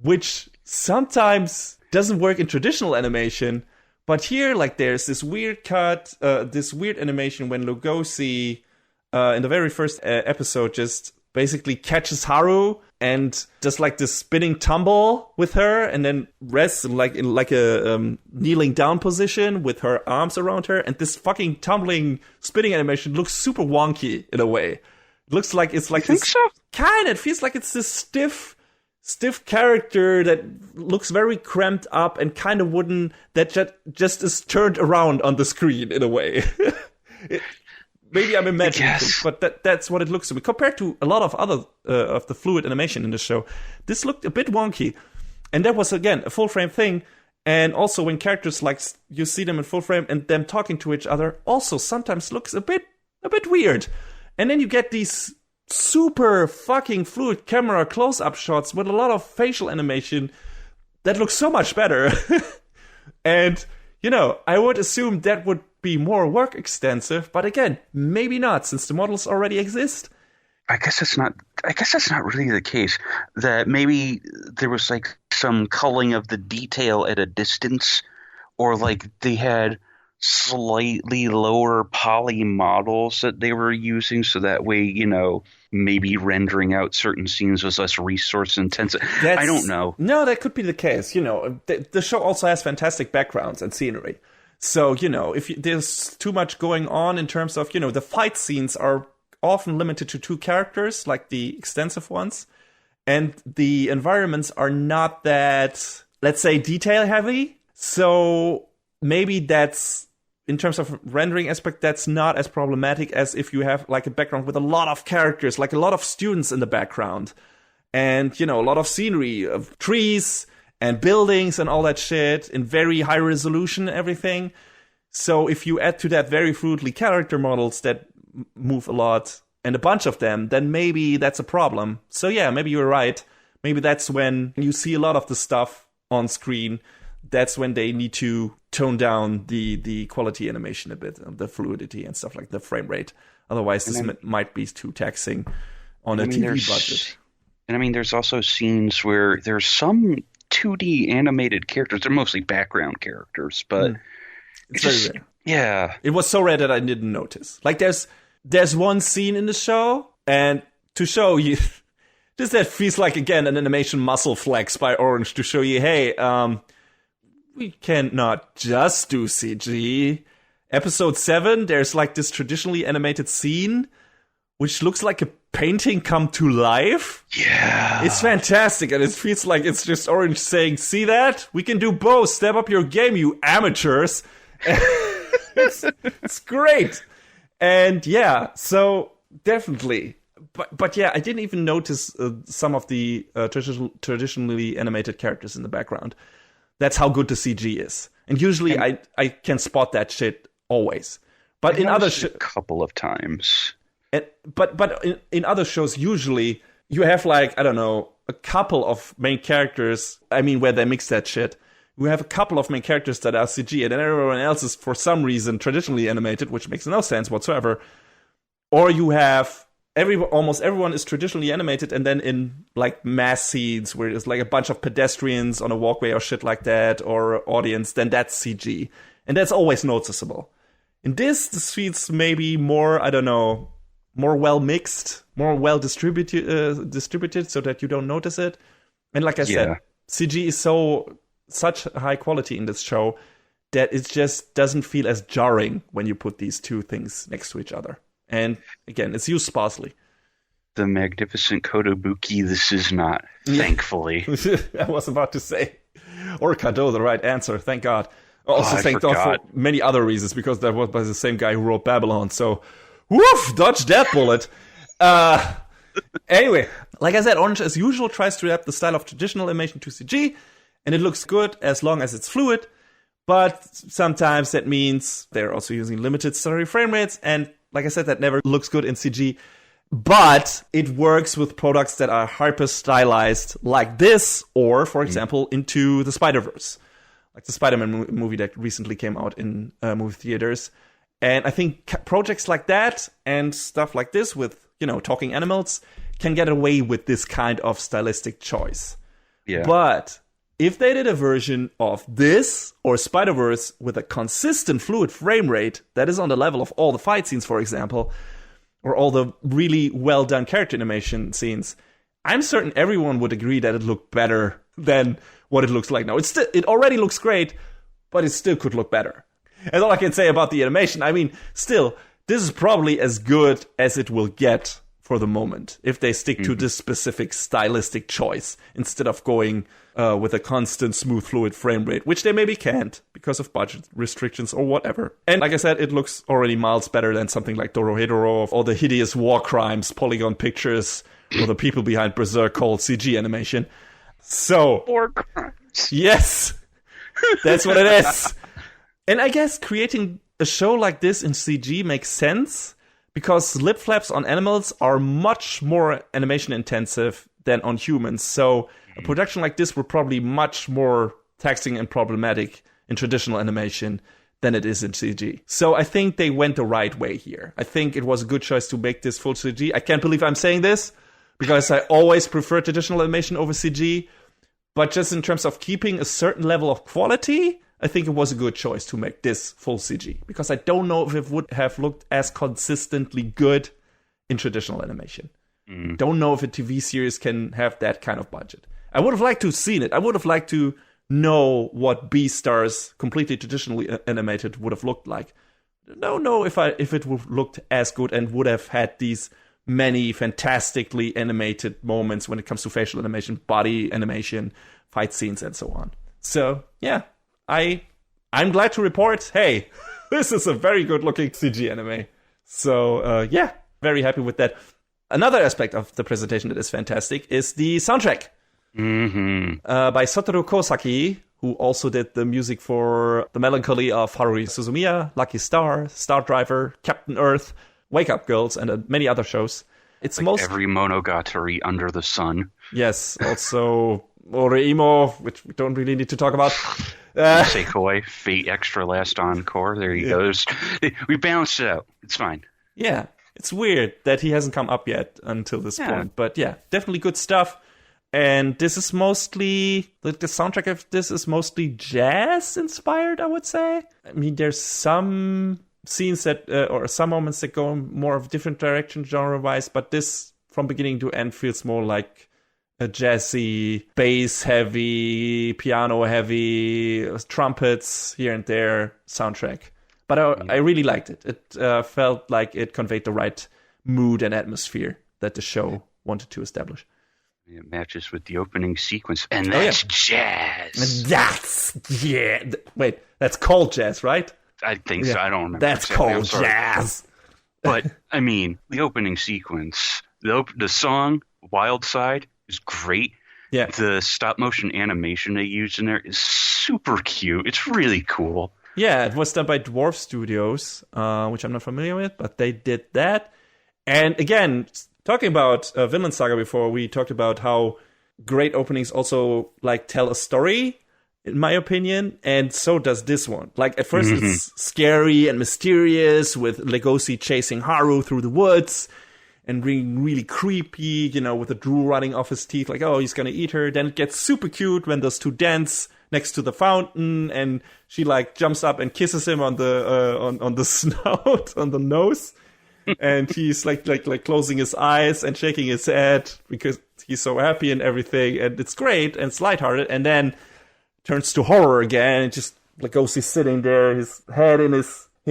which sometimes doesn't work in traditional animation. But here, like, there's this weird cut, this weird animation when Lugosi, in the very first episode, just basically catches Haru and does like this spinning tumble with her, and then rests in a kneeling down position with her arms around her. And this fucking tumbling spinning animation looks super wonky in a way. It looks like it's like this. It feels like it's this stiff character that looks very cramped up and kind of wooden, that just is turned around on the screen in a way. Maybe I'm imagining things, but that's what it looks to me. Compared to a lot of other of the fluid animation in the show, this looked a bit wonky. And that was, again, a full-frame thing. And also when characters, like, you see them in full frame and them talking to each other, also sometimes looks a bit weird. And then you get these super fucking fluid camera close-up shots with a lot of facial animation that looks so much better. And, I would assume that would be more work extensive, but again, maybe not, since the models already exist. I guess that's not really the case. That maybe there was like some culling of the detail at a distance, or like they had slightly lower poly models that they were using, so that way, maybe rendering out certain scenes was less resource intensive. I don't know. No, that could be the case. The show also has fantastic backgrounds and scenery. So, if there's too much going on in terms of, the fight scenes are often limited to 2 characters, like the extensive ones. And the environments are not that, let's say, detail heavy. So maybe that's, in terms of rendering aspect, that's not as problematic as if you have like a background with a lot of characters, like a lot of students in the background. And, a lot of scenery of trees and buildings and all that shit in very high resolution and everything. So if you add to that very fluidly character models that move a lot, and a bunch of them, then maybe that's a problem. So yeah, maybe you're right. Maybe that's when you see a lot of the stuff on screen. That's when they need to tone down the quality animation a bit, the fluidity and stuff like the frame rate. Otherwise, this might be too taxing on a TV budget. And there's also scenes where there's some 2D animated characters. They're mostly background characters, but it's very rare. Yeah. It was so rare that I didn't notice. Like there's one scene in the show, and to show you, just that feels like, again, an animation muscle flex by Orange to show you, hey, we cannot just do CG. Episode 7, there's like this traditionally animated scene, which looks like a painting come to life. Yeah. It's fantastic, and it feels like it's just Orange saying, see that? We can do both. Step up your game, you amateurs. It's great. And yeah, so definitely. But yeah, I didn't even notice some of the traditionally animated characters in the background. That's how good the CG is. And usually I can spot that shit always. But in other a couple of times. But in other shows, usually you have like, I don't know, a couple of main characters. Where they mix that shit. We have a couple of main characters that are CG, and then everyone else is, for some reason, traditionally animated, which makes no sense whatsoever. Or you have almost everyone is traditionally animated, and then in like mass scenes where there's like a bunch of pedestrians on a walkway or shit like that, or audience, then that's CG. And that's always noticeable. In this feels maybe more, I don't know, more well mixed, more well distributed so that you don't notice it. And like I said, CG is such high quality in this show that it just doesn't feel as jarring when you put these 2 things next to each other. And again, it's used sparsely. The magnificent Kotobuki, this is not, thankfully. I was about to say. Or Kado, the right answer, thank God. Also thank God for many other reasons, because that was by the same guy who wrote Babylon. So, woof, dodge that bullet. Anyway, like I said, Orange, as usual, tries to adapt the style of traditional animation to CG. And it looks good as long as it's fluid, but sometimes that means they're also using limited story frame rates, and like I said, that never looks good in CG. But it works with products that are hyper-stylized like this, or, for example, Into the Spider-Verse, like the Spider-Man movie that recently came out in movie theaters. And I think projects like that and stuff like this with, talking animals can get away with this kind of stylistic choice. Yeah. But if they did a version of this or Spider-Verse with a consistent fluid frame rate that is on the level of all the fight scenes, for example, or all the really well-done character animation scenes, I'm certain everyone would agree that it looked better than what it looks like now. It already looks great, but it still could look better. And all I can say about the animation, still, this is probably as good as it will get for the moment, if they stick to this specific stylistic choice instead of going with a constant smooth fluid frame rate, which they maybe can't because of budget restrictions or whatever. And like I said, it looks already miles better than something like Dorohedoro or the hideous war crimes, polygon pictures, or the people behind Berserk called CG animation. So, war crimes. Yes, that's what it is. And I guess creating a show like this in CG makes sense, because lip flaps on animals are much more animation intensive than on humans. So a production like this would probably much more taxing and problematic in traditional animation than it is in CG. So I think they went the right way here. I think it was a good choice to make this full CG. I can't believe I'm saying this, because I always prefer traditional animation over CG. But just in terms of keeping a certain level of quality, I think it was a good choice to make this full CG, because I don't know if it would have looked as consistently good in traditional animation. Don't know if a TV series can have that kind of budget. I would have liked to have seen it. I would have liked to know what Beastars, completely traditionally animated, would have looked like. Don't know if it would have looked as good and would have had these many fantastically animated moments when it comes to facial animation, body animation, fight scenes, and so on. So, yeah, I'm glad to report, hey, this is a very good-looking CG anime. So, yeah, very happy with that. Another aspect of the presentation that is fantastic is the soundtrack. By Satoru Kosaki, who also did the music for The Melancholy of Haruhi Suzumiya, Lucky Star, Star Driver, Captain Earth, Wake Up Girls, and many other shows. It's like every monogatari under the sun. Yes, also Oreimo, which we don't really need to talk about. Sekoi, Fate Extra Last Encore. There he goes. We balanced it out. It's fine. Yeah, it's weird that he hasn't come up yet until this point. But yeah, definitely good stuff. And this is mostly, the soundtrack of this is mostly jazz-inspired, I would say. I mean, there's some scenes that, or some moments that go in more of a different direction genre-wise, but this, from beginning to end, feels more like a jazzy, bass-heavy, piano-heavy, trumpets here and there soundtrack. But I really liked it. It felt like it conveyed the right mood and atmosphere that the show wanted to establish. It matches with the opening sequence, and that's jazz. Wait, that's called jazz, right? I think so. I don't remember. That's called jazz. But, I mean, the opening sequence, the song, Wild Side, is great. Yeah. The stop-motion animation they used in there is super cute. It's really cool. Yeah, it was done by Dwarf Studios, which I'm not familiar with, but they did that. And again, talking about Vinland Saga before, we talked about how great openings also like tell a story, in my opinion, and so does this one. Like at first it's scary and mysterious with Legoshi chasing Haru through the woods and being really creepy, you know, with the drool running off his teeth, like, oh, he's gonna eat her. Then it gets super cute when those two dance next to the fountain and she like jumps up and kisses him on the on the snout, on the nose. And he's like closing his eyes and shaking his head because he's so happy and everything, and it's great and it's lighthearted, and then turns to horror again, and just like Legoshi sitting there, his head in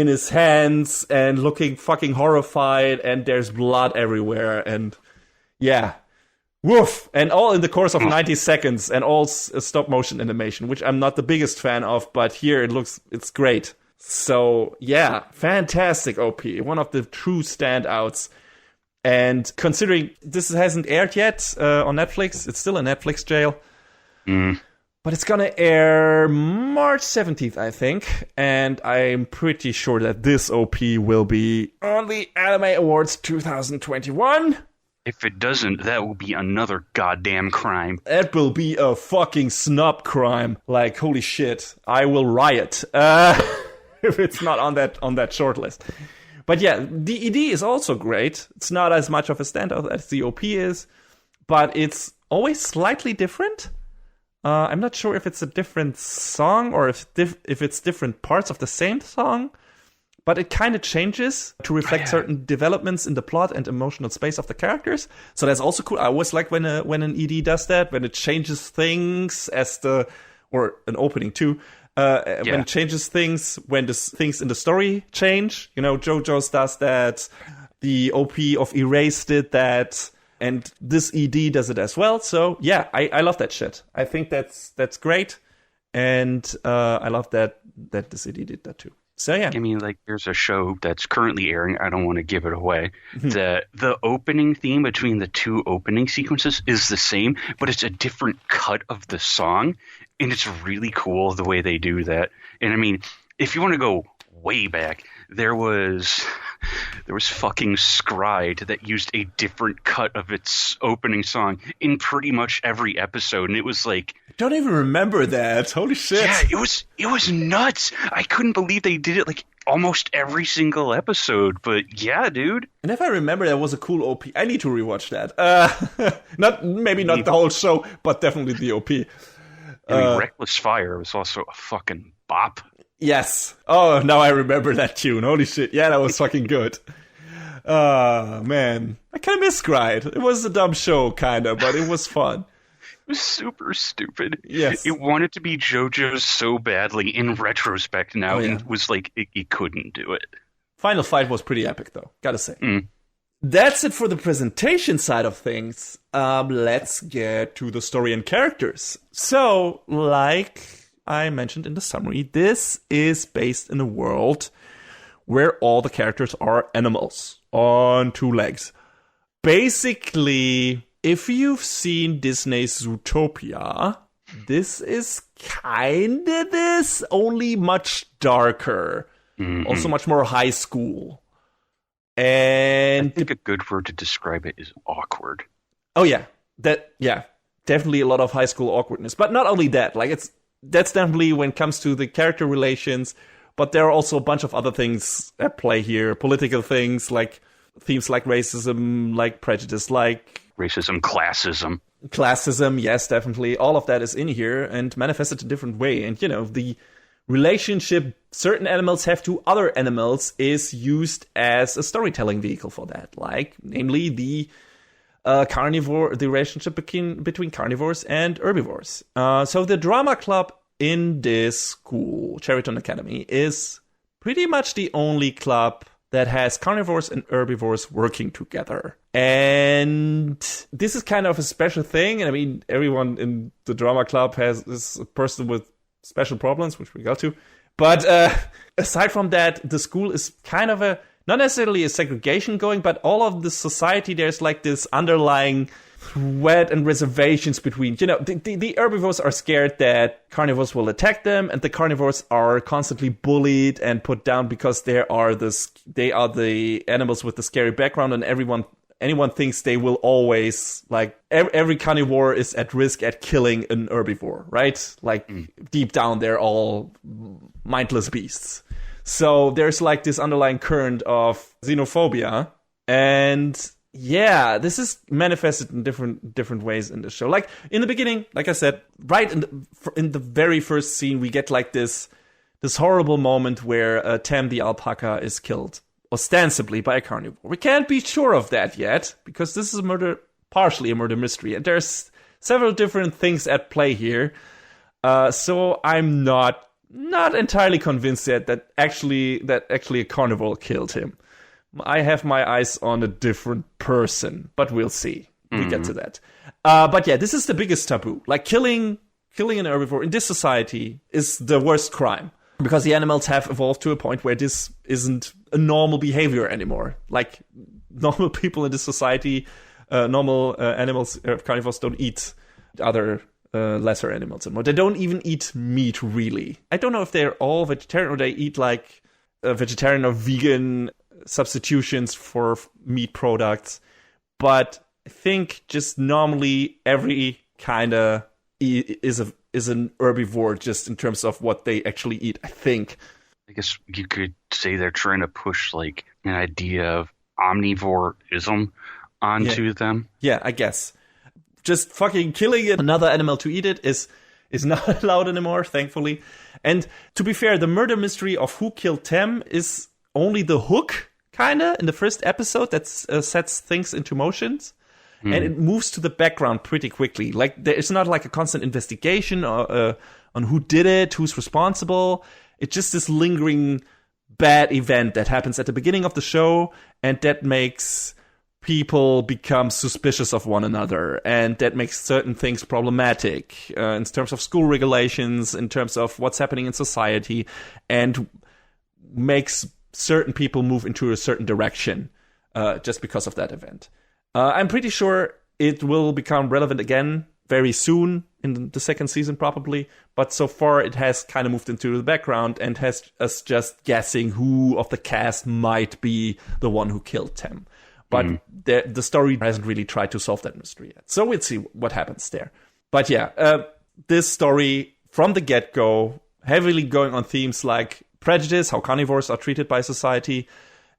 his hands and looking fucking horrified, and there's blood everywhere, and yeah, woof, and all in the course of 90 seconds, and all stop motion animation, which I'm not the biggest fan of, but here it's great. So, yeah, fantastic OP. One of the true standouts. And considering this hasn't aired yet on Netflix, it's still a Netflix jail. But it's gonna air March 17th, I think. And I'm pretty sure that this OP will be on the Anime Awards 2021. If it doesn't, that will be another goddamn crime. It will be a fucking snub crime. Like, holy shit, I will riot. If it's not on that short list. But yeah, the ED is also great. It's not as much of a standout as the OP is, but it's always slightly different. I'm not sure if it's a different song or if it's different parts of the same song, but it kind of changes to reflect certain developments in the plot and emotional space of the characters. So that's also cool. I always like when an ED does that, when it changes things or an opening too. When it changes things, when the things in the story change. You know, JoJo's does that, the OP of Erase did that, and this ED does it as well. So, yeah, I love that shit. I think that's great, and I love that this ED did that too. So, yeah. I mean, like, there's a show that's currently airing. I don't want to give it away. The opening theme between the two opening sequences is the same, but it's a different cut of the song. And it's really cool the way they do that. And I mean, if you want to go way back, there was fucking Scried that used a different cut of its opening song in pretty much every episode. And it was like, I don't even remember that. Holy shit. Yeah, it was nuts. I couldn't believe they did it like almost every single episode. But yeah, dude. And if I remember, that was a cool OP. I need to rewatch that. Not the whole show, but definitely the OP. I mean, Reckless Fire was also a fucking bop. Yes. Oh, now I remember that tune. Holy shit. Yeah, that was fucking good. Man. I kind of miss Scried. It was a dumb show, kind of, but it was fun. was super stupid. Yes. It wanted to be JoJo's so badly in retrospect now, Oh, yeah. and was like, it couldn't do it. Final fight was pretty epic, though, gotta say. Mm. That's it for the presentation side of things. Let's get to the story and characters. So, like I mentioned in the summary, this is based in a world where all the characters are animals on two legs. Basically, if you've seen Disney's Zootopia, this is kinda this, only much darker. Mm-hmm. Also much more high school. And I think a good word to describe it is awkward. Oh yeah, definitely a lot of high school awkwardness. But not only that, like that's definitely when it comes to the character relations. But there are also a bunch of other things at play here, political things like themes like racism, like prejudice, like racism, classism. Yes, definitely, all of that is in here and manifested in a different way. And the relationship certain animals have to other animals is used as a storytelling vehicle for that, like namely the relationship between carnivores and herbivores. So the drama club in this school, Cherryton Academy, is pretty much the only club that has carnivores and herbivores working together. And this is kind of a special thing. And I mean, everyone in the drama club is a person with special problems, which we got to. But aside from that, the school is kind of not necessarily a segregation going, but all of the society, there's like this underlying threat and reservations between, the herbivores are scared that carnivores will attack them, and the carnivores are constantly bullied and put down because they are the animals with the scary background, and anyone thinks they will always, like, every carnivore is at risk at killing an herbivore, right? Like, deep down, they're all mindless beasts. So there's, like, this underlying current of xenophobia. And, yeah, this is manifested in different ways in the show. Like, in the beginning, like I said, right in the very first scene, we get, like, this horrible moment where Tam the alpaca is killed, ostensibly by a carnivore. We can't be sure of that yet, because this is partially a murder mystery, and there's several different things at play here. So I'm not entirely convinced yet that actually a carnivore killed him. I have my eyes on a different person, but we'll see. We get to that. But yeah, this is the biggest taboo. Like, killing an herbivore in this society is the worst crime, because the animals have evolved to a point where this isn't a normal behavior anymore. Like, normal people in this society, normal animals, carnivores don't eat other lesser animals anymore. They don't even eat meat, really. I don't know if they're all vegetarian or they eat, like, vegetarian or vegan substitutions for meat products. But I think just normally every kind of is an herbivore, just in terms of what they actually eat, I think. I guess you could say they're trying to push, like, an idea of omnivoreism onto them. Yeah, I guess. Just fucking killing another animal to eat it is not allowed anymore, thankfully. And to be fair, the murder mystery of who killed Tem is only the hook, kinda, in the first episode that sets things into motions. And it moves to the background pretty quickly. Like, it's not like a constant investigation on who did it, who's responsible. It's just this lingering bad event that happens at the beginning of the show, and that makes people become suspicious of one another, and that makes certain things problematic in terms of school regulations, in terms of what's happening in society, and makes certain people move into a certain direction just because of that event. I'm pretty sure it will become relevant again very soon in the second season, probably. But so far, it has kind of moved into the background and has us just guessing who of the cast might be the one who killed Tem. But the story hasn't really tried to solve that mystery yet. So we'll see what happens there. But yeah, this story from the get-go, heavily going on themes like prejudice, how carnivores are treated by society,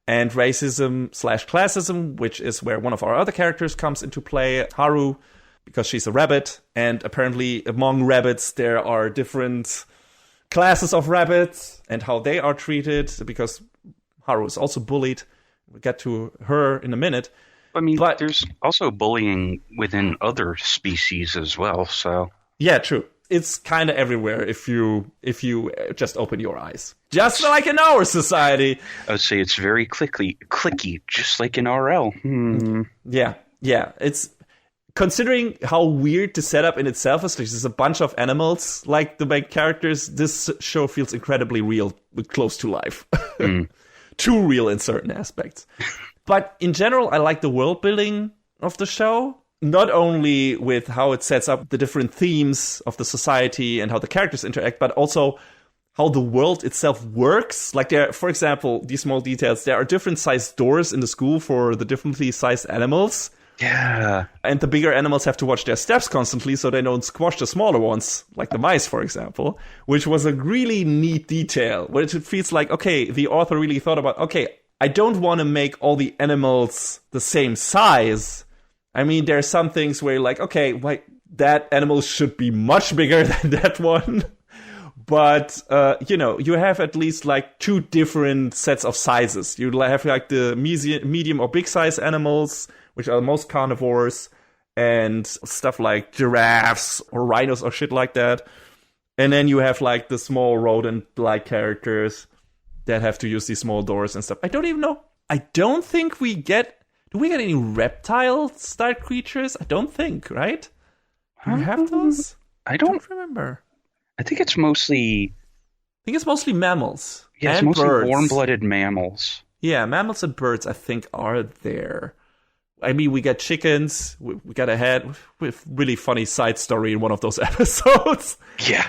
and racism/classism, which is where one of our other characters comes into play, Haru, because she's a rabbit. And apparently among rabbits, there are different classes of rabbits and how they are treated, because Haru is also bullied. We'll get to her in a minute. I mean, there's also bullying within other species as well, so... Yeah, true. It's kind of everywhere if you just open your eyes. Just like in our society. I would say it's very clicky, just like in RL. Yeah. It's... Considering how weird the setup in itself is, there's a bunch of animals like the main characters, this show feels incredibly real, close to life. Too real in certain aspects. But in general, I like the world building of the show. Not only with how it sets up the different themes of the society and how the characters interact, but also how the world itself works. Like for example, these small details, there are different sized doors in the school for the differently sized animals. Yeah. And the bigger animals have to watch their steps constantly so they don't squash the smaller ones, like the mice, for example, which was a really neat detail, where it feels like, okay, the author really thought about, okay, I don't want to make all the animals the same size. I mean, there are some things where you're like, okay, that animal should be much bigger than that one. But, you have at least like two different sets of sizes. You have like the medium or big size animals, which are most carnivores, and stuff like giraffes or rhinos or shit like that. And then you have like the small rodent-like characters that have to use these small doors and stuff. I don't even know. I don't think we get... Do we get any reptile-style creatures? I don't think, right? Do we have those? I don't remember. I think it's mostly... mammals. Yeah, it's mostly birds. Warm-blooded mammals. Yeah, mammals and birds, I think, are there. I mean, we get chickens. We got a head with really funny side story in one of those episodes. Yeah.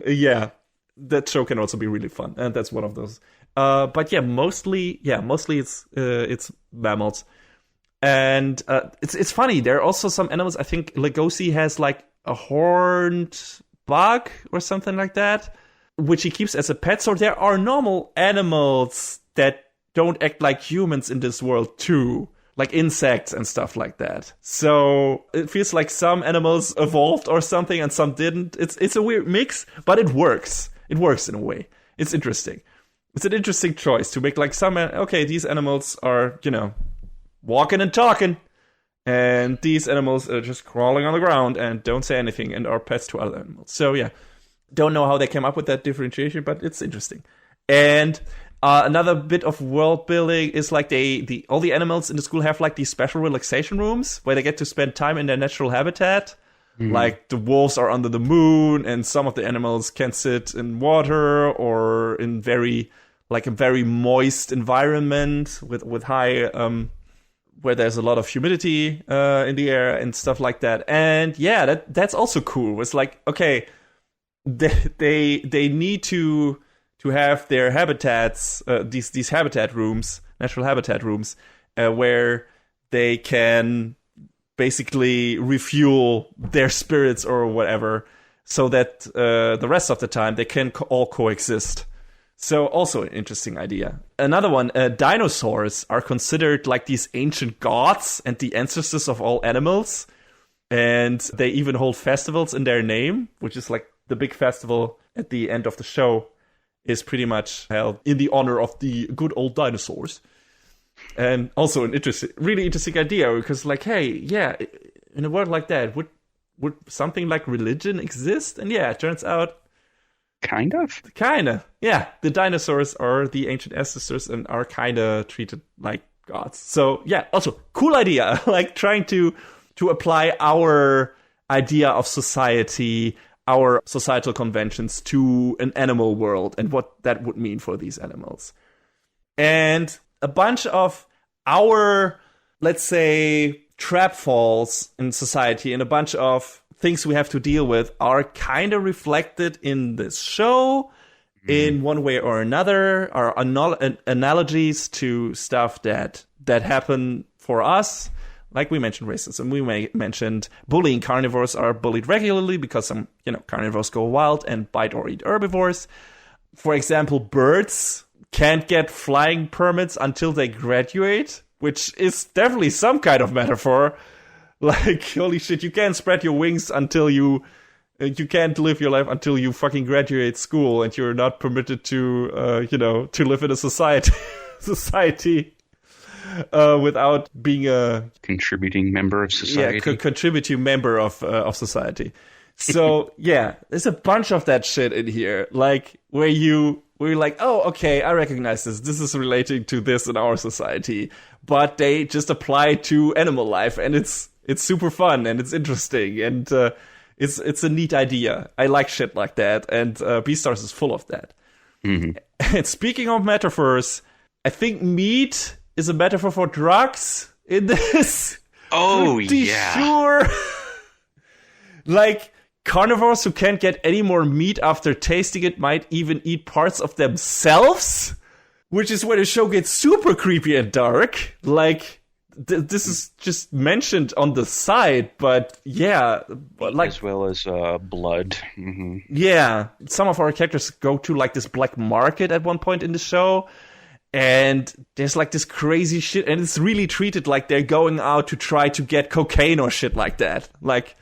Yeah. That show can also be really fun, and that's one of those. But yeah, mostly it's mammals, and it's funny. There are also some animals. I think Legosi has like a horned bug or something like that, which he keeps as a pet. So there are normal animals that don't act like humans in this world too. Like insects and stuff like that. So it feels like some animals evolved or something and some didn't. It's a weird mix, but it works. It works in a way. It's interesting. It's an interesting choice to make like these animals are, walking and talking. And these animals are just crawling on the ground and don't say anything and are pets to other animals. So yeah, don't know how they came up with that differentiation, but it's interesting. And... another bit of world building is like all the animals in the school have like these special relaxation rooms where they get to spend time in their natural habitat. Like the wolves are under the moon, and some of the animals can sit in water or in a very moist environment with high where there's a lot of humidity in the air and stuff like that. And yeah, that's also cool. It's like, okay, they need to have their habitats, these habitat rooms, natural habitat rooms, where they can basically refuel their spirits or whatever, so that the rest of the time they can all coexist. So also an interesting idea. Another one, dinosaurs are considered like these ancient gods and the ancestors of all animals. And they even hold festivals in their name, which is like the big festival at the end of the show is pretty much held in the honor of the good old dinosaurs. And also an really interesting idea, because like, hey, yeah, in a world like that, would something like religion exist? And yeah, it turns out Kind of. Yeah, the dinosaurs are the ancient ancestors and are kind of treated like gods. So yeah, also cool idea. Like trying to apply our idea of society, our societal conventions to an animal world and what that would mean for these animals. And a bunch of our, let's say, trap falls in society and a bunch of things we have to deal with are kind of reflected in this show in one way or another, are analogies to stuff that happen for us. Like we mentioned racism, we mentioned bullying. Carnivores are bullied regularly because some, carnivores go wild and bite or eat herbivores. For example, birds can't get flying permits until they graduate, which is definitely some kind of metaphor. Like, holy shit, you can't spread your wings until you can't live your life until you fucking graduate school, and you're not permitted to, to live in a society. without being a contributing member of society. Yeah, contributing member of society. So yeah, there's a bunch of that shit in here, like where you're like, oh, okay, I recognize this. This is relating to this in our society, but they just apply to animal life, and it's super fun and it's interesting and it's a neat idea. I like shit like that, and Beastars is full of that. Mm-hmm. And speaking of metaphors, I think meat is a metaphor for drugs in this. Oh, pretty yeah. Sure. Like, carnivores who can't get any more meat after tasting it might even eat parts of themselves, which is where the show gets super creepy and dark. Like, this is just mentioned on the side, but yeah. Like, as well as blood. Mm-hmm. Yeah, some of our characters go to like this black market at one point in the show, and there's like this crazy shit, and it's really treated like they're going out to try to get cocaine or shit like that. Like,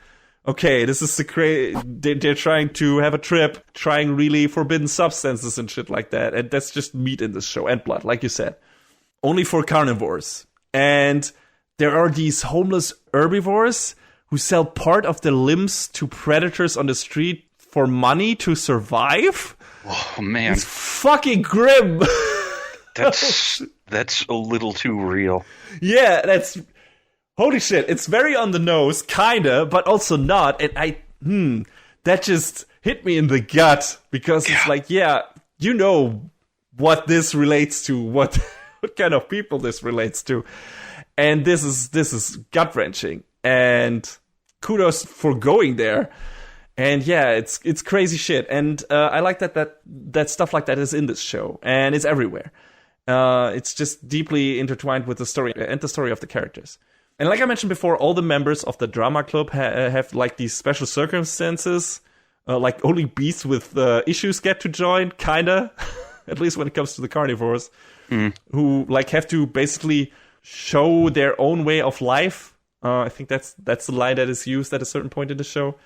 okay, this is they're trying to have a trip, trying really forbidden substances and shit like that, and that's just meat in this show, and blood, like you said. Only for carnivores. And there are these homeless herbivores who sell part of their limbs to predators on the street for money to survive. Oh, man. It's fucking grim. That's a little too real. Yeah, that's... Holy shit, it's very on the nose, kinda, but also not. And that just hit me in the gut, because it's like, yeah, you know what this relates to, what kind of people this relates to. And this is gut-wrenching. And kudos for going there. And yeah, it's crazy shit. And I like that stuff like that is in this show. And it's everywhere. It's just deeply intertwined with the story and the story of the characters. And like I mentioned before, all the members of the drama club have like these special circumstances. Like only beasts with issues get to join, kinda. At least when it comes to the carnivores. Who like have to basically show their own way of life. I think that's the line that is used at a certain point in the show.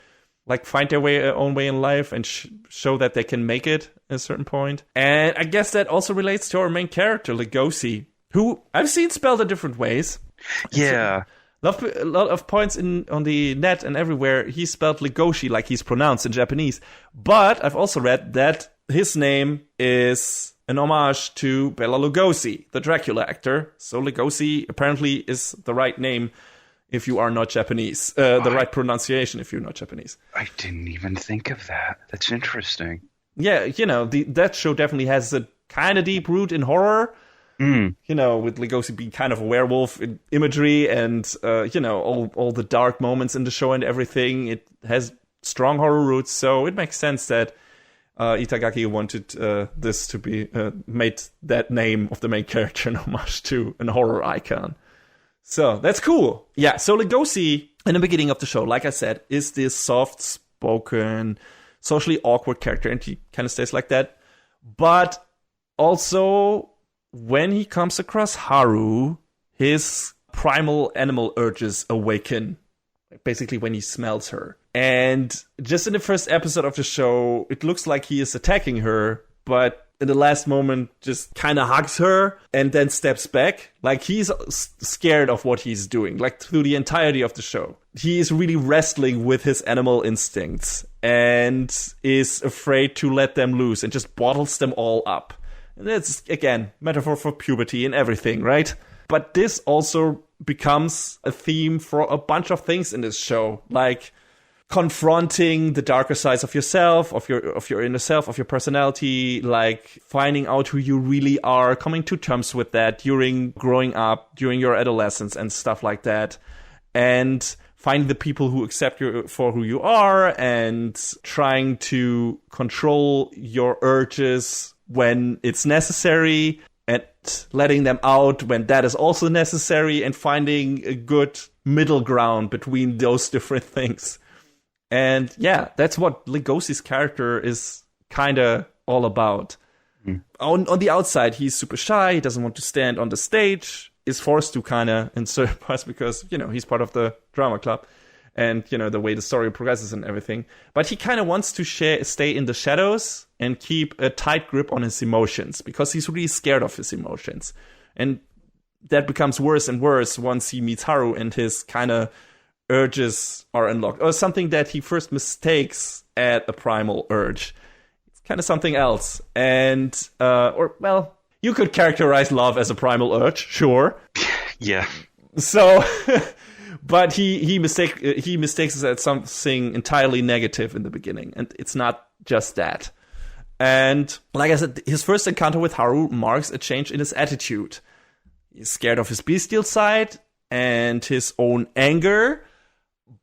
Like find their own way in life and show that they can make it at a certain point. And I guess that also relates to our main character, Legosi, who I've seen spelled in different ways. Yeah. A lot of points on the net and everywhere, he's spelled Legoshi like he's pronounced in Japanese. But I've also read that his name is an homage to Bela Lugosi, the Dracula actor. So Legosi apparently is the right name if you are not Japanese. The right pronunciation if you're not Japanese. I didn't even think of that. That's interesting. Yeah, you know, that show definitely has a kind of deep root in horror. You know, with Legosi being kind of a werewolf in imagery and, you know, all the dark moments in the show and everything. It has strong horror roots, so it makes sense that Itagaki wanted this to be made that name of the main character an homage to an horror icon. So that's cool. Yeah, so Legosi, in the beginning of the show, like I said, is this soft-spoken, socially awkward character, and he kind of stays like that. But also, when he comes across Haru, his primal animal urges awaken. Basically, when he smells her. And just in the first episode of the show, it looks like he is attacking her, but in the last moment just kind of hugs her and then steps back. Like, he's scared of what he's doing, like through the entirety of the show. He is really wrestling with his animal instincts and is afraid to let them loose and just bottles them all up. And that's, again, metaphor for puberty and everything, right? But this also becomes a theme for a bunch of things in this show, like confronting the darker sides of yourself, of your inner self, of your personality, like finding out who you really are, coming to terms with that during growing up, during your adolescence and stuff like that, and finding the people who accept you for who you are, and trying to control your urges when it's necessary, and letting them out when that is also necessary, and finding a good middle ground between those different things. And yeah, that's what Legosi's character is kind of all about. On the outside, he's super shy, he doesn't want to stand on the stage, is forced to kind of in certain parts because, you know, he's part of the drama club and, you know, the way the story progresses and everything. But he kind of wants to stay in the shadows and keep a tight grip on his emotions because he's really scared of his emotions. And that becomes worse and worse once he meets Haru and his kind of urges are unlocked. Or something that he first mistakes at a primal urge. It's kind of something else. And, you could characterize love as a primal urge, sure. Yeah. So, but he mistakes it as something entirely negative in the beginning, and it's not just that. And like I said, his first encounter with Haru marks a change in his attitude. He's scared of his bestial side and his own anger,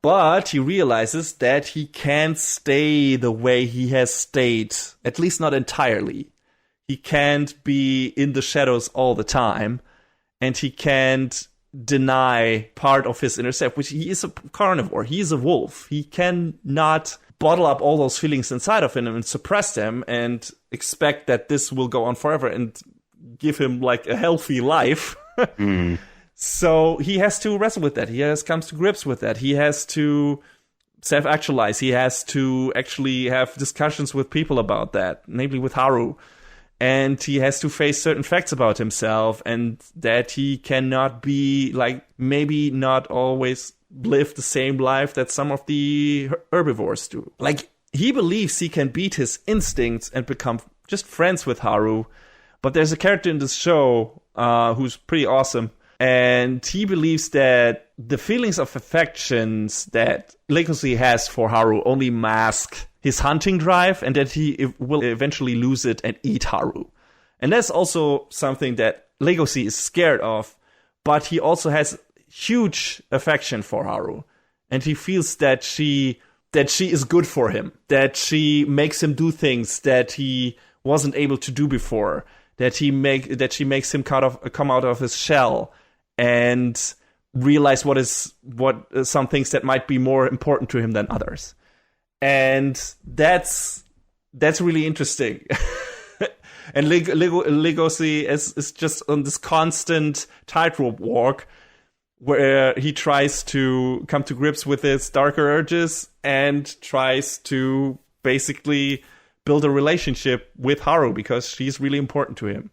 but he realizes that he can't stay the way he has stayed, at least not entirely. He can't be in the shadows all the time, and he can't deny part of his inner self, which he is a carnivore. He is a wolf. He cannot bottle up all those feelings inside of him and suppress them and expect that this will go on forever and give him like a healthy life. So he has to wrestle with that. He comes to grips with that. He has to self-actualize. He has to actually have discussions with people about that, namely with Haru. And he has to face certain facts about himself, and that he cannot be, like, maybe not always live the same life that some of the herbivores do. Like, he believes he can beat his instincts and become just friends with Haru. But there's a character in this show who's pretty awesome. And he believes that the feelings of affections that Legacy has for Haru only mask his hunting drive, and that he will eventually lose it and eat Haru. And that's also something that Legacy is scared of, but he also has huge affection for Haru. And he feels that she is good for him, that she makes him do things that he wasn't able to do before, that she makes him come out of his shell and realize some things that might be more important to him than others. And that's really interesting. And Legacy is just on this constant tightrope walk where he tries to come to grips with his darker urges and tries to basically build a relationship with Haru because she's really important to him.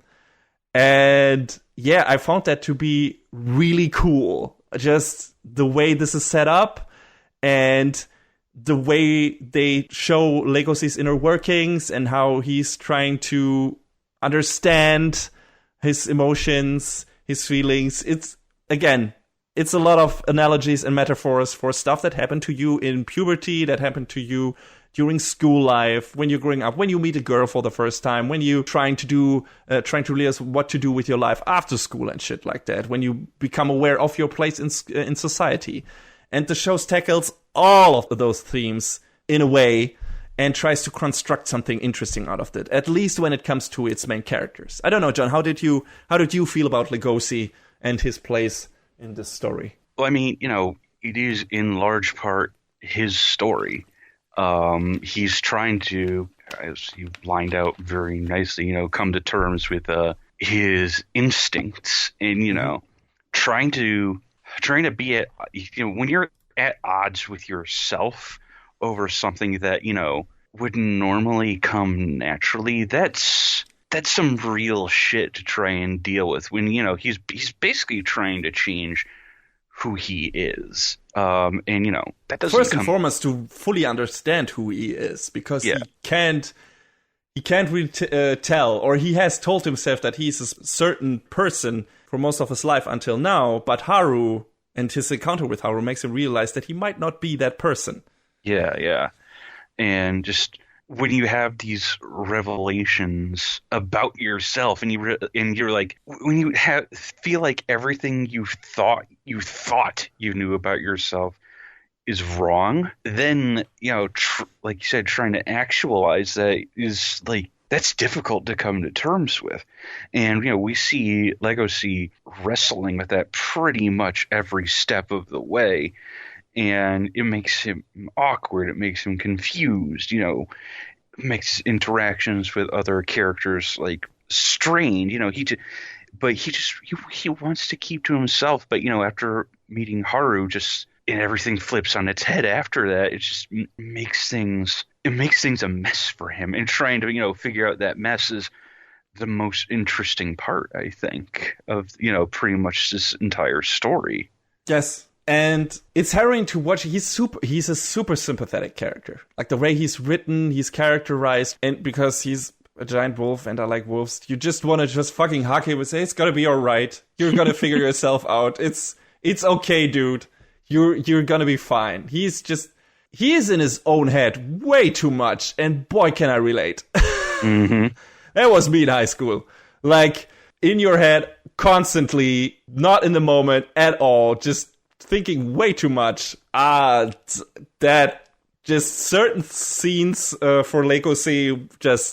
And yeah, I found that to be really cool. Just the way this is set up and the way they show Legacy's inner workings and how he's trying to understand his emotions, his feelings. It's a lot of analogies and metaphors for stuff that happened to you in puberty, that happened to you during school life, when you're growing up, when you meet a girl for the first time, when you're trying to realize what to do with your life after school and shit like that, when you become aware of your place in society. And the show tackles all of those themes in a way and tries to construct something interesting out of it, at least when it comes to its main characters. I don't know, John, how did you feel about Legacy and his place in this story? Well, I mean, it is in large part his story. He's trying to, as you lined out very nicely, come to terms with his instincts and, trying to be at, when you're at odds with yourself over something that, wouldn't normally come naturally, that's some real shit to try and deal with when, he's basically trying to change who he is. And, that doesn't first and foremost to fully understand who he is, because he can't really tell, or he has told himself that he's a certain person for most of his life until now, but Haru and his encounter with Haru makes him realize that he might not be that person. Yeah. And just when you have these revelations about yourself, and you're like, when you feel like everything you thought you knew about yourself is wrong, then like you said, trying to actualize that is like, that's difficult to come to terms with. And we see Legacy wrestling with that pretty much every step of the way. And it makes him awkward. It makes him confused. Makes interactions with other characters like strained. He wants to keep to himself. But after meeting Haru, and everything flips on its head after that. It just makes things a mess for him. And trying to figure out that mess is the most interesting part, I think, of, pretty much this entire story. Yes. And it's harrowing to watch. He's a super sympathetic character. Like the way he's written, he's characterized, and because he's a giant wolf and I like wolves, you just want to just fucking hug him and say, it's gonna be alright. You're gonna figure yourself out. It's okay, dude. You're gonna be fine. He is in his own head way too much, and boy can I relate. Mm-hmm. That was me in high school. Like, in your head, constantly, not in the moment at all, just thinking way too much. That just certain scenes for Legacy,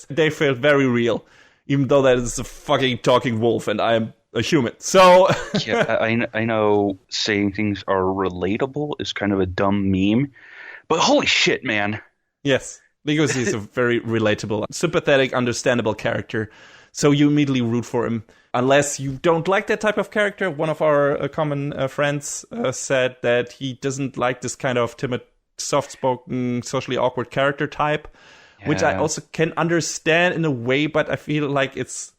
they felt very real. Even though that is a fucking talking wolf and I am a human. So yeah, I know saying things are relatable is kind of a dumb meme, but holy shit, man. Yes. Legacy is a very relatable, sympathetic, understandable character. So you immediately root for him. Unless you don't like that type of character. One of our common friends said that he doesn't like this kind of timid, soft-spoken, socially awkward character type, which I also can understand in a way, but I feel like it's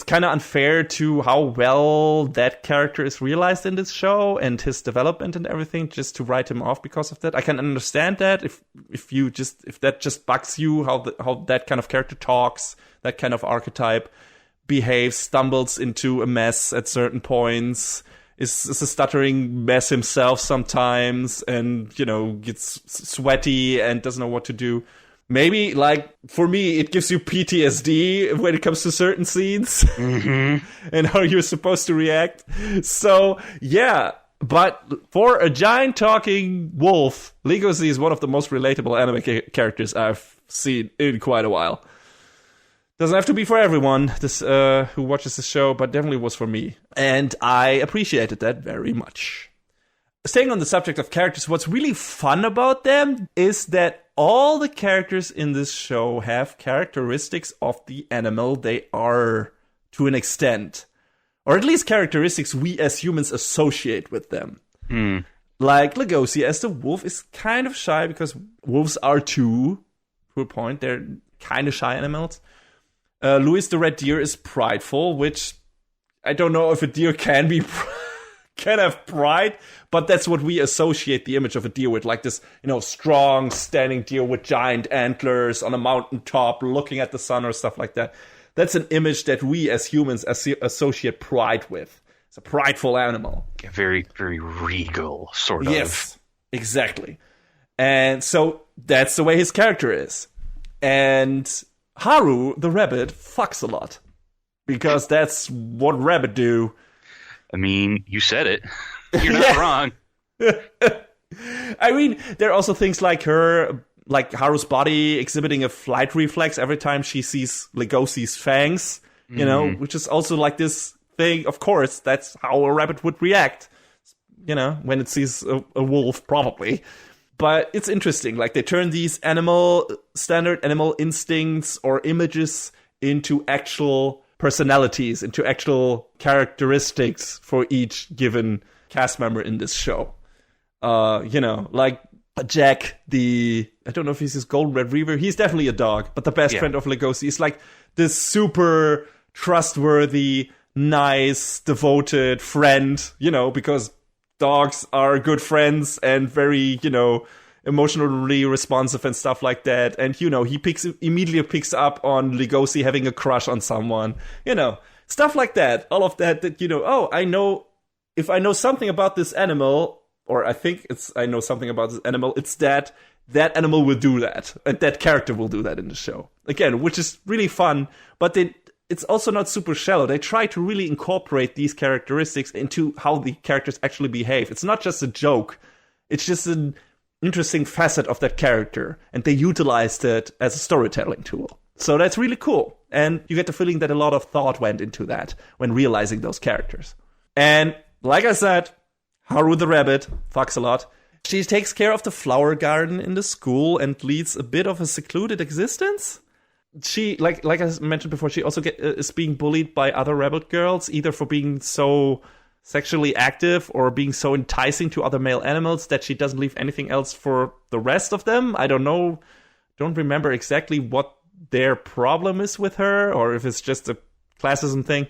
kind of unfair to how well that character is realized in this show and his development and everything, just to write him off because of that. I can understand that if that just bugs you, how that kind of character talks, that kind of archetype behaves, stumbles into a mess at certain points, is a stuttering mess himself sometimes, and gets sweaty and doesn't know what to do. Maybe, like, for me, it gives you PTSD when it comes to certain scenes and how you're supposed to react. So, yeah. But for a giant talking wolf, Legacy is one of the most relatable anime characters I've seen in quite a while. Doesn't have to be for everyone who watches the show, but definitely was for me. And I appreciated that very much. Staying on the subject of characters, what's really fun about them is that all the characters in this show have characteristics of the animal they are to an extent. Or at least characteristics we as humans associate with them. Like Legosi as the wolf is kind of shy because wolves are too, to a point. They're kind of shy animals. Louis the red deer is prideful, which I don't know if a deer can have pride, but that's what we associate the image of a deer with, like this, strong standing deer with giant antlers on a mountaintop looking at the sun or stuff like that. That's an image that we as humans associate pride with. It's a prideful animal. Very, very regal, sort of. Yes, exactly. And so that's the way his character is. And Haru, the rabbit, fucks a lot. Because that's what rabbit do. I mean, you said it. You're not wrong. I mean, there are also things like Haru's body exhibiting a flight reflex every time she sees Legosi's fangs, which is also like this thing. Of course, that's how a rabbit would react, when it sees a wolf, probably. But it's interesting. Like, they turn these standard animal instincts or images into actual personalities, into actual characteristics for each given cast member in this show. Like Jack, I don't know if he's his golden retriever. He's definitely a dog, but the best friend of Legosi is like this super trustworthy, nice, devoted friend, because dogs are good friends and very, emotionally responsive and stuff like that. And, he immediately picks up on Legosi having a crush on someone, stuff like that. All of that, I know, if I know something about this animal, or I know something about this animal, it's that animal will do that. And that character will do that in the show. Again, which is really fun, but it's also not super shallow. They try to really incorporate these characteristics into how the characters actually behave. It's not just a joke. It's just an interesting facet of that character. And they utilized it as a storytelling tool. So that's really cool. And you get the feeling that a lot of thought went into that when realizing those characters. And like I said, Haru the rabbit fucks a lot. She takes care of the flower garden in the school and leads a bit of a secluded existence. She, like I mentioned before, she also is being bullied by other rabbit girls, either for being so sexually active or being so enticing to other male animals that she doesn't leave anything else for the rest of them. I don't know. Don't remember exactly what their problem is with her, or if it's just a classism thing.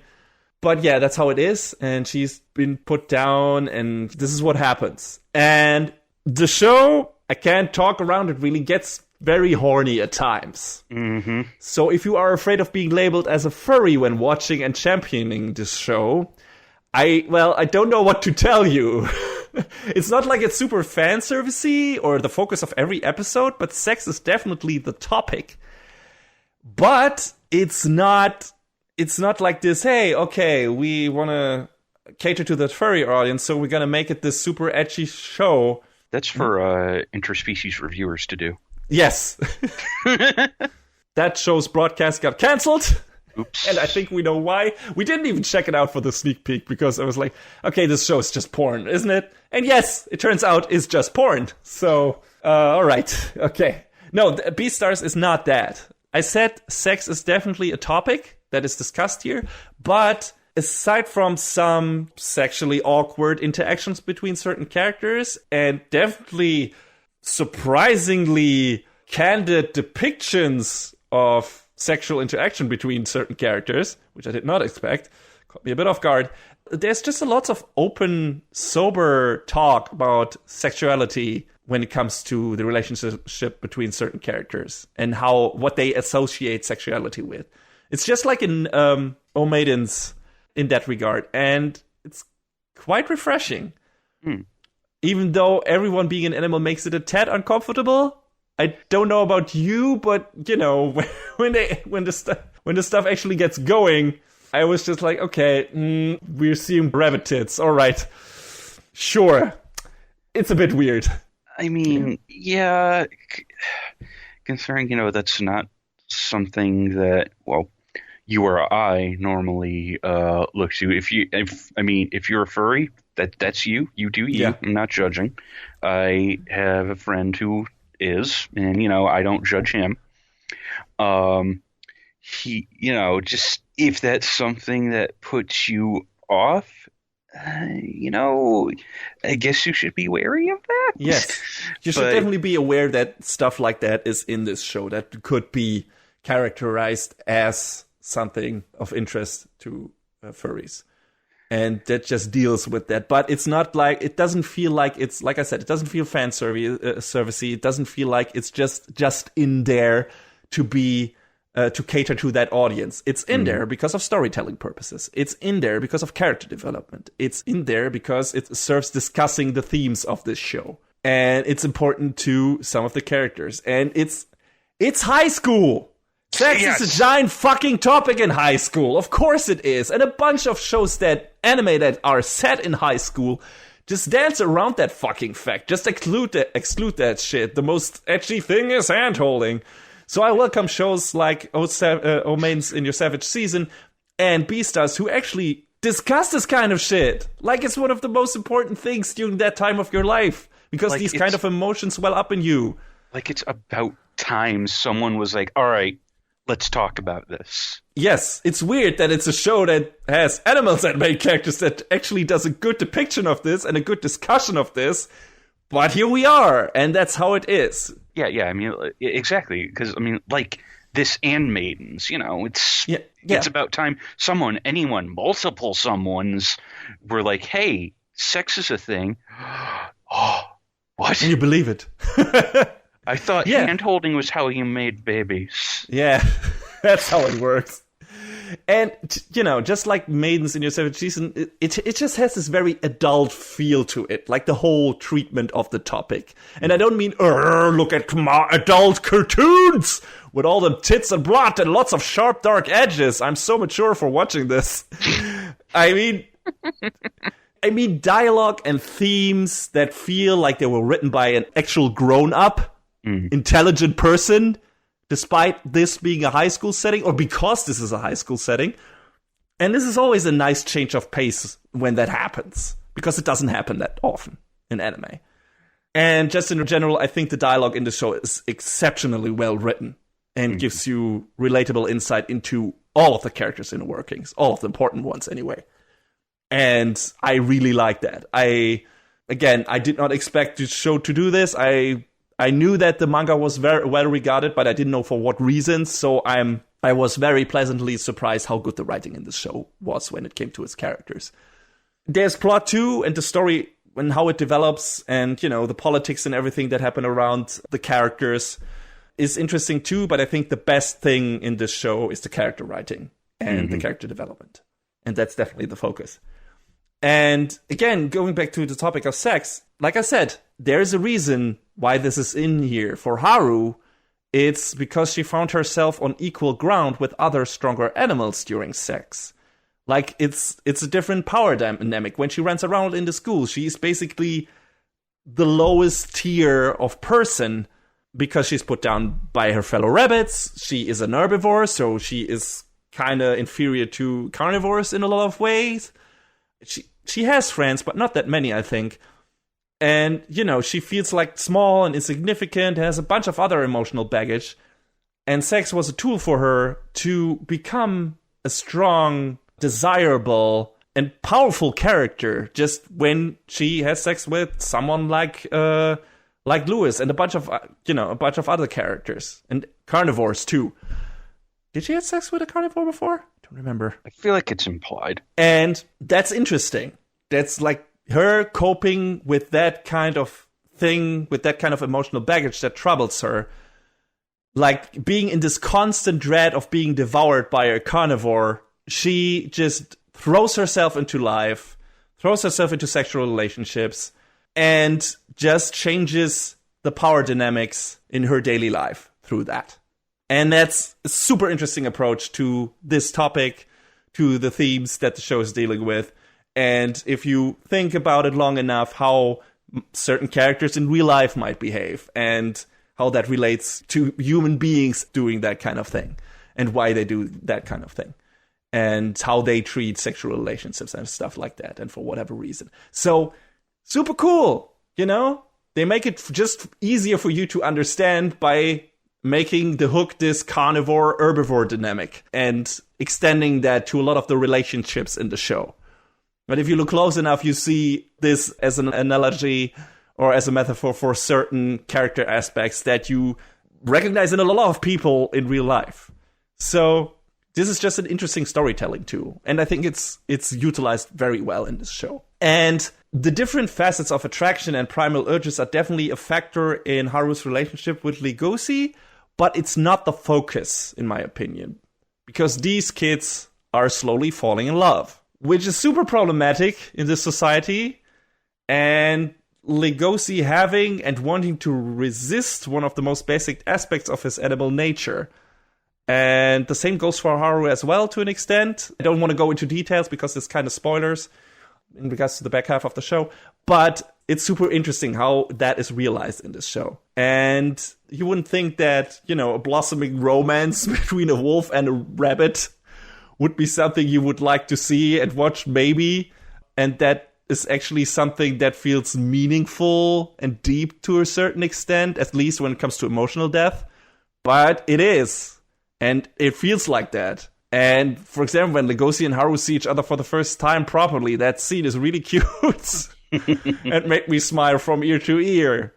But yeah, that's how it is. And she's been put down, and this is what happens. And the show, I can't talk around it, really gets very horny at times. Mm-hmm. So if you are afraid of being labeled as a furry when watching and championing this show, I don't know what to tell you. It's not like it's super fan servicey or the focus of every episode, but sex is definitely the topic. But it's not like this, hey, okay, we want to cater to the furry audience, so we're going to make it this super edgy show. That's for interspecies reviewers to do. Yes. That show's broadcast got cancelled. Oops. And I think we know why. We didn't even check it out for the sneak peek because I was like, okay, this show is just porn, isn't it? And yes, it turns out it's just porn. So, all right. Okay. No, Beastars is not that. I said sex is definitely a topic that is discussed here, but aside from some sexually awkward interactions between certain characters and definitely surprisingly candid depictions of sexual interaction between certain characters, which I did not expect, caught me a bit off guard. There's just a lot of open, sober talk about sexuality when it comes to the relationship between certain characters and what they associate sexuality with. It's just like in O Maidens in that regard, and it's quite refreshing. Even though everyone being an animal makes it a tad uncomfortable. I don't know about you, but you know, when the stuff actually gets going, I was just like, okay, we're seeing rabbit tits. All right, sure, it's a bit weird. I mean, yeah, considering that's not something that you or I normally look to. If you're a furry, that's you. You do you. Yeah. I'm not judging. I have a friend who is, and I don't judge him. He, just if that's something that puts you off, I guess you should be wary of that. Yes, you should definitely be aware that stuff like that is in this show that could be characterized as something of interest to furries. And that just deals with that. But it's not like, it doesn't feel like it's, like I said, it doesn't feel fan servicey. It doesn't feel like it's just in there to be, to cater to that audience. It's in there because of storytelling purposes. It's in there because of character development. It's in there because it serves discussing the themes of this show. And it's important to some of the characters. And it's high school. Sex is a giant fucking topic in high school. Of course it is. And a bunch of shows anime that are set in high school just dance around that fucking fact. Just exclude that shit. The most edgy thing is hand-holding. So I welcome shows like O Maidens in Your Savage Season and Beastars who actually discuss this kind of shit. Like it's one of the most important things during that time of your life. Because these kind of emotions well up in you. Like it's about time someone was like, all right, let's talk about this. Yes, it's weird that it's a show that has animals and main characters that actually does a good depiction of this and a good discussion of this. But here we are, and that's how it is. Yeah, I mean, exactly. Because, I mean, like this and Maidens, it's about time anyone, multiple someones were like, hey, sex is a thing. Oh, what? And you believe it. I thought hand-holding was how you made babies. Yeah, that's how it works. And, just like Maidens in Your Savage Season, it just has this very adult feel to it, like the whole treatment of the topic. And I don't mean, look at adult cartoons with all the tits and blood and lots of sharp, dark edges. I'm so mature for watching this. I mean dialogue and themes that feel like they were written by an actual grown-up, intelligent person, despite this being a high school setting, or because this is a high school setting. And this is always a nice change of pace when that happens, because it doesn't happen that often in anime. And just in general, I think the dialogue in the show is exceptionally well written and gives you relatable insight into all of the characters' inner workings, all of the important ones anyway. And I really like that. I did not expect the show to do this. I knew that the manga was very well regarded, but I didn't know for what reasons. So I'm I was very pleasantly surprised how good the writing in this show was when it came to its characters. There's plot too, and the story and how it develops, and, the politics and everything that happen around the characters is interesting too, but I think the best thing in this show is the character writing and the character development. And that's definitely the focus. And again, going back to the topic of sex, like I said, there's a reason why this is in here. For Haru, it's because she found herself on equal ground with other stronger animals during sex. Like, it's a different power dynamic. When she runs around in the school, she's basically the lowest tier of person because she's put down by her fellow rabbits. She is an herbivore, so she is kind of inferior to carnivores in a lot of ways. She has friends, but not that many, I think. And, she feels like small and insignificant, has a bunch of other emotional baggage. And sex was a tool for her to become a strong, desirable, and powerful character just when she has sex with someone like Lewis and a bunch of other characters. And carnivores, too. Did she have sex with a carnivore before? I don't remember. I feel like it's implied. And that's interesting. That's like her coping with that kind of thing, with that kind of emotional baggage that troubles her. Like being in this constant dread of being devoured by a carnivore, she just throws herself into life, throws herself into sexual relationships, and just changes the power dynamics in her daily life through that. And that's a super interesting approach to this topic, to the themes that the show is dealing with. And if you think about it long enough, how certain characters in real life might behave and how that relates to human beings doing that kind of thing and why they do that kind of thing and how they treat sexual relationships and stuff like that and for whatever reason. So super cool, They make it just easier for you to understand by making the hook this carnivore-herbivore dynamic and extending that to a lot of the relationships in the show. But if you look close enough, you see this as an analogy or as a metaphor for certain character aspects that you recognize in a lot of people in real life. So this is just an interesting storytelling tool. And I think it's utilized very well in this show. And the different facets of attraction and primal urges are definitely a factor in Haru's relationship with Legoshi, but it's not the focus, in my opinion. Because these kids are slowly falling in love, which is super problematic in this society. And Legoshi having and wanting to resist one of the most basic aspects of his animal nature. And the same goes for Haru as well, to an extent. I don't want to go into details because it's kind of spoilers in regards to the back half of the show. But it's super interesting how that is realized in this show. And you wouldn't think that, a blossoming romance between a wolf and a rabbit would be something you would like to see and watch, maybe. And that is actually something that feels meaningful and deep to a certain extent, at least when it comes to emotional depth. But it is. And it feels like that. And for example, when Legoshi and Haru see each other for the first time properly, that scene is really cute. And made me smile from ear to ear.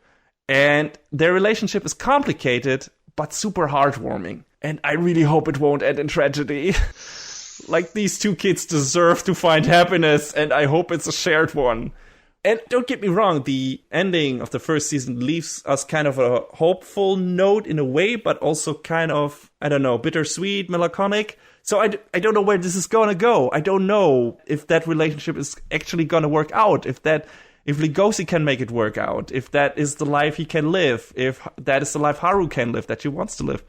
And their relationship is complicated, but super heartwarming. And I really hope it won't end in tragedy. Like, these two kids deserve to find happiness, and I hope it's a shared one. And don't get me wrong, the ending of the first season leaves us kind of a hopeful note in a way, but also kind of, bittersweet, melancholic. So I don't know where this is going to go. I don't know if that relationship is actually going to work out, if Legoshi can make it work out, if that is the life he can live, if that is the life Haru can live, that she wants to live.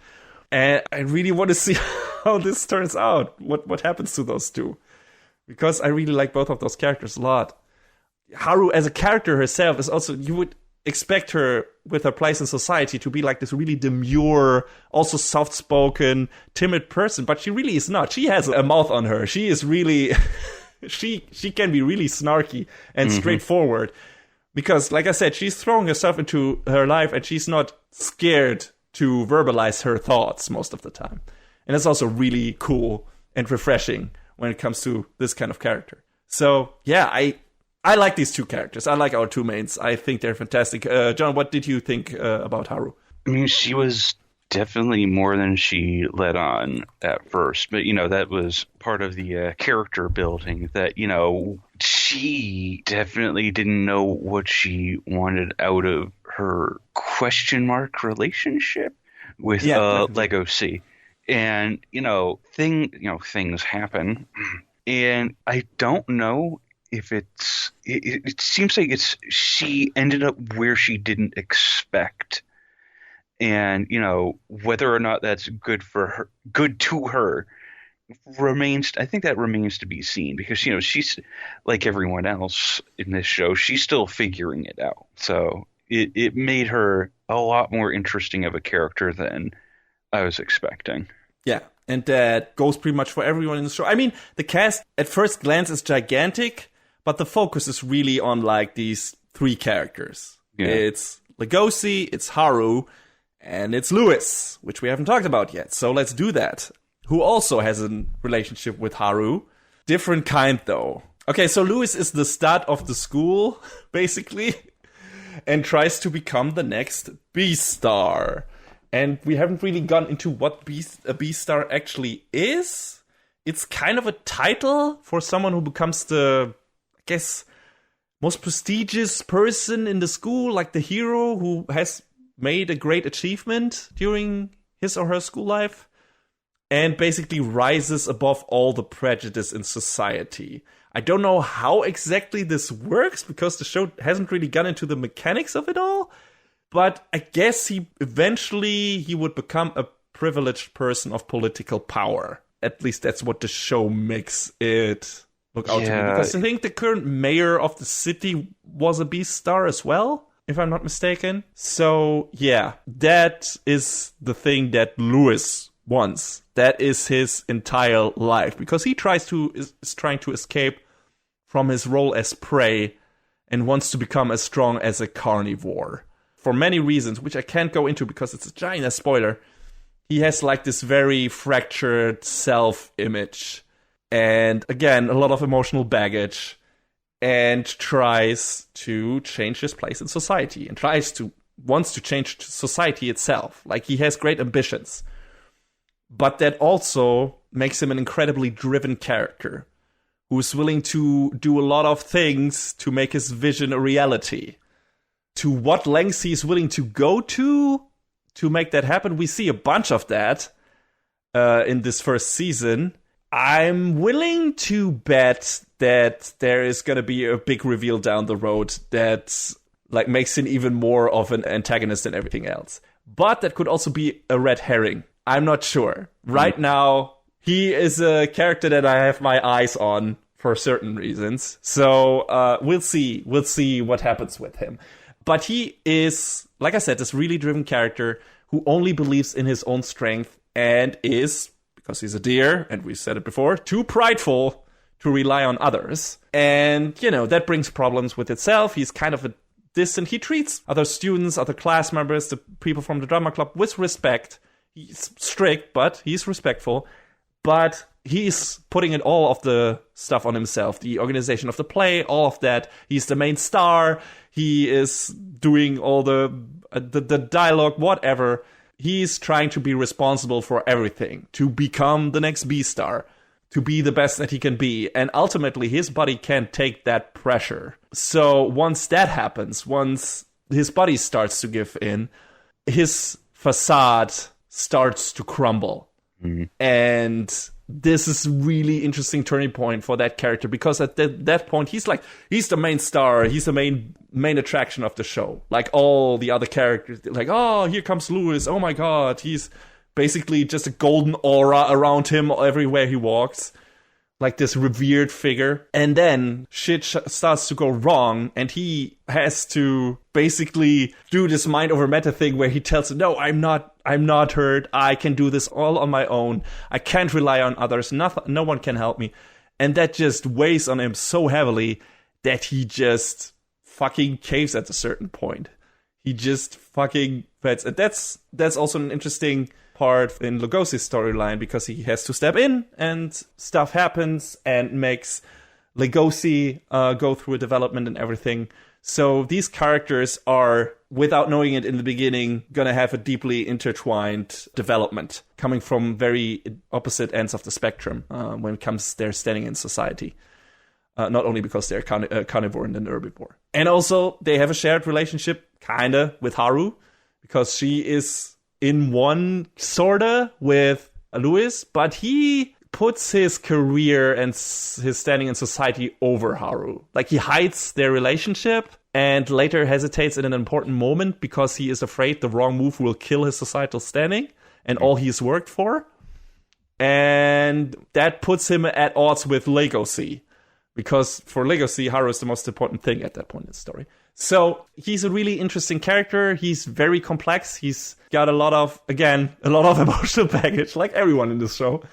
And I really want to see how this turns out, what happens to those two. Because I really like both of those characters a lot. Haru as a character herself is also, you would expect her with her place in society to be like this really demure, also soft-spoken, timid person, but she really is not. She has a mouth on her. She is really, she can be really snarky and straightforward. Because, like I said, she's throwing herself into her life and she's not scared to verbalize her thoughts most of the time. And it's also really cool and refreshing when it comes to this kind of character. So, yeah, I like these two characters. I like our two mains. I think they're fantastic. John, what did you think about Haru? I mean, she was definitely more than she let on at first. But, that was part of the character building that, she definitely didn't know what she wanted out of her question mark relationship with Legacy. And, things happen. And I don't know if it seems like she ended up where she didn't expect. And, whether or not that's good to her remains to be seen, because, she's like everyone else in this show. She's still figuring it out. So it made her a lot more interesting of a character than I was expecting. Yeah. And that goes pretty much for everyone in the show. I mean, the cast at first glance is gigantic, but the focus is really on like these three characters. Yeah. It's Legoshi, it's Haru, and it's Lewis, which we haven't talked about yet. So let's do that. Who also has a relationship with Haru. Different kind, though. Okay, so Lewis is the stud of the school, basically, and tries to become the next Beastar. And we haven't really gone into what a Beastar actually is. It's kind of a title for someone who becomes the, I guess, most prestigious person in the school, like the hero who has made a great achievement during his or her school life, and basically rises above all the prejudice in society. I don't know how exactly this works, because the show hasn't really gone into the mechanics of it all. But I guess he would become a privileged person of political power. At least that's what the show makes it look out to me. Because I think the current mayor of the city was a Beastar as well, if I'm not mistaken. So yeah, that is the thing that Lewis wants. That is his entire life, because he is trying to escape from his role as prey and wants to become as strong as a carnivore. For many reasons, which I can't go into because it's a giant spoiler. He has like this very fractured self-image. And again, a lot of emotional baggage. And tries to change his place in society. And wants to change society itself. Like, he has great ambitions. But that also makes him an incredibly driven character. Who's willing to do a lot of things to make his vision a reality. To what lengths he's willing to go to make that happen. We see a bunch of that in this first season. I'm willing to bet that there is going to be a big reveal down the road that like makes him even more of an antagonist than everything else. But that could also be a red herring. I'm not sure. Right now, he is a character that I have my eyes on for certain reasons. So we'll see. We'll see what happens with him. But he is, like I said, this really driven character who only believes in his own strength and is, because he's a deer, and we said it before, too prideful to rely on others. And, that brings problems with itself. He's kind of distant. He treats other students, other class members, the people from the drama club with respect. He's strict, but he's respectful. But he's putting in all of the stuff on himself. The organization of the play, all of that. He's the main star. He is doing all the dialogue, whatever. He's trying to be responsible for everything. To become the next Beastar. To be the best that he can be. And ultimately, his body can't take that pressure. So once that happens, once his body starts to give in, his facade starts to crumble. Mm-hmm. And this is really interesting turning point for that character, because at that point he's the main star, he's the main attraction of the show. Like all the other characters, like, oh, here comes Lewis, oh my god, he's basically just a golden aura around him everywhere he walks, like this revered figure. And then shit starts to go wrong, and he has to basically do this mind over matter thing where he tells him, no, I'm not hurt. I can do this all on my own. I can't rely on others. No one can help me. And that just weighs on him so heavily that he just fucking caves at a certain point. He just fucking feds. And that's also an interesting part in Legoshi's storyline, because he has to step in and stuff happens and makes Legoshi go through a development and everything. So these characters are, without knowing it in the beginning, going to have a deeply intertwined development coming from very opposite ends of the spectrum when it comes to their standing in society. Not only because they're carnivore and an herbivore. And also, they have a shared relationship, kinda, with Haru, because she is in one, sorta, with Lewis, but he puts his career and his standing in society over Haru. Like, he hides their relationship and later hesitates in an important moment because he is afraid the wrong move will kill his societal standing and all he's worked for. And that puts him at odds with Legacy. Because for Legacy, Haru is the most important thing at that point in the story. So he's a really interesting character. He's very complex. He's got a lot of emotional baggage, like everyone in this show.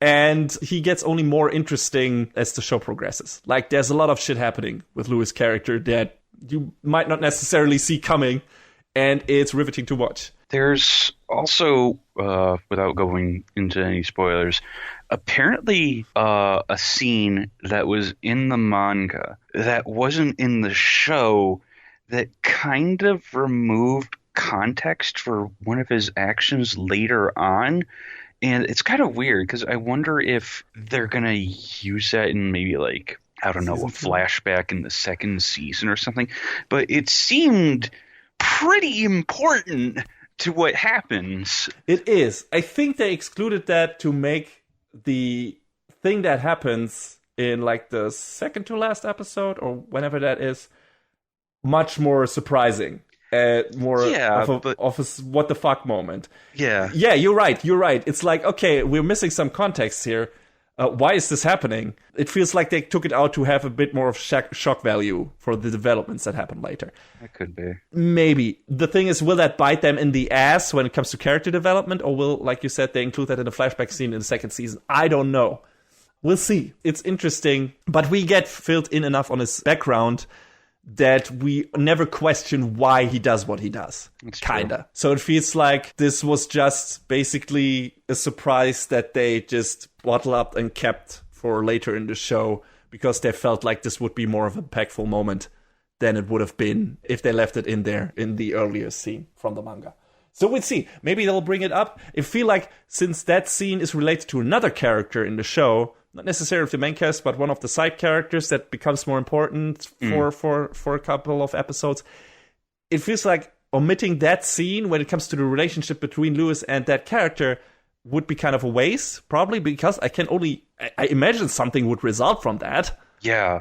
And he gets only more interesting as the show progresses. Like, there's a lot of shit happening with Lewis' character that you might not necessarily see coming. And it's riveting to watch. There's also, without going into any spoilers, apparently a scene that was in the manga that wasn't in the show that kind of removed context for one of his actions later on. And it's kind of weird because I wonder if they're going to use that in maybe like, I don't know, a flashback in the second season or something. But it seemed pretty important to what happens. It is. I think they excluded that to make the thing that happens in like the second to last episode or whenever that is much more surprising. More of a what the fuck moment. Yeah, you're right. It's like, okay, we're missing some context here. Why is this happening? It feels like they took it out to have a bit more of shock value for the developments that happen later. That could be. Maybe. The thing is, will that bite them in the ass when it comes to character development? Or will, like you said, they include that in a flashback scene in the second season? I don't know. We'll see. It's interesting. But we get filled in enough on his background that we never question why he does what he does. Kinda. So it feels like this was just basically a surprise that they just bottled up and kept for later in the show because they felt like this would be more of an impactful moment than it would have been if they left it in there in the earlier scene from the manga. So we'll see. Maybe they'll bring it up. I feel like since that scene is related to another character in the show, not necessarily the main cast, but one of the side characters that becomes more important for a couple of episodes. It feels like omitting that scene when it comes to the relationship between Lewis and that character would be kind of a waste, probably because I imagine something would result from that. Yeah.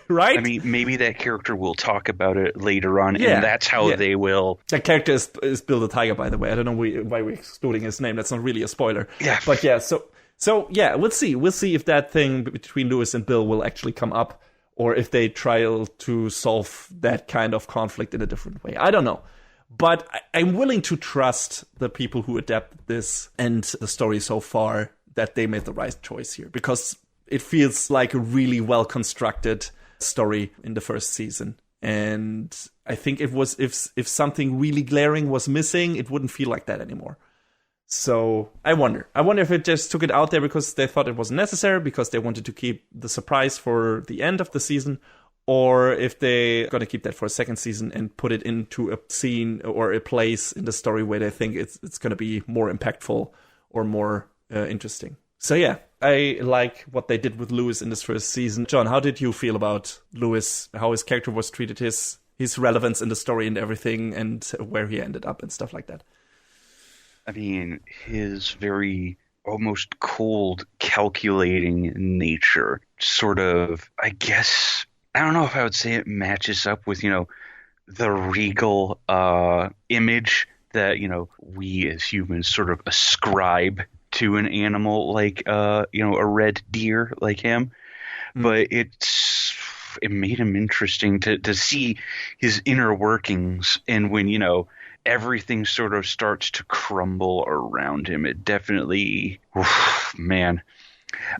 Right? I mean, maybe that character will talk about it later on, and that's how they will. That character is Bill the Tiger, by the way. I don't know why we're excluding his name. That's not really a spoiler. Yeah. But yeah, So yeah, we'll see. We'll see if that thing between Lewis and Bill will actually come up, or if they try to solve that kind of conflict in a different way. I don't know. But I'm willing to trust the people who adapted this and the story so far that they made the right choice here, because it feels like a really well-constructed story in the first season. And I think it was if something really glaring was missing, it wouldn't feel like that anymore. So I wonder if it just took it out there because they thought it wasn't necessary, because they wanted to keep the surprise for the end of the season, or if they're going to keep that for a second season and put it into a scene or a place in the story where they think it's going to be more impactful or more interesting. So yeah, I like what they did with Lewis in this first season. John, how did you feel about Lewis, how his character was treated, his relevance in the story and everything, and where he ended up and stuff like that? I mean, his very almost cold, calculating nature sort of, I guess, I don't know if I would say it matches up with, the regal image that, we as humans sort of ascribe to an animal like, a red deer like him. But it made him interesting to see his inner workings, and when, everything sort of starts to crumble around him, it definitely, man.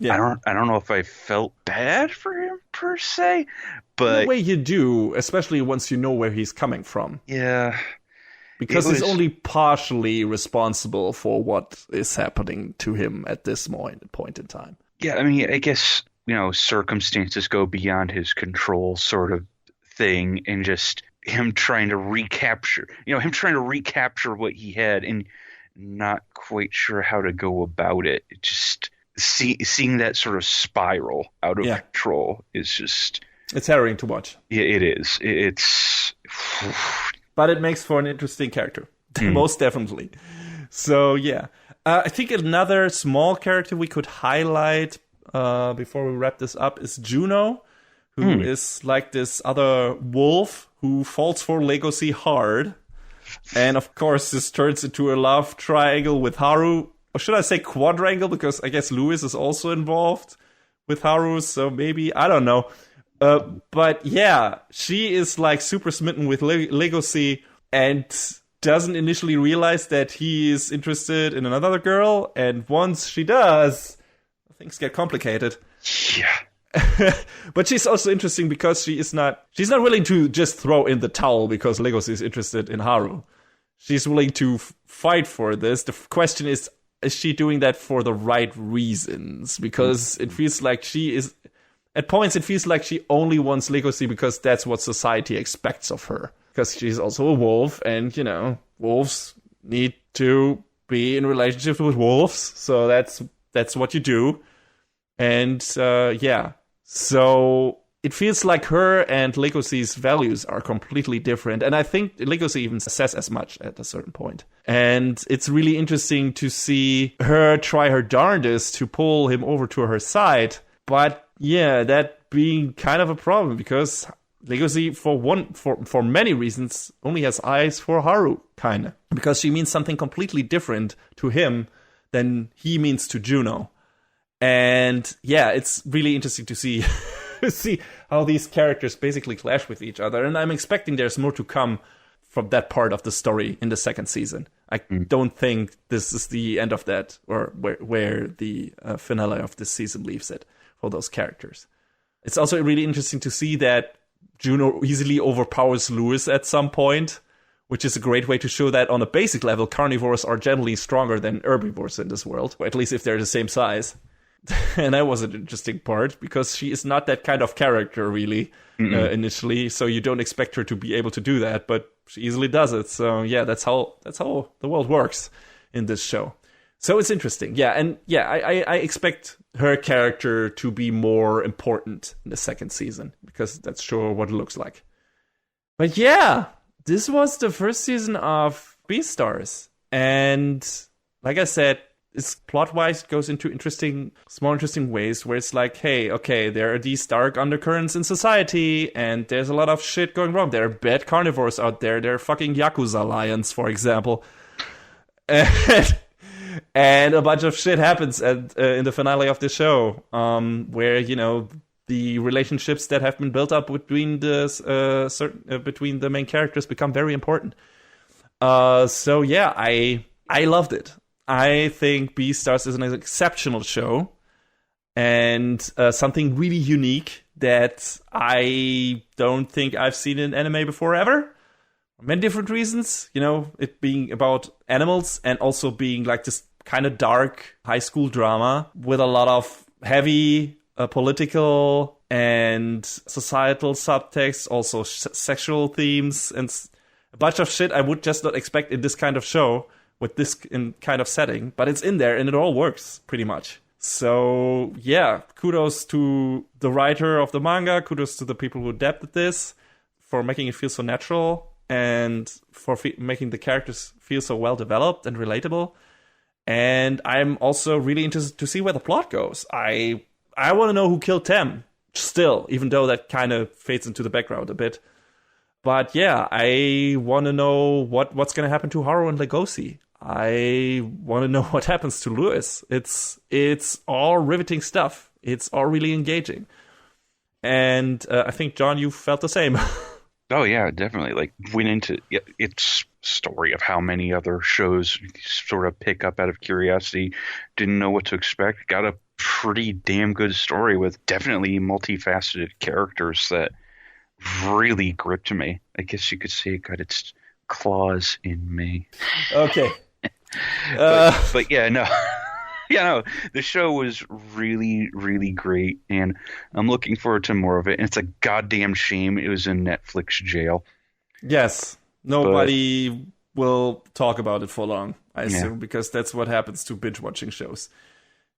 Yeah. I don't know if I felt bad for him per se, but in a way you do, especially once you know where he's coming from. Yeah, because he's only partially responsible for what is happening to him at this point in time. Yeah, I mean, I guess circumstances go beyond his control, sort of thing and just him trying to recapture what he had and not quite sure how to go about it. Just seeing that sort of spiral out of control is just... It's harrowing to watch. Yeah, it is. It's... But it makes for an interesting character. Most definitely. So, yeah. I think another small character we could highlight before we wrap this up is Juno, who is like this other wolf who falls for Legacy hard. And, of course, this turns into a love triangle with Haru. Or should I say quadrangle? Because I guess Lewis is also involved with Haru. So maybe, I don't know. But yeah, she is like super smitten with Legacy and doesn't initially realize that he is interested in another girl. And once she does, things get complicated. Yeah. But she's also interesting because she's not willing to just throw in the towel because Legacy is interested in Haru. She's willing to fight for this. The question is she doing that for the right reasons? Because it feels like at points it feels like she only wants Legacy because that's what society expects of her. Because she's also a wolf, and, wolves need to be in relationships with wolves. So that's what you do. And, so it feels like her and Legacy's values are completely different. And I think Legacy even says as much at a certain point. And it's really interesting to see her try her darndest to pull him over to her side. But yeah, that being kind of a problem because Legacy, for many reasons, only has eyes for Haru, kind of. Because she means something completely different to him than he means to Juno. And yeah, it's really interesting to see how these characters basically clash with each other. And I'm expecting there's more to come from that part of the story in the second season. I don't think this is the end of that, or where the finale of this season leaves it for those characters. It's also really interesting to see that Juno easily overpowers Lewis at some point, which is a great way to show that on a basic level, carnivores are generally stronger than herbivores in this world, or at least if they're the same size. And that was an interesting part, because she is not that kind of character, really, initially, so you don't expect her to be able to do that, but she easily does it. So, yeah, that's how the world works in this show. So it's interesting. Yeah, and yeah, I expect her character to be more important in the second season, because that's sure what it looks like. But yeah, this was the first season of Beastars. And like I said, it's plot-wise goes into interesting ways where it's like, hey, okay, there are these dark undercurrents in society, and there's a lot of shit going wrong. There are bad carnivores out there. There are fucking Yakuza lions, for example. And a bunch of shit happens in the finale of the show, where, the relationships that have been built up between between the main characters become very important. So yeah, I loved it. I think Beastars is an exceptional show, and something really unique that I don't think I've seen in anime before ever. For many different reasons, it being about animals and also being like this kind of dark high school drama with a lot of heavy political and societal subtext, also sexual themes, and a bunch of shit I would just not expect in this kind of show with this kind of setting, but it's in there and it all works pretty much. So yeah, kudos to the writer of the manga, kudos to the people who adapted this for making it feel so natural and for making the characters feel so well developed and relatable. And I'm also really interested to see where the plot goes. I want to know who killed Tem still, even though that kind of fades into the background a bit. But yeah, I want to know what's going to happen to Haru and Legoshi. I want to know what happens to Lewis. It's all riveting stuff. It's all really engaging. And I think, John, you felt the same. Oh, yeah, definitely. Like, went into its story of how many other shows sort of pick up out of curiosity. Didn't know what to expect. Got a pretty damn good story with definitely multifaceted characters that really gripped me. I guess you could say it got its claws in me. Okay. But yeah, no. No, the show was really, really great, and I'm looking forward to more of it. And it's a goddamn shame it was in Netflix jail. Yes, nobody will talk about it for long, I assume, because that's what happens to binge-watching shows.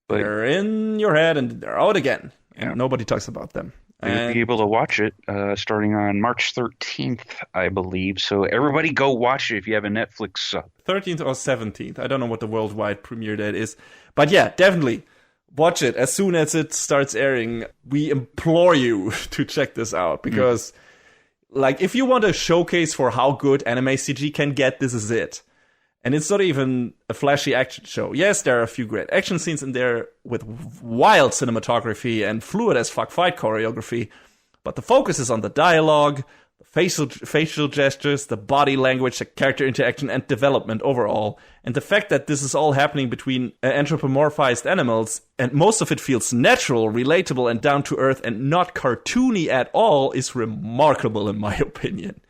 They're in your head and they're out again, and nobody talks about them. You'll be able to watch it starting on March 13th, I believe. So everybody go watch it if you have a Netflix sub. 13th or 17th. I don't know what the worldwide premiere date is. But yeah, definitely watch it as soon as it starts airing. We implore you to check this out because, like, if you want a showcase for how good anime CG can get, this is it. And it's not even a flashy action show. Yes, there are a few great action scenes in there with wild cinematography and fluid as fuck fight choreography. But the focus is on the dialogue, the facial gestures, the body language, the character interaction, and development overall. And the fact that this is all happening between anthropomorphized animals, and most of it feels natural, relatable, and down to earth, and not cartoony at all, is remarkable in my opinion.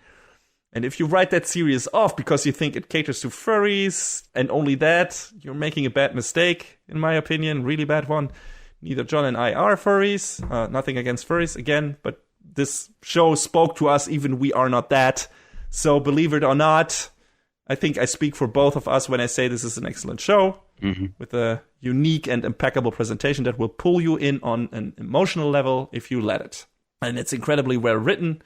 And if you write that series off because you think it caters to furries, and only that, you're making a bad mistake, in my opinion, really bad one. Neither John and I are furries, nothing against furries, again, but this show spoke to us, even we are not that. So believe it or not, I think I speak for both of us when I say this is an excellent show, with a unique and impeccable presentation that will pull you in on an emotional level if you let it. And it's incredibly well written.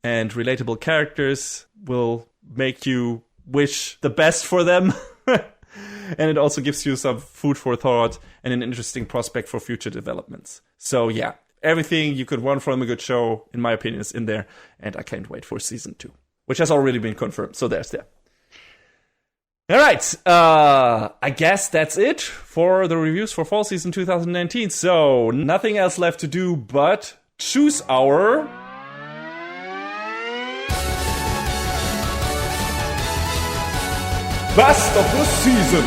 And relatable characters will make you wish the best for them. And it also gives you some food for thought and an interesting prospect for future developments. So yeah, everything you could want from a good show, in my opinion, is in there. And I can't wait for season 2, which has already been confirmed. So there's that. All right. I guess that's it for the reviews for fall season 2019. So nothing else left to do but choose our... best of the season.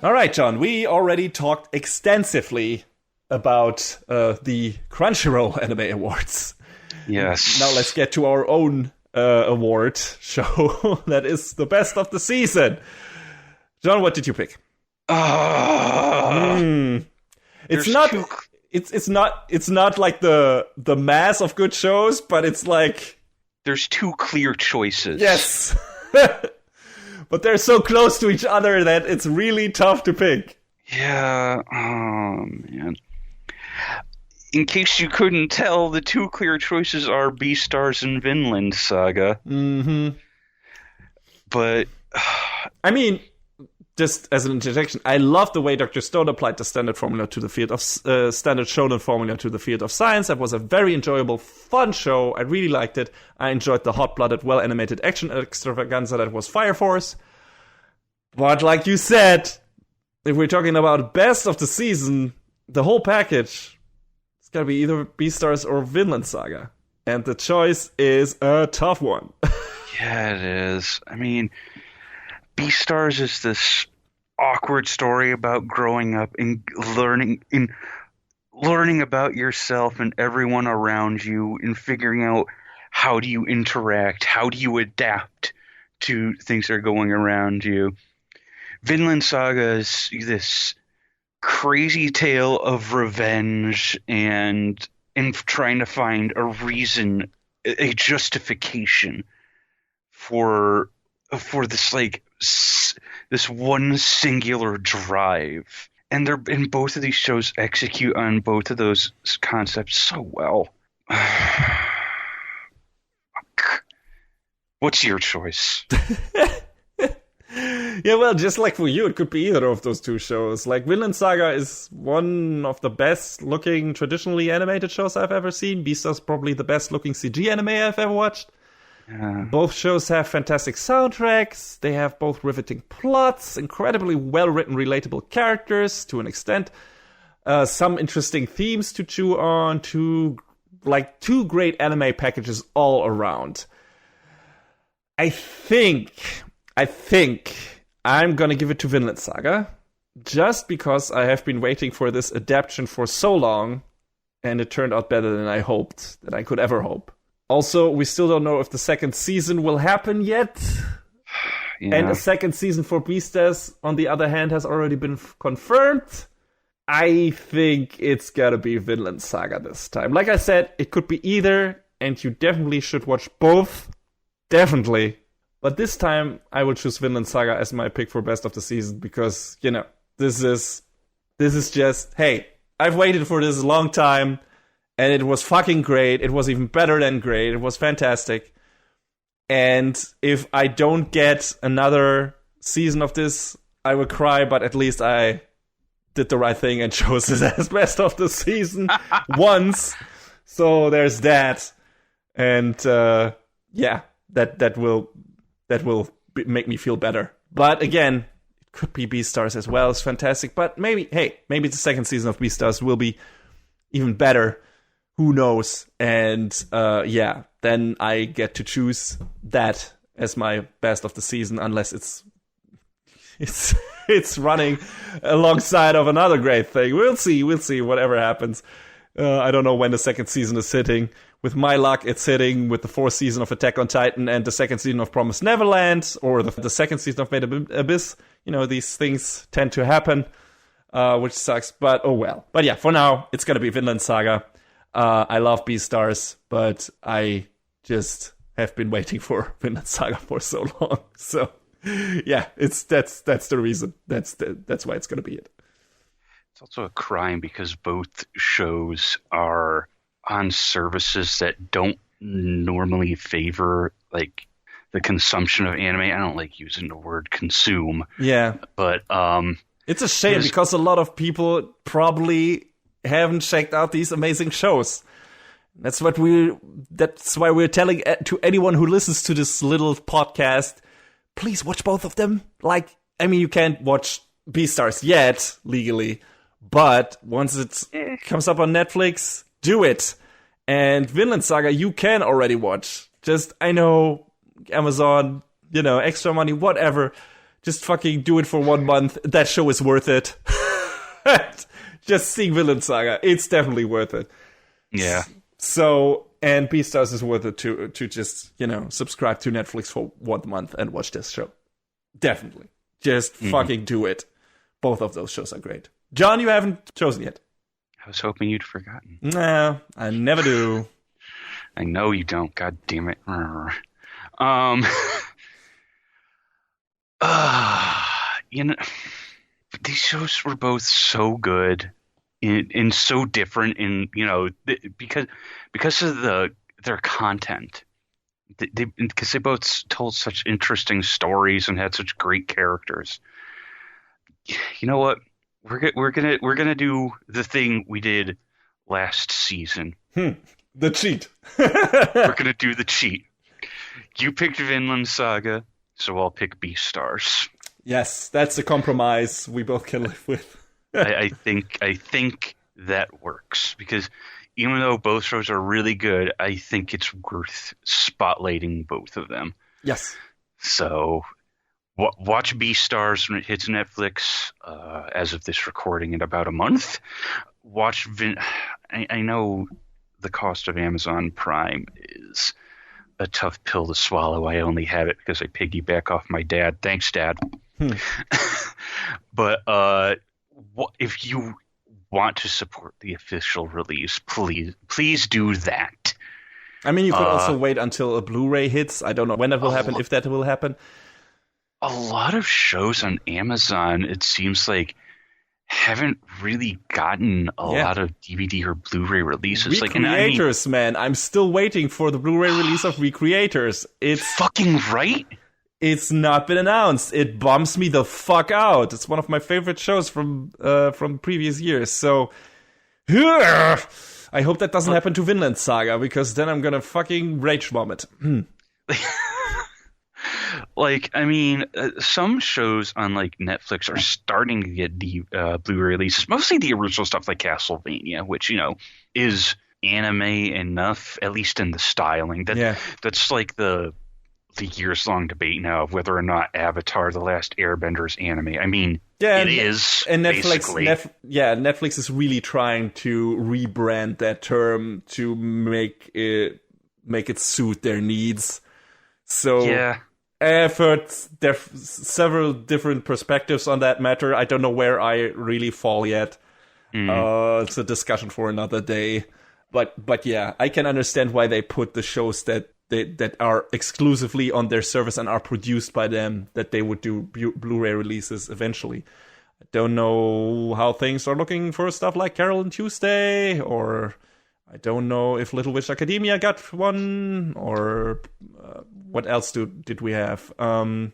All right, John, we already talked extensively about the Crunchyroll Anime Awards. Yes. Now let's get to our own award show that is the best of the season. John, what did you pick? It's not like the mass of good shows, but it's like there's two clear choices. Yes. But they're so close to each other that it's really tough to pick. Yeah, oh man. In case you couldn't tell, the two clear choices are Beastars and Vinland Saga. But I mean, just as an interjection, I love the way Dr. Stone applied the standard formula to the field of standard shonen formula to the field of science. That was a very enjoyable, fun show. I really liked it. I enjoyed the hot-blooded, well-animated action extravaganza that was Fire Force. But like you said, if we're talking about best of the season, the whole package, it's gotta be either Beastars or Vinland Saga. And the choice is a tough one. Yeah, it is. I mean, Beastars is this awkward story about growing up and learning about yourself and everyone around you and figuring out how do you interact, how do you adapt to things that are going around you. Vinland Saga is this crazy tale of revenge and trying to find a reason, a justification for this this one singular drive. And both of these shows execute on both of those concepts so well. What's your choice? Yeah, well, just like for you, it could be either of those two shows. Like, Vinland Saga is one of the best-looking, traditionally animated shows I've ever seen. Beastars probably the best-looking CG anime I've ever watched. Both shows have fantastic soundtracks. They have both riveting plots, incredibly well-written, relatable characters to an extent. Some interesting themes to chew on. Two great anime packages all around. I think I'm gonna give it to Vinland Saga, just because I have been waiting for this adaptation for so long, and it turned out better than I hoped, that I could ever hope. Also, we still don't know if the second season will happen yet. Yeah. And a second season for Beastars, on the other hand, has already been confirmed. I think it's gotta be Vinland Saga this time. Like I said, it could be either, and you definitely should watch both. Definitely. But this time, I will choose Vinland Saga as my pick for best of the season because, this is just, hey, I've waited for this a long time, and it was fucking great. It was even better than great. It was fantastic. And if I don't get another season of this, I will cry, but at least I did the right thing and chose it as best of the season once. So there's that. And that will make me feel better. But again, it could be Beastars as well. It's fantastic. But maybe the second season of Beastars will be even better. Who knows? And then I get to choose that as my best of the season, unless it's running alongside of another great thing. We'll see. Whatever happens. I don't know when the second season is hitting. With my luck, it's hitting with the fourth season of Attack on Titan and the second season of Promised Neverland, or the second season of Made Abyss. These things tend to happen, which sucks, but oh well. But yeah, for now, it's going to be Vinland Saga. I love Beastars, but I just have been waiting for Vinland Saga for so long. So yeah, that's the reason. That's why it's going to be it. It's also a crime because both shows are on services that don't normally favor like the consumption of anime. I don't like using the word consume. Yeah. But it's a shame because a lot of people probably haven't checked out these amazing shows. That's why we're telling to anyone who listens to this little podcast, please watch both of them. You can't watch Beastars yet legally, but once it comes up on Netflix, do it. And Vinland Saga, you can already watch. I know, Amazon, extra money, whatever. Just fucking do it for 1 month. That show is worth it. Just seeing Vinland Saga, it's definitely worth it. Yeah. So, and Beastars is worth it to just, subscribe to Netflix for 1 month and watch this show. Definitely. Just fucking do it. Both of those shows are great. John, you haven't chosen yet. I was hoping you'd forgotten. Nah, I never do. I know you don't. God damn it. These shows were both so good and so different because of their content. Because they both told such interesting stories and had such great characters. You know what? We're gonna do the thing we did last season. The cheat. We're gonna do the cheat. You picked Vinland Saga, so I'll pick Beastars. Yes, that's a compromise we both can live with. I think that works because even though both shows are really good, I think it's worth spotlighting both of them. Yes. So watch Beastars when it hits Netflix as of this recording in about a month. Watch I know the cost of Amazon Prime is a tough pill to swallow. I only have it because I piggyback off my dad. Thanks, Dad. But if you want to support the official release, please do that. I mean, you could also wait until a Blu-ray hits. I don't know when that will happen, if that will happen. A lot of shows on Amazon, it seems like, haven't really gotten a lot of DVD or Blu-ray releases. Recreators, man. I'm still waiting for the Blu-ray release of Recreators. It's fucking right. It's not been announced. It bums me the fuck out. It's one of my favorite shows from previous years. So, I hope that doesn't happen to Vinland Saga, because then I'm gonna fucking rage vomit. Some shows on Netflix are starting to get the Blu-ray releases, mostly the original stuff like Castlevania, which is anime enough, at least in the styling. That's the years-long debate now of whether or not Avatar: The Last Airbender is anime. I mean, it is. And Netflix is really trying to rebrand that term to make it suit their needs. So I've heard there several different perspectives on that matter. I don't know where I really fall yet. It's a discussion for another day. But yeah, I can understand why they put the shows that are exclusively on their service and are produced by them, that they would do Blu-ray releases eventually. I don't know how things are looking for stuff like Carol and Tuesday, or I don't know if Little Witch Academia got one, or what else did we have? Violet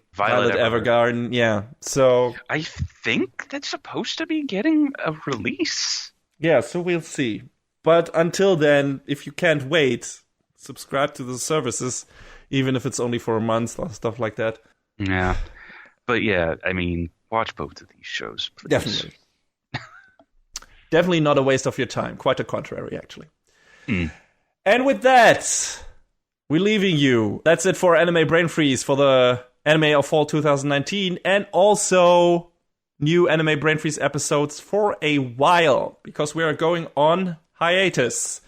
Evergarden, yeah. So I think that's supposed to be getting a release. Yeah, so we'll see. But until then, if you can't wait, subscribe to the services, even if it's only for a month or stuff like that. Yeah. But yeah, I mean, watch both of these shows, please. Definitely. Definitely not a waste of your time. Quite the contrary, actually. And with that, we're leaving you. That's it for Anime Brain Freeze for the anime of fall 2019, and also new Anime Brain Freeze episodes for a while, because we are going on hiatus.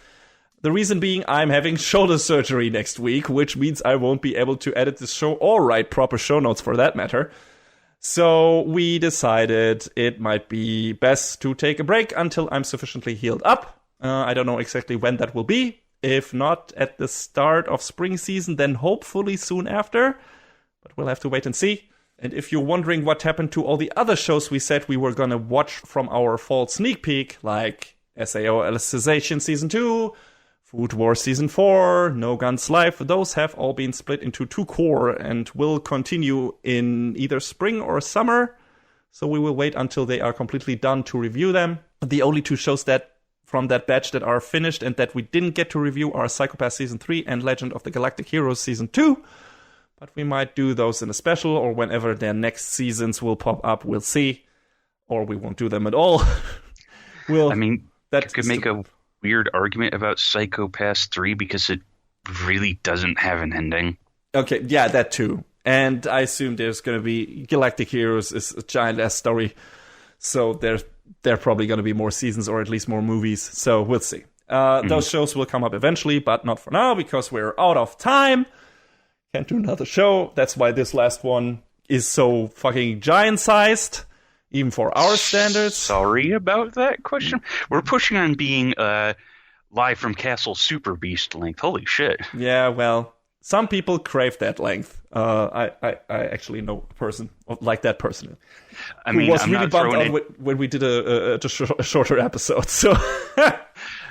The reason being, I'm having shoulder surgery next week, which means I won't be able to edit this show or write proper show notes for that matter. So we decided it might be best to take a break until I'm sufficiently healed up. I don't know exactly when that will be. If not at the start of spring season, then hopefully soon after. But we'll have to wait and see. And if you're wondering what happened to all the other shows we said we were going to watch from our fall sneak peek, like SAO Alicization Season 2, Food Wars Season 4, No Guns Live, those have all been split into 2 core and will continue in either spring or summer. So we will wait until they are completely done to review them. The only 2 shows that from that batch that are finished and that we didn't get to review are Psycho-Pass Season 3 and Legend of the Galactic Heroes Season 2. But we might do those in a special, or whenever their next seasons will pop up, we'll see. Or we won't do them at all. I mean, you could make a weird argument about Psycho-Pass 3 because it really doesn't have an ending. Okay, yeah, that too. And I assume there's going to be... Galactic Heroes is a giant-ass story. So there are probably going to be more seasons or at least more movies. So we'll see. Those shows will come up eventually, but not for now because we're out of time. Can't do another show. That's why this last one is so fucking giant-sized, even for our standards. Sorry about that question. We're pushing on being live from Castle Super Beast length. Holy shit. Yeah, well, some people crave that length. I actually know a person like that person. I mean, who was really bummed out when we did a shorter episode. So,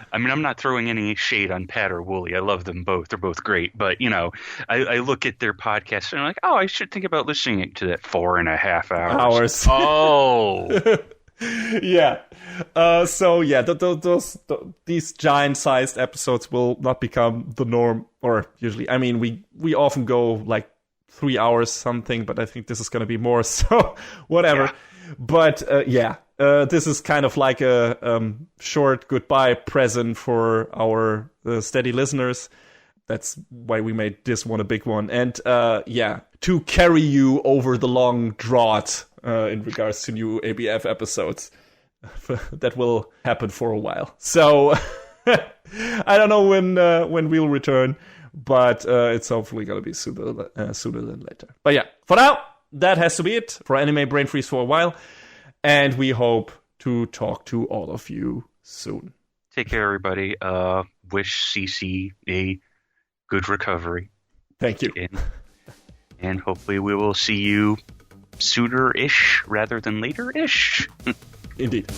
I mean, I'm not throwing any shade on Pat or Wooly. I love them both. They're both great. But, you know, I look at their podcast and I'm like, oh, I should think about listening to that 4.5 hours. Oh. Yeah. So, yeah, these giant-sized episodes will not become the norm. Or usually, I mean, we often go like 3 hours something, but I think this is going to be more. So, whatever. Yeah. But, yeah. This is kind of like a short goodbye present for our steady listeners. That's why we made this one a big one. And yeah, to carry you over the long drought in regards to new ABF episodes. That will happen for a while. So I don't know when we'll return, but it's hopefully going to be sooner than later. But yeah, for now, that has to be it for Anime Brain Freeze for a while. And we hope to talk to all of you soon. Take care, everybody. Wish CC a good recovery. Thank you. And hopefully we will see you sooner-ish rather than later-ish. Indeed.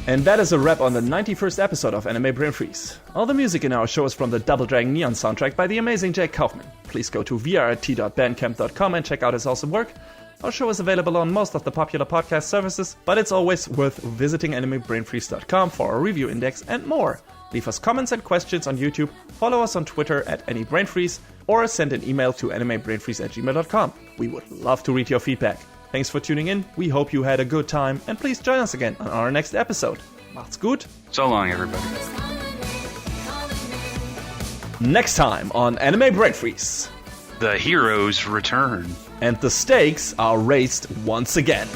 And that is a wrap on the 91st episode of Anime Brain Freeze. All the music in our show is from the Double Dragon Neon soundtrack by the amazing Jake Kaufman. Please go to vrt.bandcamp.com and check out his awesome work. Our show is available on most of the popular podcast services, but it's always worth visiting animebrainfreeze.com for our review index and more. Leave us comments and questions on YouTube, follow us on Twitter at AnyBrainFreeze, or send an email to animebrainfreeze@gmail.com. We would love to read your feedback. Thanks for tuning in, we hope you had a good time, and please join us again on our next episode. Macht's gut. So long, everybody. Next time on Anime Brain Freeze. The heroes return. And the stakes are raised once again.